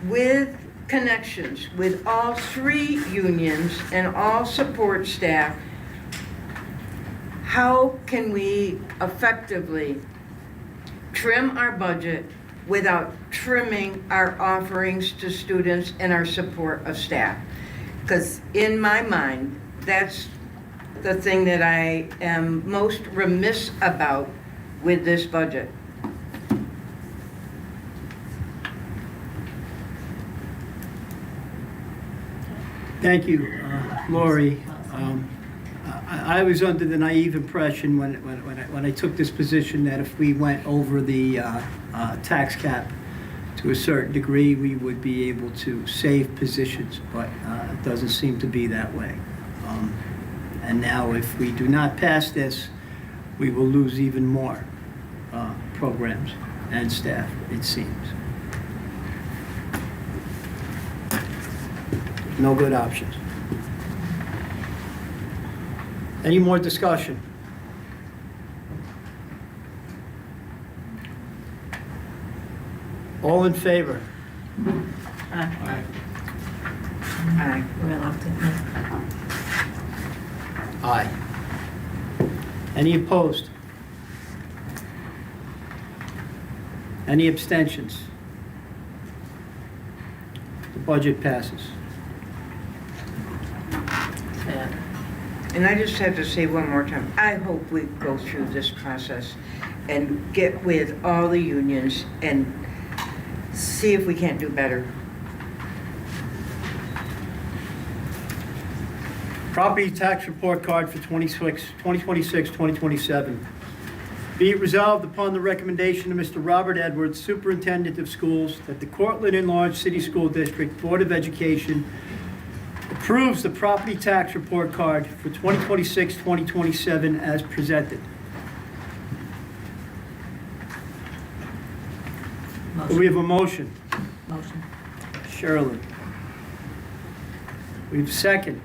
S3: with connections with all 3 unions and all support staff, how can we effectively trim our budget without trimming our offerings to students and our support of staff? Because in my mind, that's the thing that I am most remiss about with this budget.
S5: Thank you, Lori. I was under the naive impression when I took this position that if we went over the tax cap to a certain degree, we would be able to save positions, but it doesn't seem to be that way. And now if we do not pass this, we will lose even more programs and staff, it seems. No good options. Any more discussion? All in favor?
S3: Aye.
S5: Aye. Any opposed? Any abstentions? The budget passes.
S3: And I just have to say one more time, I hope we go through this process and get with all the unions and see if we can't do better.
S5: Property tax report card for 2026-2027. Be it resolved upon the recommendation of Mr. Robert Edwards, Superintendent of Schools, that the Cortland Enlarged City School District Board of Education approves the property tax report card for 2026-2027 as presented. Do we have a motion?
S4: Motion.
S5: Shirley. We have a second.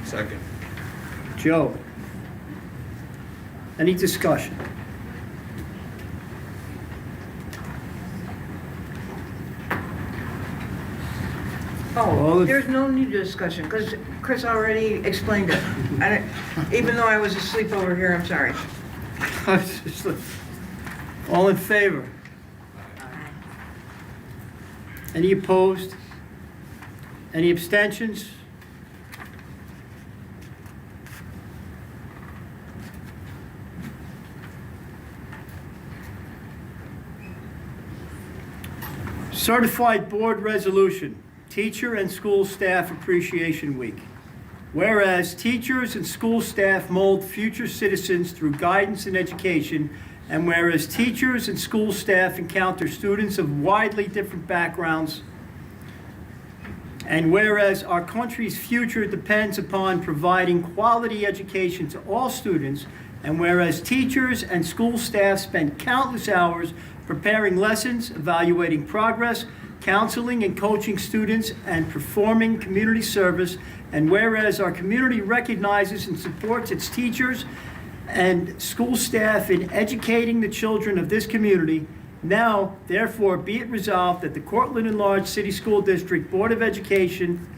S12: Second.
S5: Joe. Any discussion?
S3: Oh, there's no need to discussion, because Chris already explained it. Even though I was asleep over here, I'm sorry.
S5: All in favor? Any opposed? Any abstentions? Certified Board Resolution, Teacher and School Staff Appreciation Week. Whereas teachers and school staff mold future citizens through guidance and education, and whereas teachers and school staff encounter students of widely different backgrounds, and whereas our country's future depends upon providing quality education to all students, and whereas teachers and school staff spend countless hours preparing lessons, evaluating progress, counseling and coaching students, and performing community service, and whereas our community recognizes and supports its teachers and school staff in educating the children of this community, now, therefore, be it resolved that the Cortland Enlarged City School District Board of Education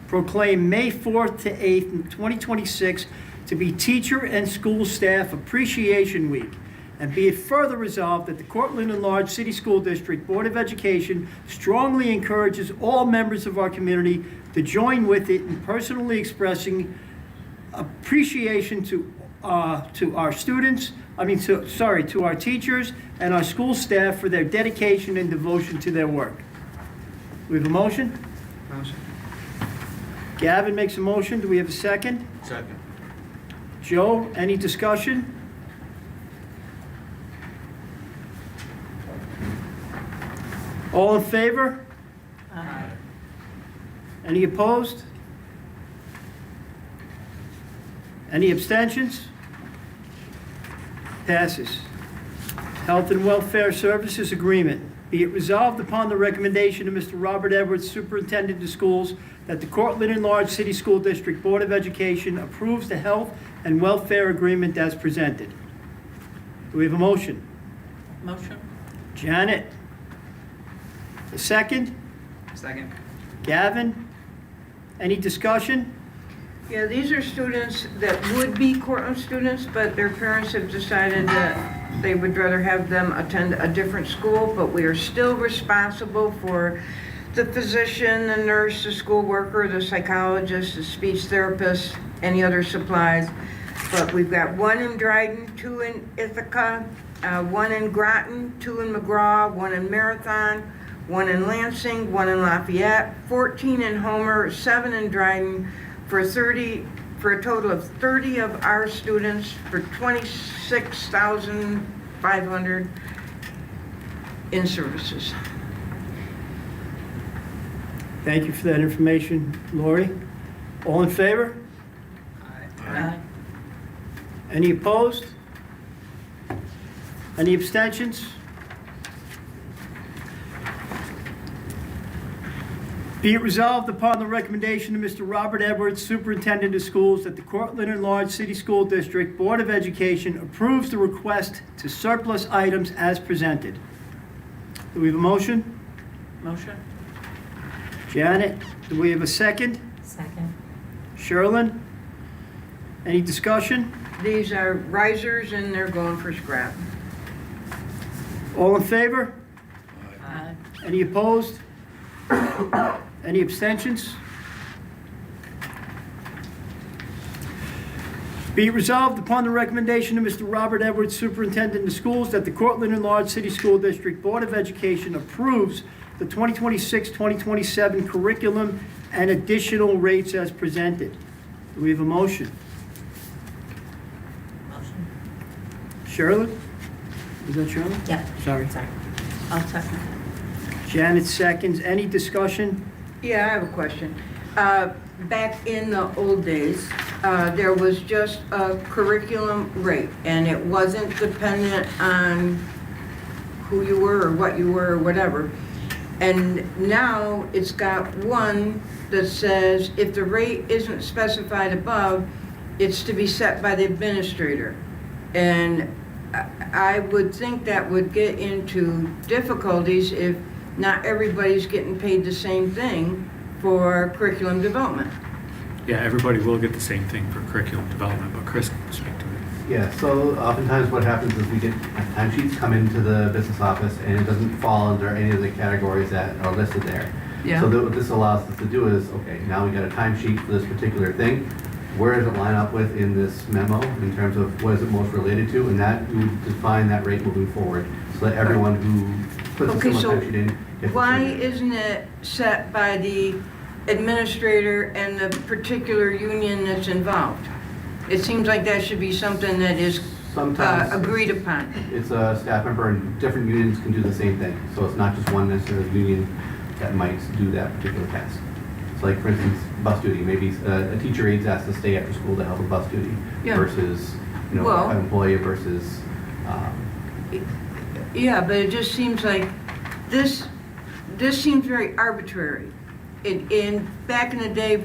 S5: proclaim May 4th to 8th, 2026 to be Teacher and School Staff Appreciation Week. And be it further resolved that the Cortland Enlarged City School District Board of Education strongly encourages all members of our community to join with it in personally expressing appreciation to our students, to our teachers and our school staff for their dedication and devotion to their work. We have a motion?
S12: Motion.
S5: Gavin makes a motion. Do we have a second?
S12: Second.
S5: Joe, any discussion? All in favor?
S4: Aye.
S5: Any opposed? Any abstentions? Passes. Health and Welfare Services Agreement. Be it resolved upon the recommendation of Mr. Robert Edwards, Superintendent of Schools, that the Cortland Enlarged City School District Board of Education approves the Health and Welfare Agreement as presented. Do we have a motion?
S4: Motion.
S5: Janet. A second?
S12: Second.
S5: Gavin? Any discussion?
S3: Yeah, these are students that would be Cortland students, but their parents have decided that they would rather have them attend a different school, but we are still responsible for the physician, the nurse, the school worker, the psychologist, the speech therapist, any other supplies. But we've got 1 in Dryden, 2 in Ithaca, 1 in Groton, 2 in McGraw, 1 in Marathon, 1 in Lansing, 1 in Lafayette, 14 in Homer, 7 in Dryden, for a total of 30 of our students for $26,500 in services.
S5: Thank you for that information, Lori. All in favor?
S4: Aye.
S5: Any opposed? Any abstentions? Be it resolved upon the recommendation of Mr. Robert Edwards, Superintendent of Schools, that the Cortland Enlarged City School District Board of Education approves the request to surplus items as presented. Do we have a motion?
S4: Motion.
S5: Janet, do we have a second?
S17: Second.
S5: Sherlin? Any discussion?
S3: These are risers and they're going for scrap.
S5: All in favor?
S4: Aye.
S5: Any opposed? Any abstentions? Be it resolved upon the recommendation of Mr. Robert Edwards, Superintendent of Schools, that the Cortland Enlarged City School District Board of Education approves the 2026-2027 curriculum and additional rates as presented. Do we have a motion?
S4: Motion.
S5: Shirley? Is that Shirley?
S17: Yep.
S5: Sorry.
S4: I'll second.
S5: Janet seconds. Any discussion?
S3: Yeah, I have a question. Back in the old days, there was just a curriculum rate, and it wasn't dependent on who you were or what you were or whatever. And now it's got one that says if the rate isn't specified above, it's to be set by the administrator. And I would think that would get into difficulties if not everybody's getting paid the same thing for curriculum development.
S11: Yeah, everybody will get the same thing for curriculum development, but Chris can speak to it.
S16: Yeah, so oftentimes what happens is we get timesheets come into the business office and it doesn't fall under any of the categories that are listed there.
S3: Yeah.
S16: So what this allows us to do is, okay, now we got a timesheet for this particular thing. Where does it line up with in this memo in terms of what is it most related to? And that we would define that rate moving forward so that everyone who puts a
S3: Okay,
S16: similar
S3: so
S16: timesheet in gets
S3: why
S16: the same rate.
S3: isn't it set by the administrator and the particular union that's involved? It seems like that should be something that is
S16: Sometimes
S3: agreed upon.
S16: it's a staff member and different unions can do the same thing. So it's not just one necessarily union that might do that particular task. So like for instance, bus duty, maybe a teacher aide's asked to stay after school to help with bus duty
S3: Yeah.
S16: versus,
S3: Well-
S16: an employee versus,
S3: Yeah, but it just seems like this seems very arbitrary. Back in the day,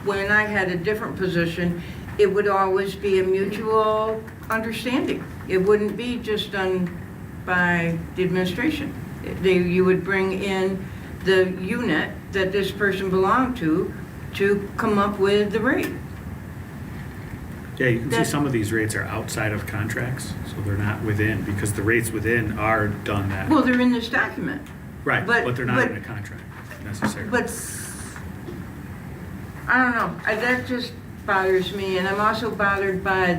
S3: when I had a different position, it would always be a mutual understanding. It wouldn't be just done by the administration. You would bring in the unit that this person belonged to come up with the rate.
S11: Yeah, you can see
S3: That-
S11: some of these rates are outside of contracts, so they're not within, because the rates within are done that.
S3: Well, they're in this document.
S11: Right, but they're not
S3: but-
S11: in a contract necessarily.
S3: But, I don't know, that just bothers me, and I'm also bothered by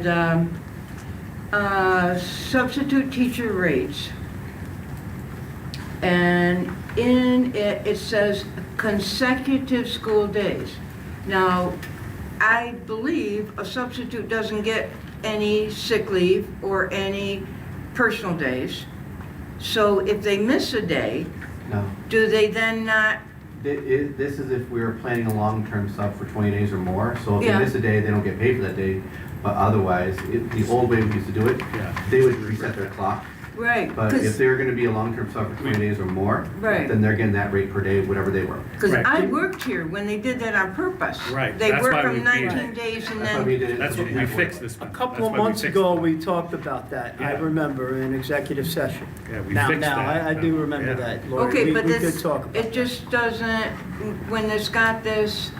S3: the substitute teacher rates. And in it, it says consecutive school days. Now, I believe a substitute doesn't get any sick leave or any personal days. So if they miss a day,
S16: no.
S3: do they then not
S16: This is if we were planning a long-term sub for 20 days or more, so if
S3: Yeah.
S16: they miss a day, they don't get paid for that day. But otherwise, the old way we used to do it, they would reset their clock.
S3: Right,
S16: But if
S3: because
S16: they were gonna be a long-term sub for 20 days or more,
S3: Right.
S16: then they're getting that rate per day, whatever they work.
S3: I worked here when they did that on purpose.
S11: Right,
S3: They
S11: that's
S3: worked
S11: why
S3: from
S11: we
S3: 19 days and
S16: That's why we
S3: then,
S16: did it.
S11: That's what we fixed this.
S5: A couple of months ago, we talked about that. I
S11: Yeah.
S5: remember in executive session.
S11: Yeah, we
S5: Now,
S11: fixed
S5: now,
S11: that.
S5: I do remember
S11: Yeah.
S5: that, Lori.
S3: okay, but
S5: We did
S3: this,
S5: talk about
S3: it just doesn't, when it's got this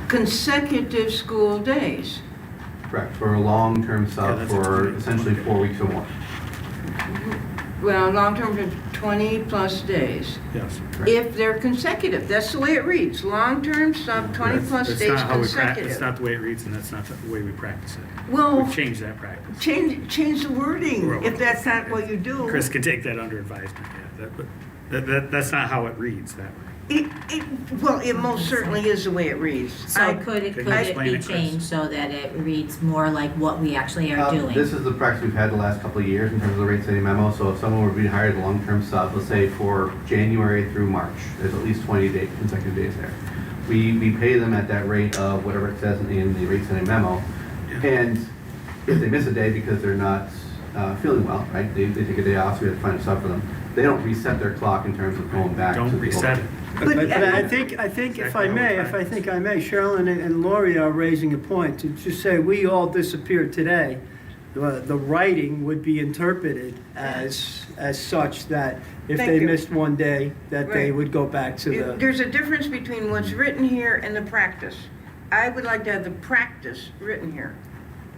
S3: consecutive school days.
S16: Correct, for a long-term
S11: Yeah,
S16: sub
S11: that's
S16: for
S11: what-
S16: essentially 4 weeks or more.
S3: Well, long-term to 20-plus days.
S11: Yes.
S3: If they're consecutive, that's the way it reads. Long-term sub, 20-plus
S11: That's
S3: days
S11: not how we It's
S3: consecutive.
S11: not the way it reads, and that's not the way we practice it.
S3: Well-
S11: We've changed that practice.
S3: Change the wording,
S11: Well,
S3: if that's not what you do.
S11: Chris can take that under advisement, yeah. That's not how it reads that way.
S3: Well, it most certainly is the way it reads.
S14: So could it
S11: Can you explain
S14: be
S11: it, Chris?
S14: changed so that it reads more like what we actually are doing?
S16: This is the practice we've had the last couple of years in terms of the rate setting memo. So if someone were being hired as a long-term sub, let's say for January through March, there's at least 20 consecutive days there. We pay them at that rate of whatever it says in the rate setting memo. And if they miss a day because they're not feeling well, right, they take a day off, so we have to find a sub for them. They don't reset their clock in terms of going back.
S11: Don't
S16: to the
S11: reset
S16: old-
S11: it.
S5: But I think if I may, Cheryl and Lori are raising a point, to just say we all disappeared today, the writing would be interpreted as such that if
S3: Thank
S5: they
S3: you.
S5: missed one day, that they
S3: Right.
S5: would go back to the.
S3: There's a difference between what's written here and the practice. I would like to have the practice written here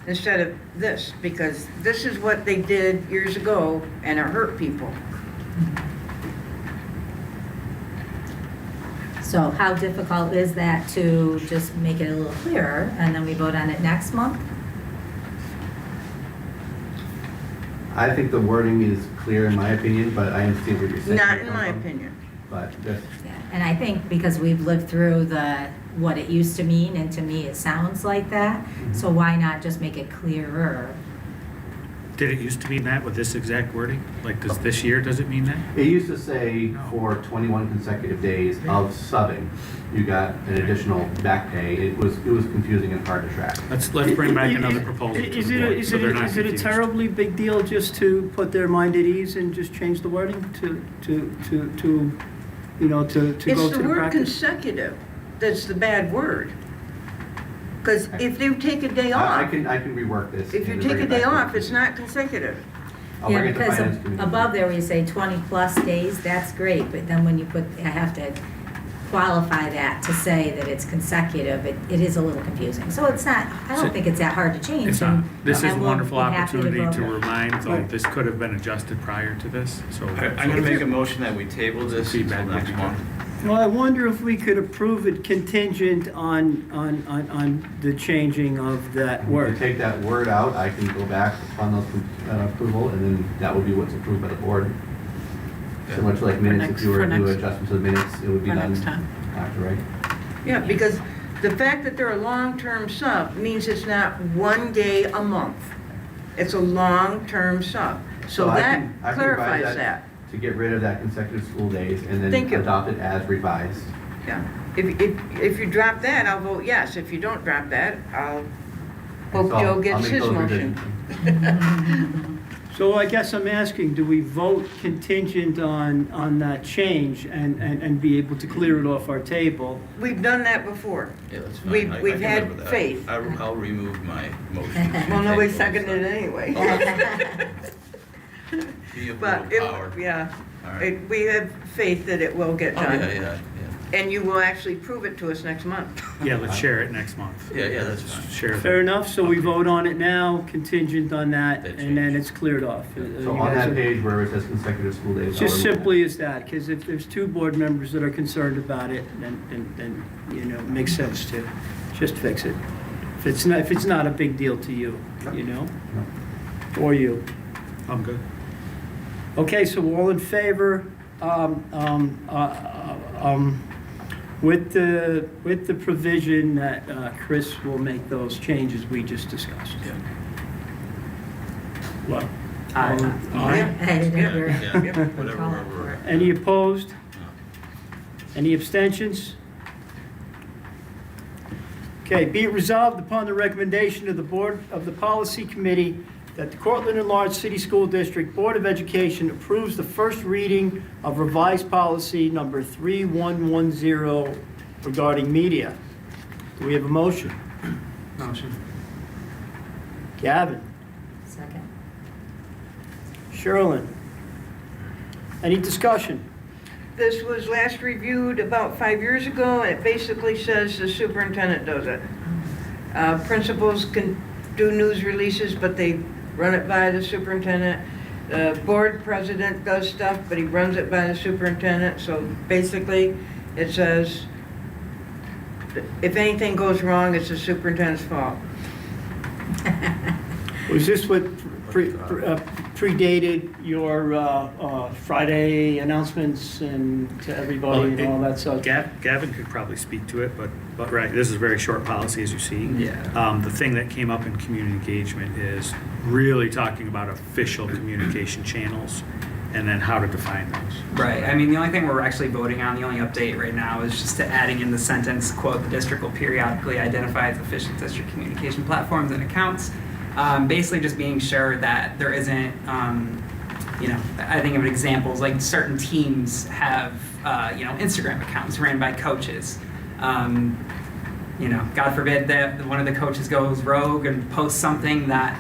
S3: instead of this, because this is what they did years ago and it hurt people.
S14: So how difficult is that to just make it a little clearer and then we vote on it next month?
S16: I think the wording is clear in my opinion, but I understand what you're saying.
S3: Not in my opinion.
S16: But that's,
S14: And I think because we've lived through what it used to mean, and to me it sounds like that, so why not just make it clearer?
S11: Did it used to mean that with this exact wording? Like, does this year, does it mean that?
S16: it used to say for 21 consecutive days of subbing, you got an additional back pay. It was confusing and hard to track.
S11: Let's bring back another proposal to
S5: Is
S11: the
S5: it
S11: board,
S5: is
S11: so they're not
S5: it a
S11: confused.
S5: terribly big deal just to put their mind at ease and just change the wording to go to
S3: It's
S5: the
S3: the word
S5: practice?
S3: consecutive that's the bad word. Because if they take a day
S16: I
S3: off,
S16: can rework this.
S3: if you
S16: and
S3: take
S16: bring
S3: a
S16: it
S3: day
S16: back to
S3: off,
S16: the-
S3: it's not consecutive.
S16: I'll
S14: Yeah,
S16: bring it to
S14: because
S16: finance committee.
S14: above there where you say 20-plus days, that's great, but then when you I have to qualify that to say that it's consecutive, it is a little confusing. So it's not, I don't think it's that hard to change.
S11: It's not.
S14: and-
S11: This is a
S14: and we'll
S11: wonderful
S14: be happy
S11: opportunity to
S14: vote.
S11: remind, though, this could have been adjusted prior to this, so.
S12: I'm gonna make a motion that we table this until
S11: Feedback would
S12: next
S11: be
S12: month.
S5: Well, I wonder if we could approve it contingent on the changing of that
S16: You
S5: word.
S16: take that word out, I can go back upon those approval, and then that would be what's approved by the board. So much like minutes, if you were to do adjustments to the minutes, it would be
S4: for
S16: done
S4: next time.
S16: after, right?
S3: Yeah, because the fact that they're a long-term sub means it's not one day a month. It's a long-term sub. So
S16: I
S3: that
S16: can revise
S3: clarifies that.
S16: To get rid of that consecutive school days and then
S3: Thank you.
S16: adopt it as revised.
S3: Yeah. If you drop that, I'll vote yes. If you don't drop that, I'll hope
S16: So
S3: Joe
S16: I'll
S3: gets
S16: make
S3: his
S16: those
S3: motion.
S16: revisions.
S5: So I guess I'm asking, do we vote contingent on that change and be able to clear it off our table?
S3: We've done that before.
S12: Yeah, that's fine.
S3: We've
S12: I
S3: we've
S12: can
S3: had
S12: live with that.
S3: faith.
S12: I'll remove my motion.
S3: Well, nobody seconded it anyway.
S12: Be of
S3: But,
S12: little power.
S3: yeah,
S12: All right.
S3: we have faith that it will get
S12: Oh,
S3: done.
S12: yeah.
S3: And you will actually prove it to us next month.
S11: Yeah, let's share it next month.
S12: Yeah, that's fine.
S11: Share
S5: Fair
S11: it.
S5: enough, so we vote on it now, contingent on that, and then it's cleared off.
S16: So
S5: You
S16: on
S5: guys
S16: that
S5: are-
S16: page where it says consecutive school days.
S5: It's
S16: I'll
S5: just
S16: remove
S5: simply as that, because if there's two board members that are concerned about it, then it makes sense to just fix it. If it's not a big deal to you, or you.
S11: I'm good.
S5: Okay, so we're all in favor, with the provision that Chris will make those changes we just discussed.
S12: Yeah.
S5: Well,
S14: Aye.
S12: Yeah, whatever.
S5: Any opposed? Any abstentions? Okay, be it resolved upon the recommendation of the Board of the Policy Committee that the Cortland Enlarged City School District Board of Education approves the first reading of revised policy number 3110 regarding media. Do we have a motion?
S12: Motion.
S5: Gavin?
S14: Second.
S5: Sherlin? Any discussion?
S3: This was last reviewed about 5 years ago, and it basically says the superintendent does it. Principals can do news releases, but they run it by the superintendent. The board president does stuff, but he runs it by the superintendent. So basically, it says, if anything goes wrong, it's the superintendent's fault.
S5: Was this what predated your Friday announcements and to everybody and all that stuff?
S11: Gavin could probably speak to it, but right, this is a very short policy, as you see.
S12: Yeah.
S11: The thing that came up in community engagement is really talking about official communication channels and then how to define those.
S15: Right. I mean, the only thing we're actually voting on, the only update right now is just to adding in the sentence, quote, "The district will periodically identify its official district communication platforms and accounts." Basically just being sure that there isn't, I think of examples like certain teams have, Instagram accounts ran by coaches. God forbid that one of the coaches goes rogue and posts something that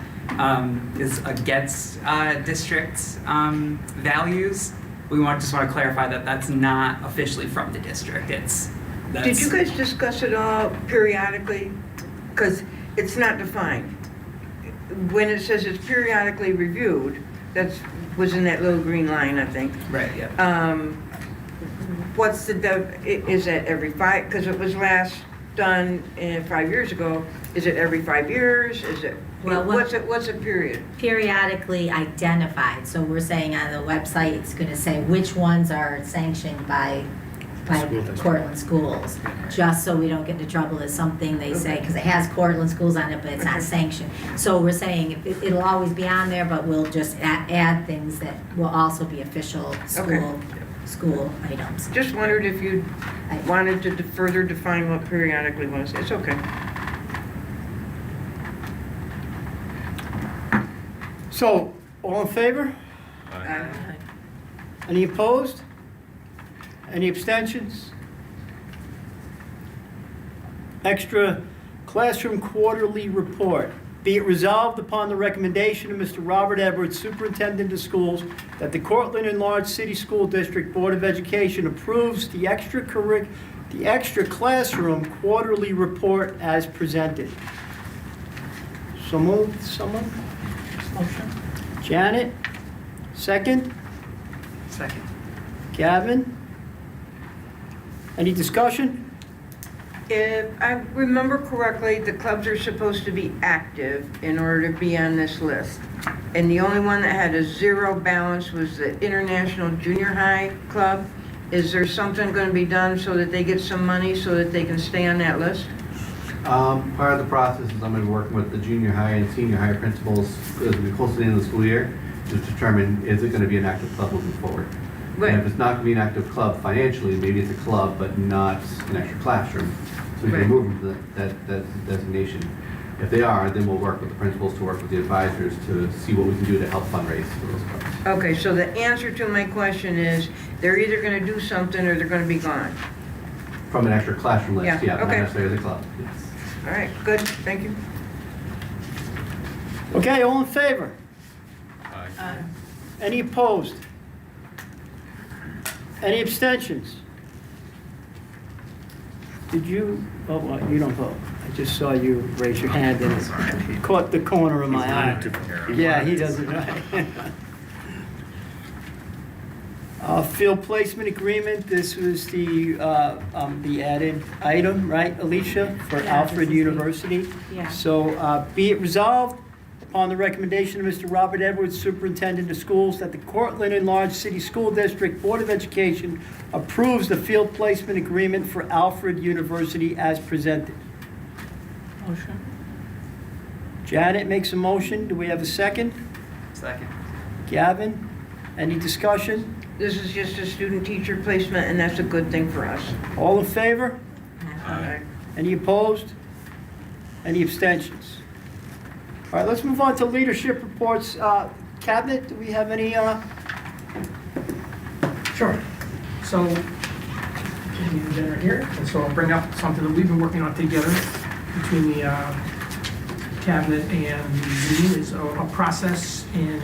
S15: is against district values. We just want to clarify that that's not officially from the district.
S3: Did you guys discuss it all periodically? Because it's not defined. When it says it's periodically reviewed, was in that little green line, I think.
S15: Right, yeah.
S3: What's is that every 5, because it was last done 5 years ago. Is it every 5 years? Is it,
S14: Well,
S3: what's a period?
S14: Periodically identified, so we're saying on the website, it's gonna say which ones are sanctioned by Cortland schools, just so we don't get into trouble as something they say, because it has Cortland schools on it, but it's not sanctioned. So we're saying it'll always be on there, but we'll just add things that will also be official school items.
S3: Just wondered if you wanted to further define what periodically was. It's okay.
S5: So, all in favor? Any opposed? Any abstentions? Extra classroom quarterly report. Be it resolved upon the recommendation of Mr. Robert Edwards, Superintendent of Schools, that the Cortland Enlarged City School District Board of Education approves the extra classroom quarterly report as presented. So moved, someone?
S4: Motion.
S5: Janet? Second?
S15: Second.
S5: Gavin? Any discussion?
S3: If I remember correctly, the clubs are supposed to be active in order to be on this list. And the only one that had a 0 balance was the International Junior High Club. Is there something going to be done so that they get some money so that they can stay on that list?
S16: Part of the process is I'm going to be working with the junior high and senior high principals as we close to the end of the school year to determine is it going to be an active club moving forward.
S3: Right.
S16: And if it's not going to be an active club financially, maybe it's a club but not an extra classroom. So we can move them to that designation. If they are, then we'll work with the principals to work with the advisors to see what we can do to help fundraise for those clubs.
S3: Okay, so the answer to my question is they're either going to do something or they're going to be gone.
S16: From an extra classroom list,
S3: Yeah,
S16: not
S3: okay.
S16: necessarily the club. Yes.
S3: All right, good, thank you.
S5: Okay, all in favor? Any opposed? Any abstentions? Did you, well, you don't vote. I just saw you raise your hand and it caught the corner of my eye. Yeah, he doesn't. Field placement agreement, this was the added item, right, Alicia, for Alfred University?
S9: Yeah.
S5: So be it resolved upon the recommendation of Mr. Robert Edwards, Superintendent of Schools, that the Cortland Enlarged City School District Board of Education approves the field placement agreement for Alfred University as presented.
S4: Motion.
S5: Janet makes a motion. Do we have a second?
S15: Second.
S5: Gavin? Any discussion?
S3: This is just a student-teacher placement, and that's a good thing for us.
S5: All in favor?
S3: Aye.
S5: Any opposed? Any abstentions? All right, let's move on to leadership reports. Cabinet, do we have any?
S8: Sure. So, the agenda here, and so I'll bring up something that we've been working on together between the cabinet and the union is a process in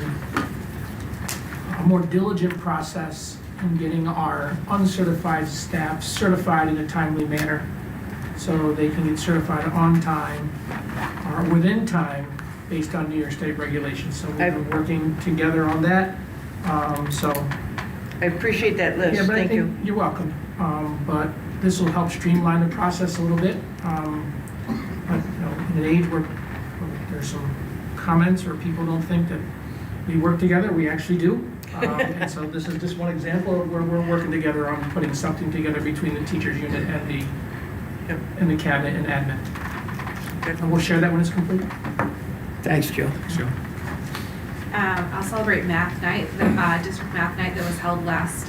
S8: a more diligent process in getting our uncertified staff certified in a timely manner so they can get certified on time or within time based on New York State regulations. So we've been working together on that. So
S3: I appreciate that list.
S8: yeah, but
S3: Thank you.
S8: You're welcome. But this will help streamline the process a little bit. But in an age where there's some comments or people don't think that we work together, we actually do. And so this is just one example of where we're working together on putting something together between the teachers unit and the cabinet and admin. And we'll share that when it's complete.
S5: Thanks, Joe.
S9: I'll celebrate math night, the district math night that was held last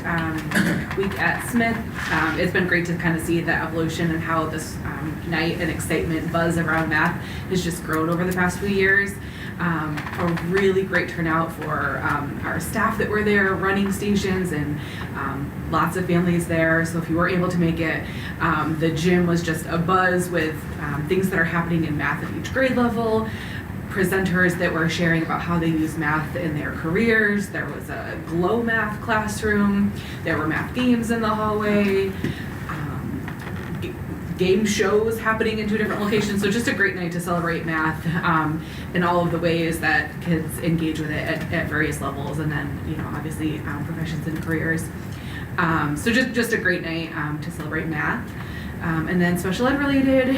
S9: week at Smith. It's been great to kind of see the evolution and how this night and excitement buzz around math has just grown over the past few years. A really great turnout for our staff that were there running stations and lots of families there. So if you were able to make it, the gym was just a buzz with things that are happening in math at each grade level. Presenters that were sharing about how they use math in their careers. There was a glow math classroom. There were math games in the hallway. Game shows happening in 2 different locations. So just a great night to celebrate math in all of the ways that kids engage with it at various levels. And then, obviously professions and careers. So just a great night to celebrate math. And then special ed related,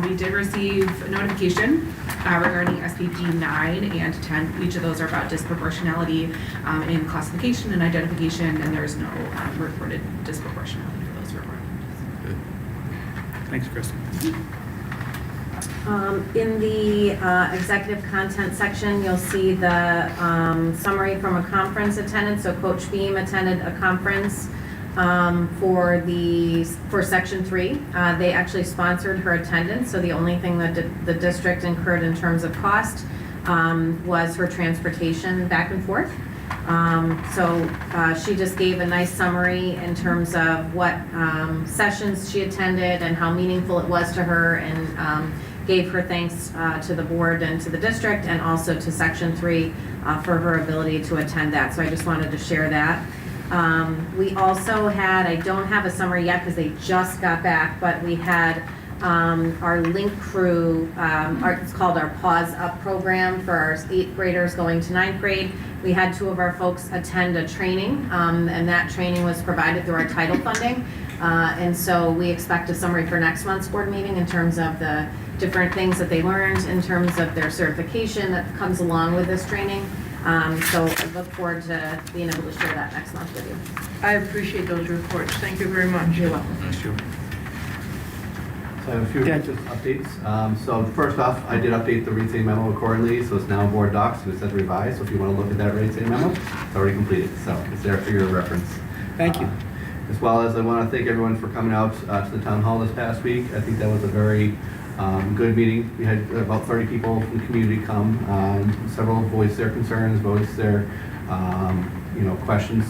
S9: we did receive a notification regarding SPP 9 and 10. Each of those are about disproportionality in classification and identification, and there's no reported disproportionality for those reports.
S11: Thanks, Kristen.
S14: In the executive content section, you'll see the summary from a conference attendance. So Coach Beam attended a conference for Section 3. They actually sponsored her attendance, so the only thing that the district incurred in terms of cost was her transportation back and forth. So she just gave a nice summary in terms of what sessions she attended and how meaningful it was to her, and gave her thanks to the board and to the district and also to Section 3 for her ability to attend that. So I just wanted to share that. We also had, I don't have a summary yet because they just got back, but we had our link crew, it's called our Pause Up program for our 8th graders going to 9th grade. We had 2 of our folks attend a training, and that training was provided through our title funding. And so we expect a summary for next month's board meeting in terms of the different things that they learned in terms of their certification that comes along with this training. So I look forward to being able to share that next month with you.
S3: I appreciate those reports. Thank you very much.
S14: You're welcome.
S11: Thanks, Joe.
S16: So I have a few updates. So first off, I did update the rate setting memo accordingly, so it's now board docs, and it says revised. So if you want to look at that rate setting memo, it's already completed, so it's there for your reference.
S5: Thank you.
S16: As well as I want to thank everyone for coming out to the town hall this past week. I think that was a very good meeting. We had about 30 people from the community come. Several voiced their concerns, voiced their questions.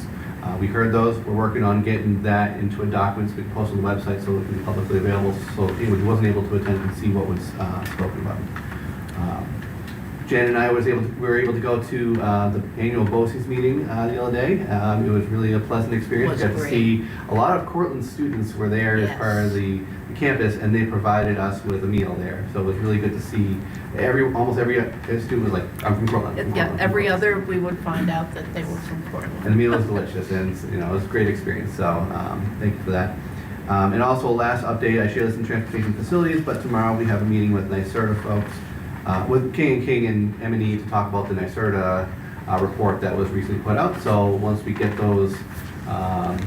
S16: We heard those. We're working on getting that into a document so we can post on the website so it can be publicly available, so anyone who wasn't able to attend can see what was spoken about. Jen and I were able to go to the annual BOCES meeting the other day. It was really a pleasant experience. Got to see a lot of Cortland students were there as part of the campus, and they provided us with a meal there. So it was really good to see almost every student was like, "I'm from Cortland."
S4: Yeah, every other we would find out that they were from Cortland.
S16: And the meal was delicious, and it was a great experience. So thank you for that. And also, last update, I shared this in transportation facilities, but tomorrow we have a meeting with NYSERDA folks, with King and M&E to talk about the NYSERDA report that was recently put out. So once we get those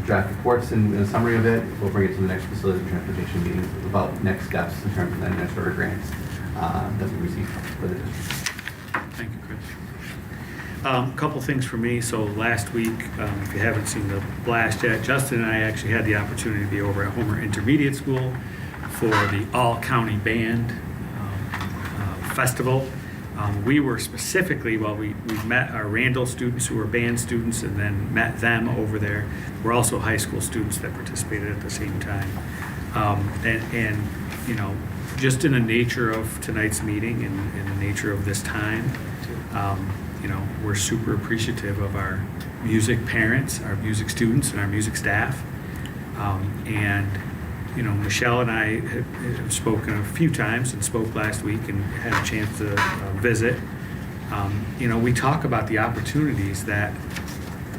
S16: draft reports and a summary of it, we'll bring it to the next facilities and transportation meeting about next steps in terms of the NYSERDA grants that we received for the district.
S11: Thank you, Chris.
S18: Couple things for me. So last week, if you haven't seen the blast yet, Justin and I actually had the opportunity to be over at Homer Intermediate School for the All-County Band Festival. We were specifically, we met our Randall students who were band students and then met them over there. We're also high school students that participated at the same time. And you know, just in the nature of tonight's meeting and in the nature of this time, you know, we're super appreciative of our music parents, our music students, and our music staff. And you know, Michelle and I have spoken a few times and spoke last week and had a chance to visit. You know, we talk about the opportunities that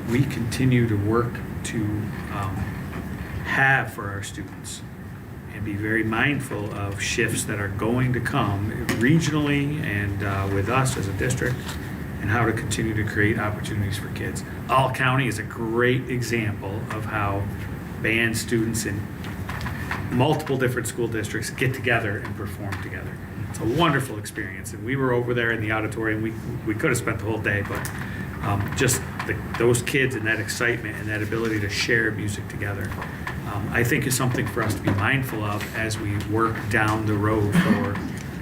S18: we continue to work to have for our students and be very mindful of shifts that are going to come regionally and with us as a district, and how to continue to create opportunities for kids. All County is a great example of how band students in multiple different school districts get together and perform together. It's a wonderful experience, and we were over there in the auditorium. We could have spent the whole day, but just those kids and that excitement and that ability to share music together, I think is something for us to be mindful of as we work down the road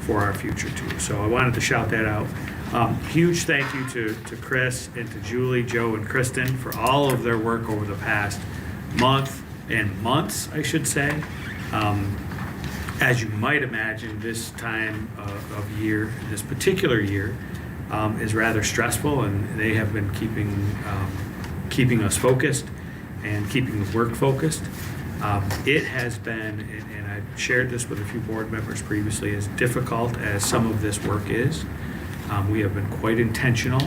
S18: for our future too. So I wanted to shout that out. Huge thank you to Chris and to Julie, Joe, and Kristen for all of their work over the past month and months, I should say. As you might imagine, this time of year, this particular year, is rather stressful, and they have been keeping us focused and keeping the work focused. It has been, and I've shared this with a few board members previously, as difficult as some of this work is. We have been quite intentional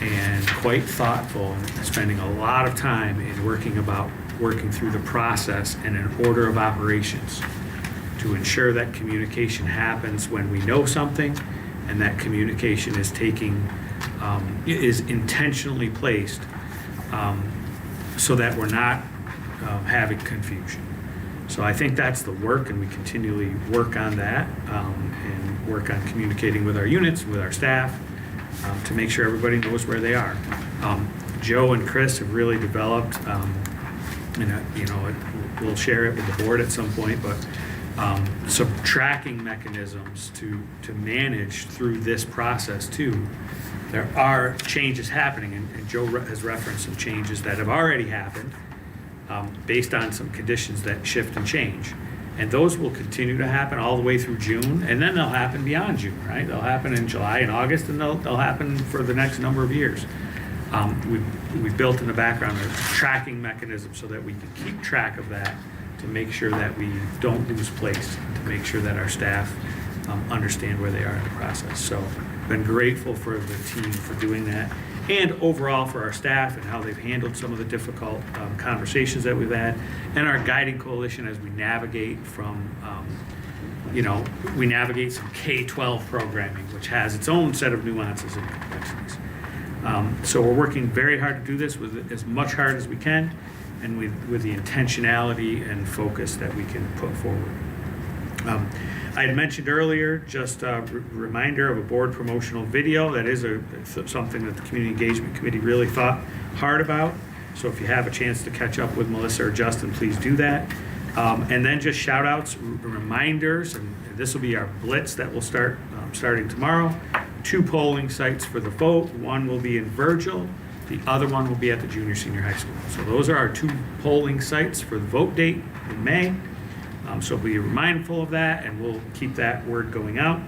S18: and quite thoughtful in spending a lot of time in working through the process and an order of operations to ensure that communication happens when we know something, and that communication is is intentionally placed so that we're not having confusion. So I think that's the work, and we continually work on that and work on communicating with our units, with our staff, to make sure everybody knows where they are. Joe and Chris have really developed, we'll share it with the board at some point, but some tracking mechanisms to manage through this process too. There are changes happening, and Joe has referenced some changes that have already happened based on some conditions that shift and change. And those will continue to happen all the way through June, and then they'll happen beyond June, right? They'll happen in July and August, and they'll happen for the next number of years. We've built in the background a tracking mechanism so that we can keep track of that, to make sure that we don't lose place, to make sure that our staff understand where they are in the process. So been grateful for the team for doing that, and overall for our staff and how they've handled some of the difficult conversations that we've had, and our guiding coalition as we navigate from, we navigate some K-12 programming, which has its own set of nuances and complexities. So we're working very hard to do this with as much heart as we can, and with the intentionality and focus that we can put forward. I had mentioned earlier, just a reminder of a board promotional video. That is something that the Community Engagement Committee really thought hard about. So if you have a chance to catch up with Melissa or Justin, please do that. And then just shout outs, reminders, and this will be our blitz that will start starting tomorrow. 2 polling sites for the vote. One will be in Virgil. The other one will be at the junior senior high school. So those are our 2 polling sites for the vote date in May. So be mindful of that, and we'll keep that word going out.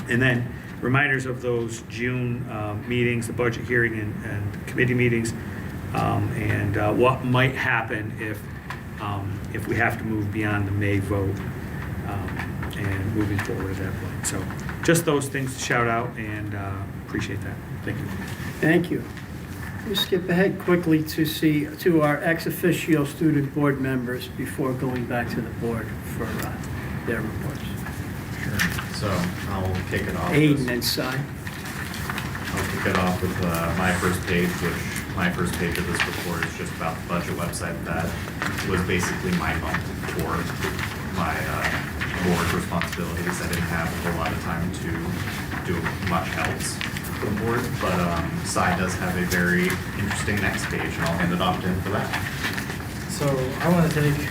S18: And then reminders of those June meetings, the budget hearing and committee meetings, and what might happen if we have to move beyond the May vote and moving forward at that point. So just those things to shout out, and appreciate that. Thank you.
S5: Thank you. We'll skip ahead quickly to our ex officio student board members before going back to the board for their reports.
S19: Sure. So I'll kick it off.
S5: Aiden and Si.
S19: I'll kick it off with my first page, which my first page of this report is just about the budget website. That was basically my home for my board responsibilities. I didn't have a whole lot of time to do much else. for the board, but Cy does have a very interesting next page, and I'll hand it off to him for that.
S6: So I want to take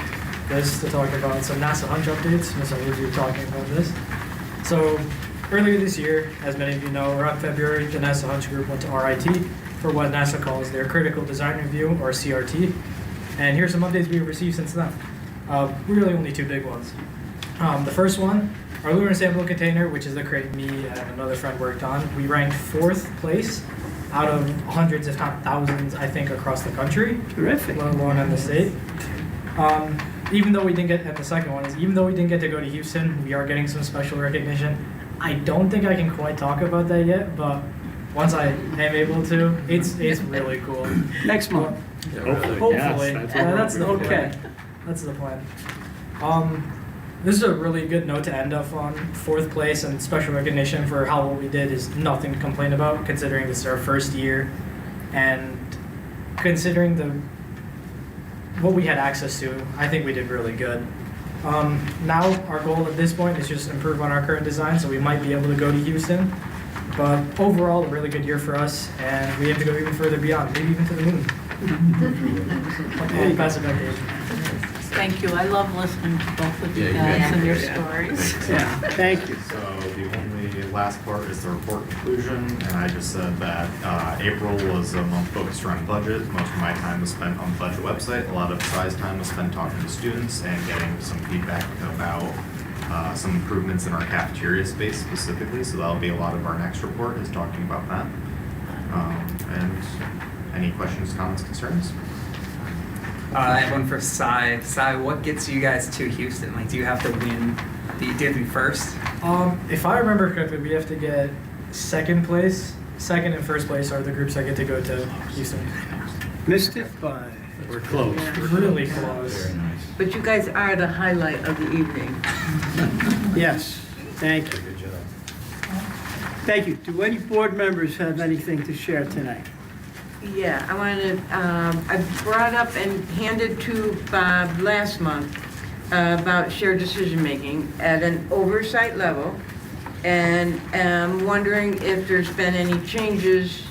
S6: this to talk about some NASA Hunch updates. Ms. Allude, you were talking about this. So earlier this year, as many of you know, around February, the NASA Hunch group went to RIT for what NASA calls their Critical Design Review, or CRT. And here's some updates we've received since then. Really only two big ones. The first one, our lunar sample container, which is the crate me and another friend worked on, we ranked 4th place out of hundreds, if not thousands, I think, across the country.
S5: Terrific.
S6: Let alone in the state. Even though we didn't get, and the second one is, even though we didn't get to go to Houston, we are getting some special recognition. I don't think I can quite talk about that yet, but once I am able to, it's really cool.
S5: Next month.
S6: Hopefully.
S5: Yes,
S6: That's the plan.
S5: okay.
S6: That's the plan. This is a really good note to end off on. 4th place and special recognition for how what we did is nothing to complain about, considering this is our first year, and considering what we had access to. I think we did really good. Now our goal at this point is just improve on our current design, so we might be able to go to Houston. But overall, a really good year for us, and we have to go even further beyond, maybe even to the moon. I'll pass it back to you.
S4: Thank you. I love listening to both of you guys and your stories.
S5: Yeah, thank you.
S19: So the only last part is the report conclusion, and I just said that April was a month focused around budget. Most of my time was spent on the budget website. A lot of Cy's time was spent talking to students and getting some feedback about some improvements in our cafeteria space specifically. So that'll be a lot of our next report, is talking about that. And any questions, comments, concerns?
S15: I have one for Cy. Cy, what gets you guys to Houston? Like, do you have to win? Do you have to be first?
S6: If I remember correctly, we have to get 2nd place. 2nd and 1st place are the groups that get to go to Houston.
S5: Missed it by.
S18: We're close.
S6: Really close.
S3: But you guys are the highlight of the evening.
S5: Yes, thank you. Good job. Thank you. Do any board members have anything to share tonight?
S3: Yeah, I wanted, I brought up and handed to Bob last month about shared decision-making at an oversight level, and I'm wondering if there's been any changes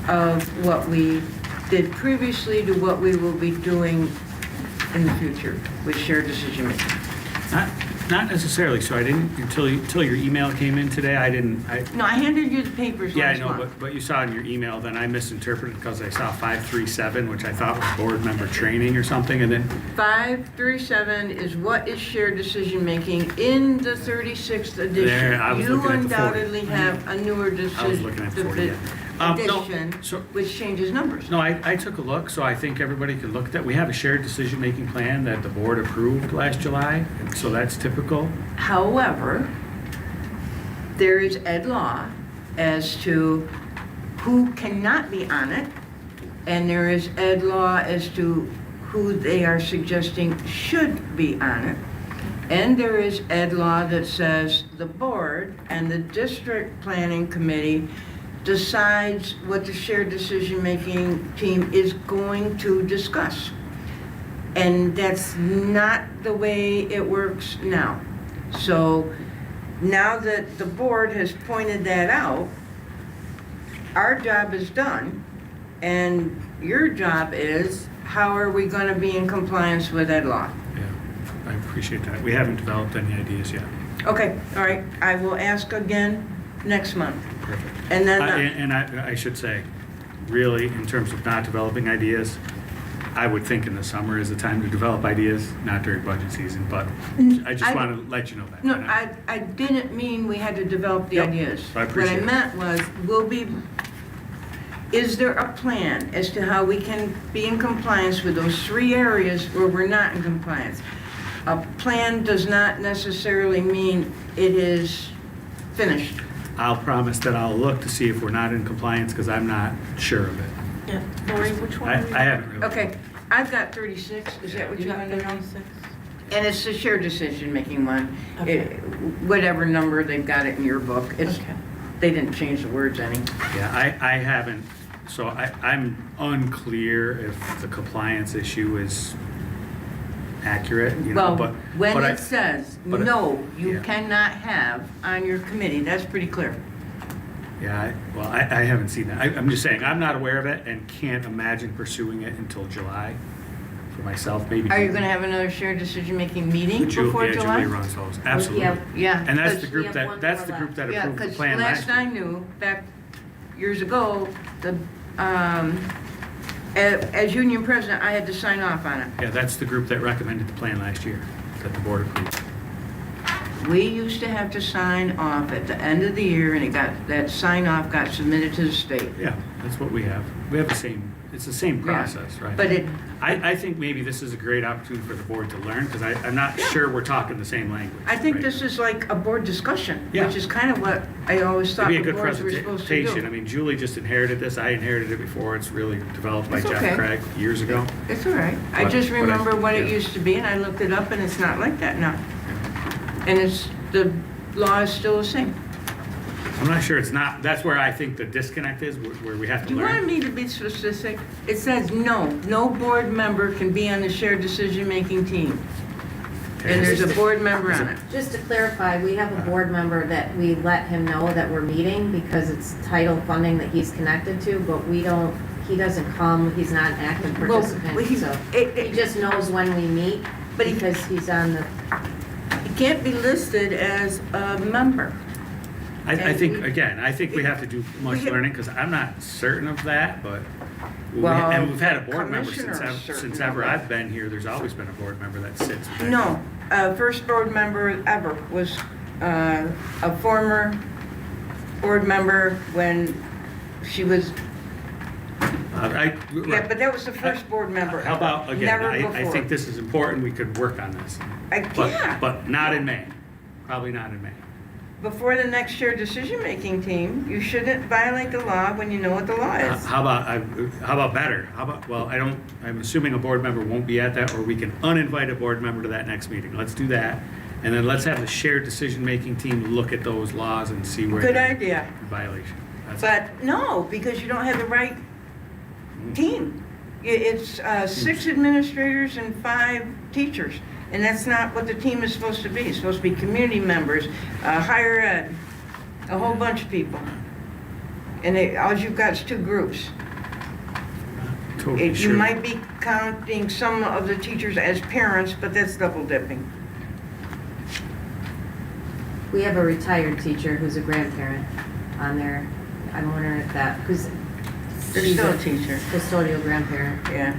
S3: of what we did previously to what we will be doing in the future with shared decision-making.
S18: Not necessarily, so I didn't, until your email came in today,
S3: No, I handed you the papers
S18: Yeah, I
S3: last
S18: know,
S3: month.
S18: but you saw in your email, then I misinterpreted because I saw 537, which I thought was board member training or something, and then
S3: 537 is what is shared decision-making in the 36th edition.
S18: There, I was looking at the 40.
S3: You undoubtedly have a newer
S18: I was looking at 40, yeah.
S3: edition, which changes numbers.
S18: No, I took a look, so I think everybody can look at that. We have a shared decision-making plan that the board approved last July, and so that's typical.
S3: However, there is ed law as to who cannot be on it, and there is ed law as to who they are suggesting should be on it. And there is ed law that says the board and the district planning committee decides what the shared decision-making team is going to discuss. And that's not the way it works now. So now that the board has pointed that out, our job is done, and your job is, how are we going to be in compliance with that law?
S18: Yeah, I appreciate that. We haven't developed any ideas yet.
S3: Okay, all right, I will ask again next month.
S18: Perfect.
S3: And then,
S18: And I should say, really, in terms of not developing ideas, I would think in the summer is the time to develop ideas, not during budget season, but I just want to let you know that.
S3: no, I didn't mean we had to develop the ideas.
S18: I appreciate it.
S3: What I meant was, is there a plan as to how we can be in compliance with those 3 areas where we're not in compliance? A plan does not necessarily mean it is finished.
S18: I'll promise that I'll look to see if we're not in compliance, because I'm not sure of it.
S4: Yeah, Lori, which one?
S18: I haven't really.
S3: Okay, I've got 36, is that what you want to know?
S4: 36?
S3: And it's the shared decision-making one.
S4: Okay.
S3: Whatever number they've got it in your book. It's, they didn't change the words any.
S18: Yeah, I haven't, so I'm unclear if the compliance issue is accurate, you know,
S3: Well,
S18: but.
S3: when
S18: but I-
S3: it says,
S18: but I-
S3: no, you
S18: yeah.
S3: cannot have on your committee, that's pretty clear.
S18: Yeah, I haven't seen that. I'm just saying, I'm not aware of it and can't imagine pursuing it until July for myself, maybe.
S3: Are you gonna have another shared decision-making meeting before
S18: Yeah,
S3: July?
S18: Julie runs those, absolutely.
S3: Yeah.
S18: And that's
S3: 'cause-
S18: the group that's the group that
S3: Yeah,
S18: approved the
S3: because
S18: plan last
S3: last I
S18: year.
S3: knew, back years ago, as union president, I had to sign off on it.
S18: Yeah, that's the group that recommended the plan last year, that the board approved.
S3: We used to have to sign off at the end of the year, and that sign-off got submitted to the state.
S18: Yeah, that's what we have. We have the same, it's the same
S3: Yeah,
S18: process, right?
S3: but it-
S18: I think maybe this is a great opportunity for the board to learn, because I'm not sure we're talking the same language.
S3: I think
S18: right?
S3: this is like a board discussion,
S18: Yeah.
S3: which is kind of what I always thought
S18: It'd be
S3: the
S18: a good
S3: boards were supposed to
S18: presentation. I
S3: do.
S18: mean, Julie just inherited this. I inherited it before. It's really developed by
S3: It's
S18: Jeff
S3: okay.
S18: Craig years ago.
S3: It's all right. I
S18: But-
S3: just
S18: but
S3: remember what it
S18: yeah.
S3: used to be, and I looked it up, and it's not like that now. And the law is still the same.
S18: I'm not sure it's not, that's where I think the disconnect is, where we have to
S3: Do you want
S18: learn.
S3: me to be specific? It says no board member can be on the shared decision-making team. And there's a board member on it.
S14: Just to clarify, we have a board member that we let him know that we're meeting because it's title funding that he's connected to, but he doesn't come, he's not an active
S3: Well,
S14: participant,
S3: he-
S14: so he just knows when we meet,
S3: But he-
S14: because he's on the,
S3: It can't be listed as a member.
S18: I think, again, I think we have to do much
S3: we-
S18: learning, because I'm not certain of that, but,
S3: Well,
S18: and we've had a board member
S3: commissioner is
S18: since
S3: certain
S18: ever
S3: of it.
S18: I've been here, there's always been a board member that sits. with it.
S3: No, first board member ever was a former board member when she was, yeah, but that was the first board member.
S18: How about, again,
S3: Never
S18: I
S3: before.
S18: think this is important, we could work on this.
S3: Yeah.
S18: But not in May, probably not in May.
S3: Before the next shared decision-making team, you shouldn't violate the law when you know what the law is.
S18: How about better? Well, I'm assuming a board member won't be at that, or we can uninvite a board member to that next meeting. Let's do that. And then let's have the shared decision-making team look at those laws and see where
S3: Good
S18: they're
S3: idea.
S18: in violation.
S3: But no, because you don't have the right team. It's 6 administrators and 5 teachers. And that's not what the team is supposed to be. It's supposed to be community members, higher ed, a whole bunch of people. And all you've got is 2 groups.
S18: Totally
S3: You
S18: sure.
S3: might be counting some of the teachers as parents, but that's double dipping.
S14: we have a retired teacher who's a grandparent on there. I'm wondering if that, because
S3: They're
S14: she's
S3: still
S14: a
S3: a teacher.
S14: custodial grandparent.
S3: Yeah.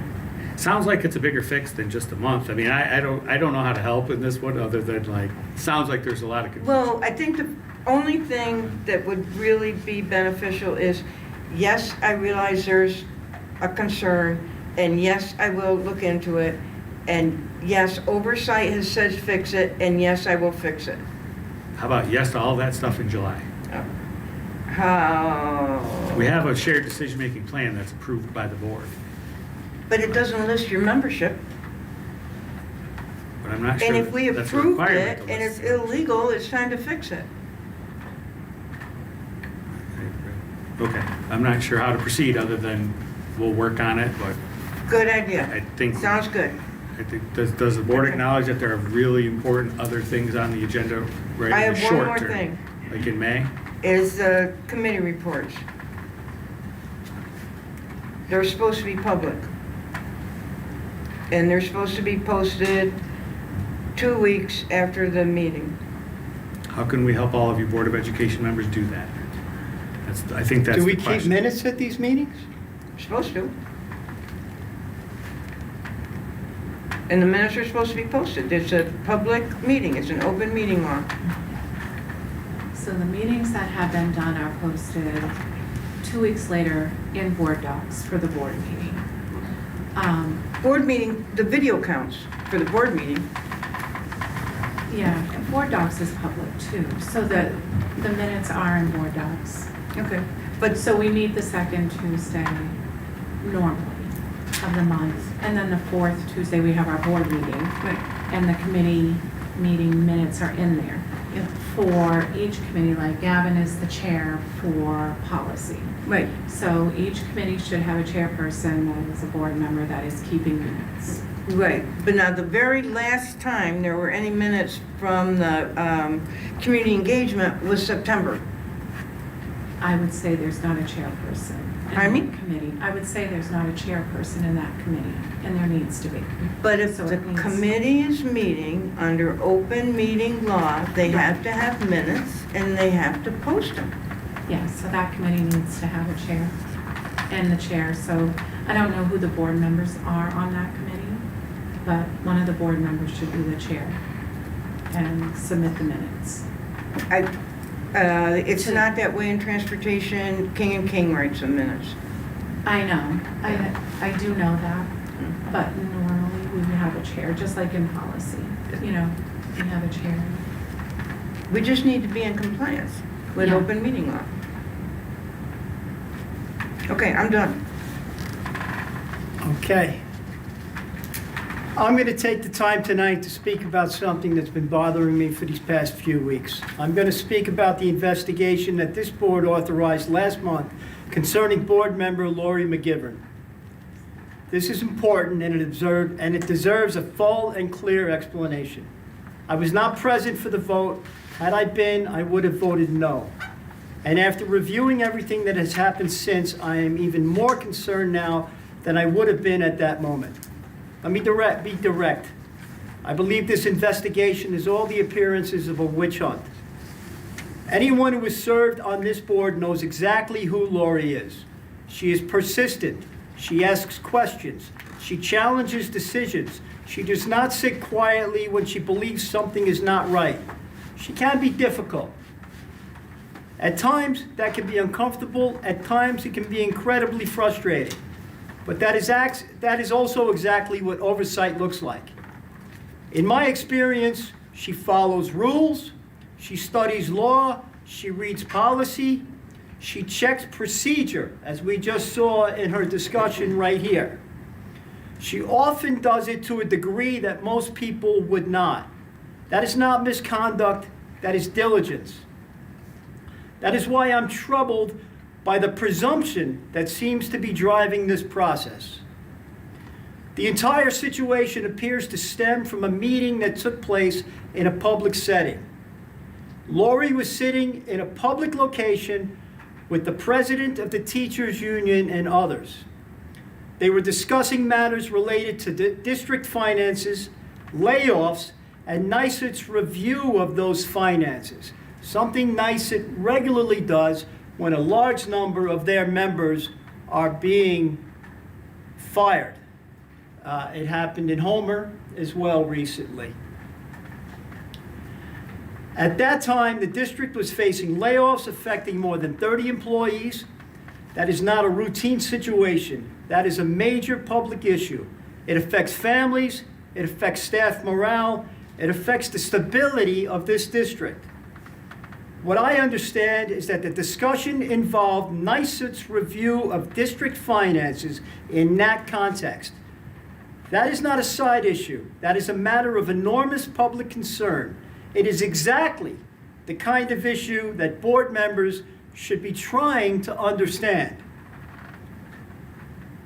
S18: Sounds like it's a bigger fix than just a month. I mean, I don't know how to help in this one, other than like, sounds like there's a lot of confusion.
S3: Well, I think the only thing that would really be beneficial is, yes, I realize there's a concern, and yes, I will look into it, and yes, oversight has said fix it, and yes, I will fix it.
S18: How about yes to all that stuff in July?
S3: How?
S18: We have a shared decision-making plan that's approved by the board,
S3: But it doesn't list your membership.
S18: but I'm not sure
S3: And if we
S18: that's a
S3: approved
S18: requirement
S3: it
S18: to
S3: and
S18: list
S3: it's illegal, it's time to fix it.
S18: Okay, I'm not sure how to proceed, other than we'll work on it, but
S3: Good idea.
S18: I think.
S3: Sounds good.
S18: I think, does the board acknowledge that there are really important other things on the agenda right
S3: I
S18: in the
S3: have one
S18: short
S3: more
S18: term?
S3: thing.
S18: Like in May?
S3: Is committee reports. They're supposed to be public. And they're supposed to be posted 2 weeks after the meeting.
S18: How can we help all of you Board of Education members do that? I think that's
S5: Do we
S18: the
S5: keep
S18: question.
S5: minutes at these meetings?
S3: Supposed to. And the minutes are supposed to be posted. It's a public meeting. It's an open meeting law.
S17: So the meetings that have been done are posted 2 weeks later in board docs for the board meeting.
S3: Board meeting, the video counts for the board meeting.
S17: Yeah, and board docs is public too, so the minutes are in board docs.
S3: Okay.
S17: But so we meet the second Tuesday normally of the month, and then the fourth Tuesday we have our board meeting.
S3: Right.
S17: And the committee meeting minutes are in there. For each committee, like Gavin is the chair for policy.
S3: Right.
S17: So each committee should have a chairperson that is a board member that is keeping minutes.
S3: Right, but now the very last time there were any minutes from the community engagement was September.
S17: I would say there's not a chairperson
S3: Pardon me?
S17: in that committee. I would say there's not a chairperson in that committee, and there needs to be.
S3: But if
S17: So
S3: the
S17: it means-
S3: committee is meeting under open meeting law, they have to have minutes and they have to post them.
S17: Yes, so that committee needs to have a chair and the chair. So I don't know who the board members are on that committee, but one of the board members should be the chair and submit the minutes.
S3: It's not that way in transportation. King and King writes the minutes.
S17: I know, I do know that, but normally we would have a chair, just like in policy, you know, we have a chair.
S3: We just need to be in compliance with
S17: Yeah.
S3: open meeting law. Okay, I'm done.
S5: Okay. I'm going to take the time tonight to speak about something that's been bothering me for these past few weeks. I'm going to speak about the investigation that this board authorized last month concerning board member Lori McGivern. This is important and it deserves a full and clear explanation. I was not present for the vote. Had I been, I would have voted no. And after reviewing everything that has happened since, I am even more concerned now than I would have been at that moment. Let me be direct. I believe this investigation is all the appearances of a witch hunt. Anyone who has served on this board knows exactly who Lori is. She is persistent. She asks questions. She challenges decisions. She does not sit quietly when she believes something is not right. She can be difficult. At times, that can be uncomfortable. At times, it can be incredibly frustrating. But that is also exactly what oversight looks like. In my experience, she follows rules, she studies law, she reads policy, she checks procedure, as we just saw in her discussion right here. She often does it to a degree that most people would not. That is not misconduct, that is diligence. That is why I'm troubled by the presumption that seems to be driving this process. The entire situation appears to stem from a meeting that took place in a public setting. Lori was sitting in a public location with the president of the teachers union and others. They were discussing matters related to district finances, layoffs, and NYSET's review of those finances, something NYSET regularly does when a large number of their members are being fired. It happened in Homer as well recently. At that time, the district was facing layoffs affecting more than 30 employees. That is not a routine situation. That is a major public issue. It affects families, it affects staff morale, it affects the stability of this district. What I understand is that the discussion involved NYSET's review of district finances in that context. That is not a side issue. That is a matter of enormous public concern. It is exactly the kind of issue that board members should be trying to understand.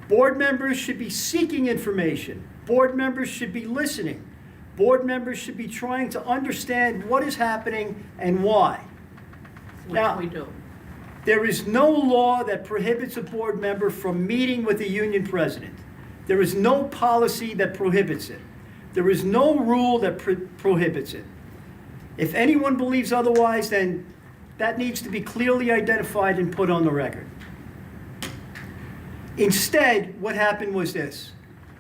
S5: Board members should be seeking information. Board members should be listening. Board members should be trying to understand what is happening and why. Now,
S4: we do.
S5: there is no law that prohibits a board member from meeting with the union president. There is no policy that prohibits it. There is no rule that prohibits it. If anyone believes otherwise, then that needs to be clearly identified and put on the record. Instead, what happened was this.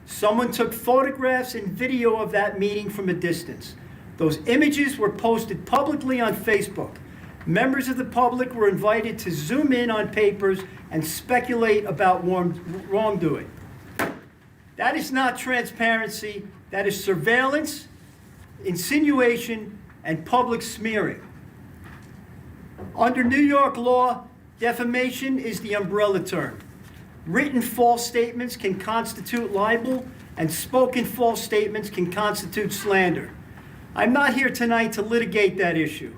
S5: Someone took photographs and video of that meeting from a distance. Those images were posted publicly on Facebook. Members of the public were invited to zoom in on papers and speculate about wrongdoing. That is not transparency. That is surveillance, insinuation, and public smearing. Under New York law, defamation is the umbrella term. Written false statements can constitute libel, and spoken false statements can constitute slander. I'm not here tonight to litigate that issue.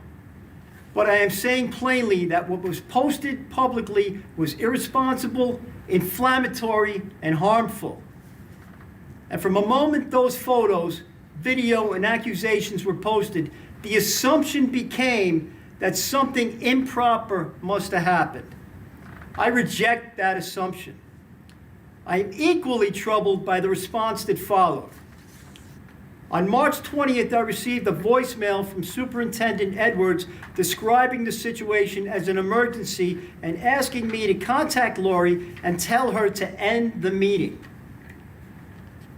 S5: But I am saying plainly that what was posted publicly was irresponsible, inflammatory, and harmful. And from a moment those photos, video, and accusations were posted, the assumption became that something improper must have happened. I reject that assumption. I am equally troubled by the response that followed. On March 20th, I received a voicemail from Superintendent Edwards describing the situation as an emergency and asking me to contact Lori and tell her to end the meeting.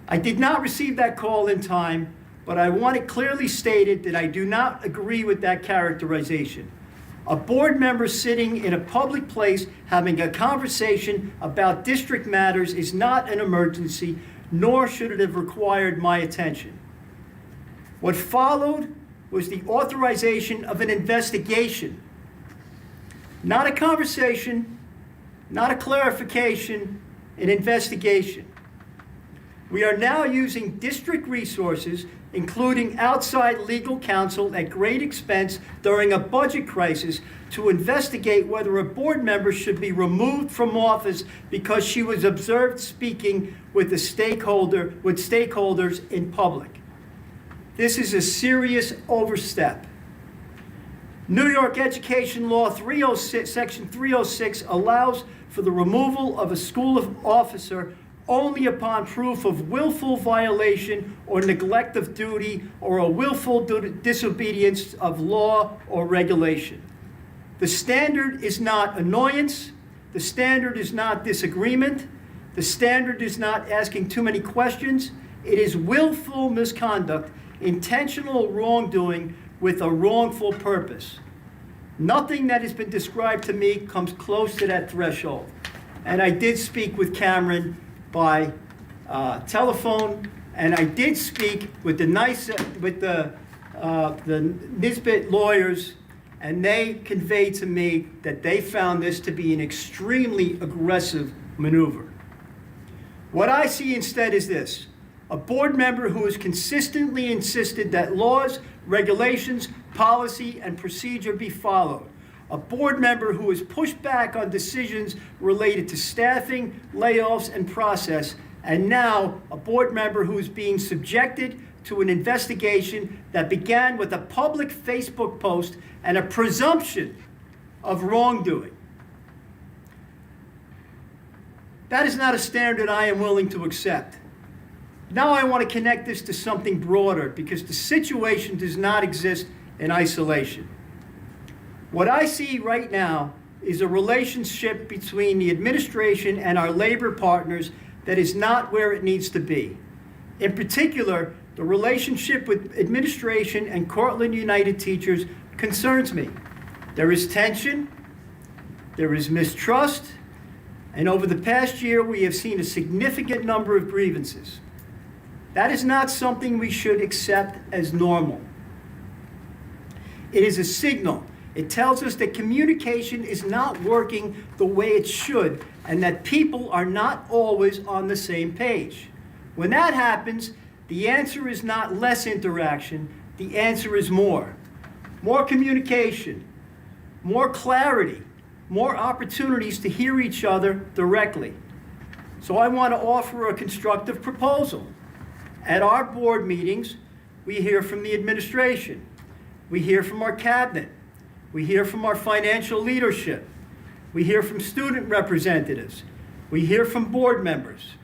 S5: I did not receive that call in time, but I want it clearly stated that I do not agree with that characterization. A board member sitting in a public place having a conversation about district matters is not an emergency, nor should it have required my attention. What followed was the authorization of an investigation. Not a conversation, not a clarification, an investigation. We are now using district resources, including outside legal counsel at great expense during a budget crisis, to investigate whether a board member should be removed from office because she was observed speaking with stakeholders in public. This is a serious overstep. New York Education Law 306, Section 306 allows for the removal of a school officer only upon proof of willful violation or neglect of duty or a willful disobedience of law or regulation. The standard is not annoyance. The standard is not disagreement. The standard is not asking too many questions. It is willful misconduct, intentional wrongdoing with a wrongful purpose. Nothing that has been described to me comes close to that threshold. And I did speak with Cameron by telephone, and I did speak with the Nisbet lawyers, and they conveyed to me that they found this to be an extremely aggressive maneuver. What I see instead is this: a board member who has consistently insisted that laws, regulations, policy, and procedure be followed. A board member who has pushed back on decisions related to staffing, layoffs, and process. And now a board member who is being subjected to an investigation that began with a public Facebook post and a presumption of wrongdoing. That is not a standard I am willing to accept. Now I want to connect this to something broader, because the situation does not exist in isolation. What I see right now is a relationship between the administration and our labor partners that is not where it needs to be. In particular, the relationship with administration and Cortland United teachers concerns me. There is tension, there is mistrust, and over the past year we have seen a significant number of grievances. That is not something we should accept as normal. It is a signal. It tells us that communication is not working the way it should, and that people are not always on the same page. When that happens, the answer is not less interaction, the answer is more. More communication, more clarity, more opportunities to hear each other directly. So I want to offer a constructive proposal. At our board meetings, we hear from the administration. We hear from our cabinet. We hear from our financial leadership. We hear from student representatives. We hear from board members.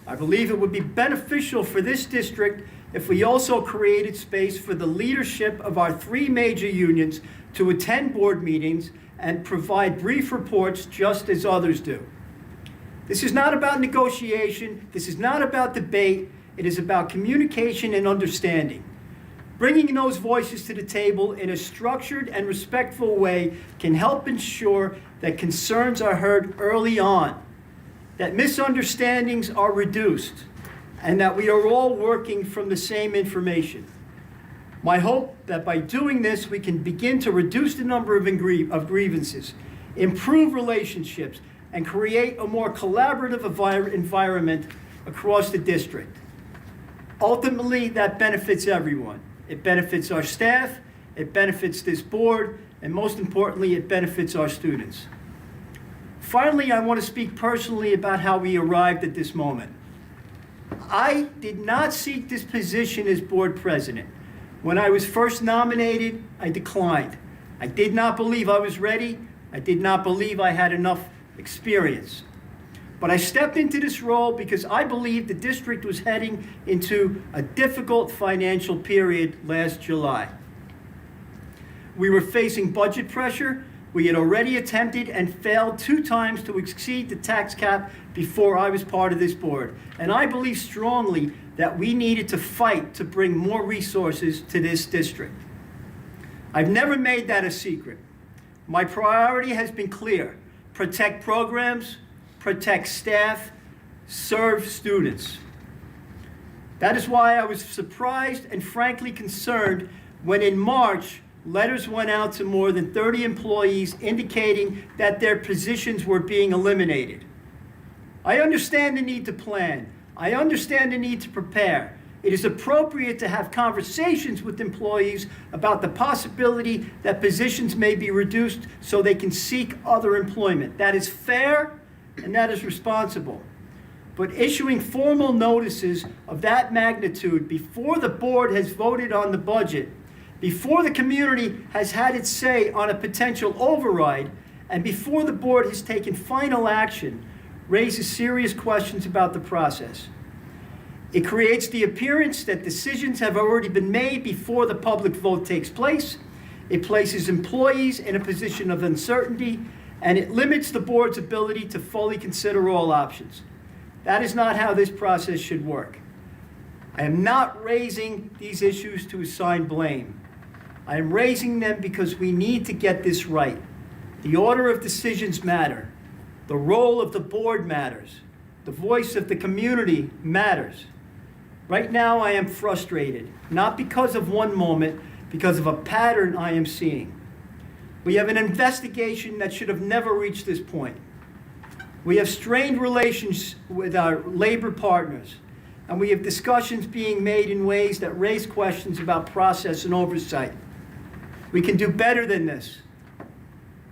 S5: I believe it would be beneficial for this district if we also created space for the leadership of our 3 major unions to attend board meetings and provide brief reports just as others do. This is not about negotiation. This is not about debate. It is about communication and understanding. Bringing those voices to the table in a structured and respectful way can help ensure that concerns are heard early on, that misunderstandings are reduced, and that we are all working from the same information. My hope that by doing this, we can begin to reduce the number of grievances, improve relationships, and create a more collaborative environment across the district. Ultimately, that benefits everyone. It benefits our staff, it benefits this board, and most importantly, it benefits our students. Finally, I want to speak personally about how we arrived at this moment. I did not seek this position as board president. When I was first nominated, I declined. I did not believe I was ready. I did not believe I had enough experience. But I stepped into this role because I believed the district was heading into a difficult financial period last July. We were facing budget pressure. We had already attempted and failed 2 times to exceed the tax cap before I was part of this board. And I believe strongly that we needed to fight to bring more resources to this district. I've never made that a secret. My priority has been clear: protect programs, protect staff, serve students. That is why I was surprised and frankly concerned when in March, letters went out to more than 30 employees indicating that their positions were being eliminated. I understand the need to plan. I understand the need to prepare. It is appropriate to have conversations with employees about the possibility that positions may be reduced so they can seek other employment. That is fair and that is responsible. But issuing formal notices of that magnitude before the board has voted on the budget, before the community has had its say on a potential override, and before the board has taken final action, raises serious questions about the process. It creates the appearance that decisions have already been made before the public vote takes place. It places employees in a position of uncertainty, and it limits the board's ability to fully consider all options. That is not how this process should work. I am not raising these issues to assign blame. I am raising them because we need to get this right. The order of decisions matter. The role of the board matters. The voice of the community matters. Right now, I am frustrated, not because of one moment, because of a pattern I am seeing. We have an investigation that should have never reached this point. We have strained relations with our labor partners, and we have discussions being made in ways that raise questions about process and oversight. We can do better than this.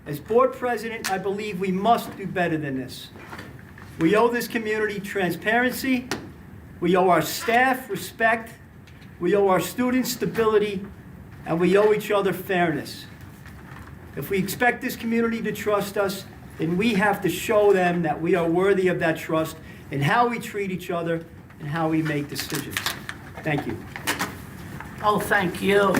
S5: As board president, I believe we must do better than this. We owe this community transparency. We owe our staff respect. We owe our students stability. And we owe each other fairness. If we expect this community to trust us, then we have to show them that we are worthy of that trust in how we treat each other and how we make decisions. Thank you.
S4: Oh, thank you.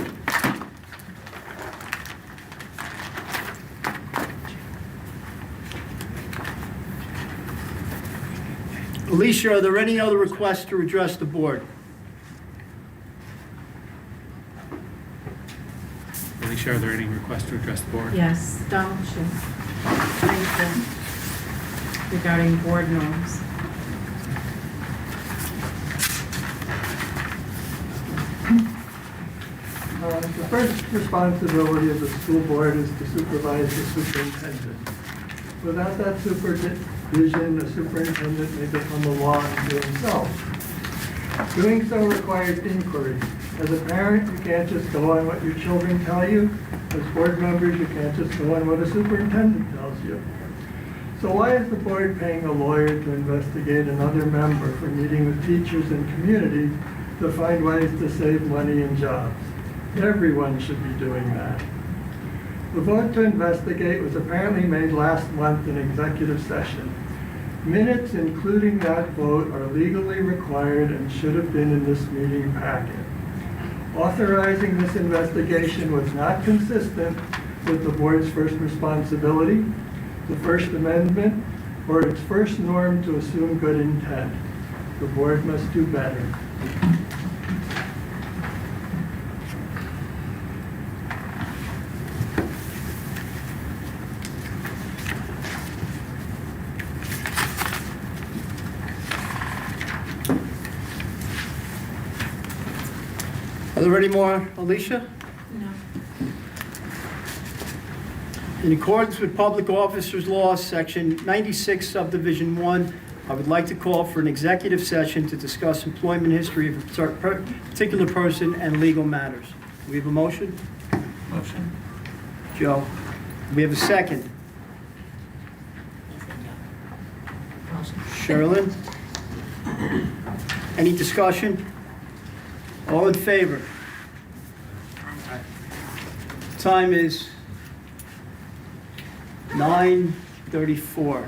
S5: Alicia, are there any other requests to address the board?
S18: Alicia, are there any requests to address the board?
S17: Yes, Donald Schiff. Regarding board norms.
S20: The first responsibility of the school board is to supervise the superintendent. Without that supervision, the superintendent may become a law unto himself. Doing so requires inquiry. As a parent, you can't just go on what your children tell you. As board members, you can't just go on what a superintendent tells you. So why is the board paying a lawyer to investigate another member for meeting with teachers and community to find ways to save money and jobs? Everyone should be doing that. The vote to investigate was apparently made last month in executive session. Minutes including that vote are legally required and should have been in this meeting packet. Authorizing this investigation was not consistent with the board's first responsibility, the First Amendment, or its first norm to assume good intent. The board must do better.
S5: Are there any more, Alicia?
S17: No.
S5: In accordance with Public Officers Law, Section 96, Subdivision 1, I would like to call for an executive session to discuss employment history of a particular person and legal matters. Do we have a motion?
S4: Motion.
S5: Joe. Do we have a second? Sherilyn? Any discussion? All in favor? Time is 9:34.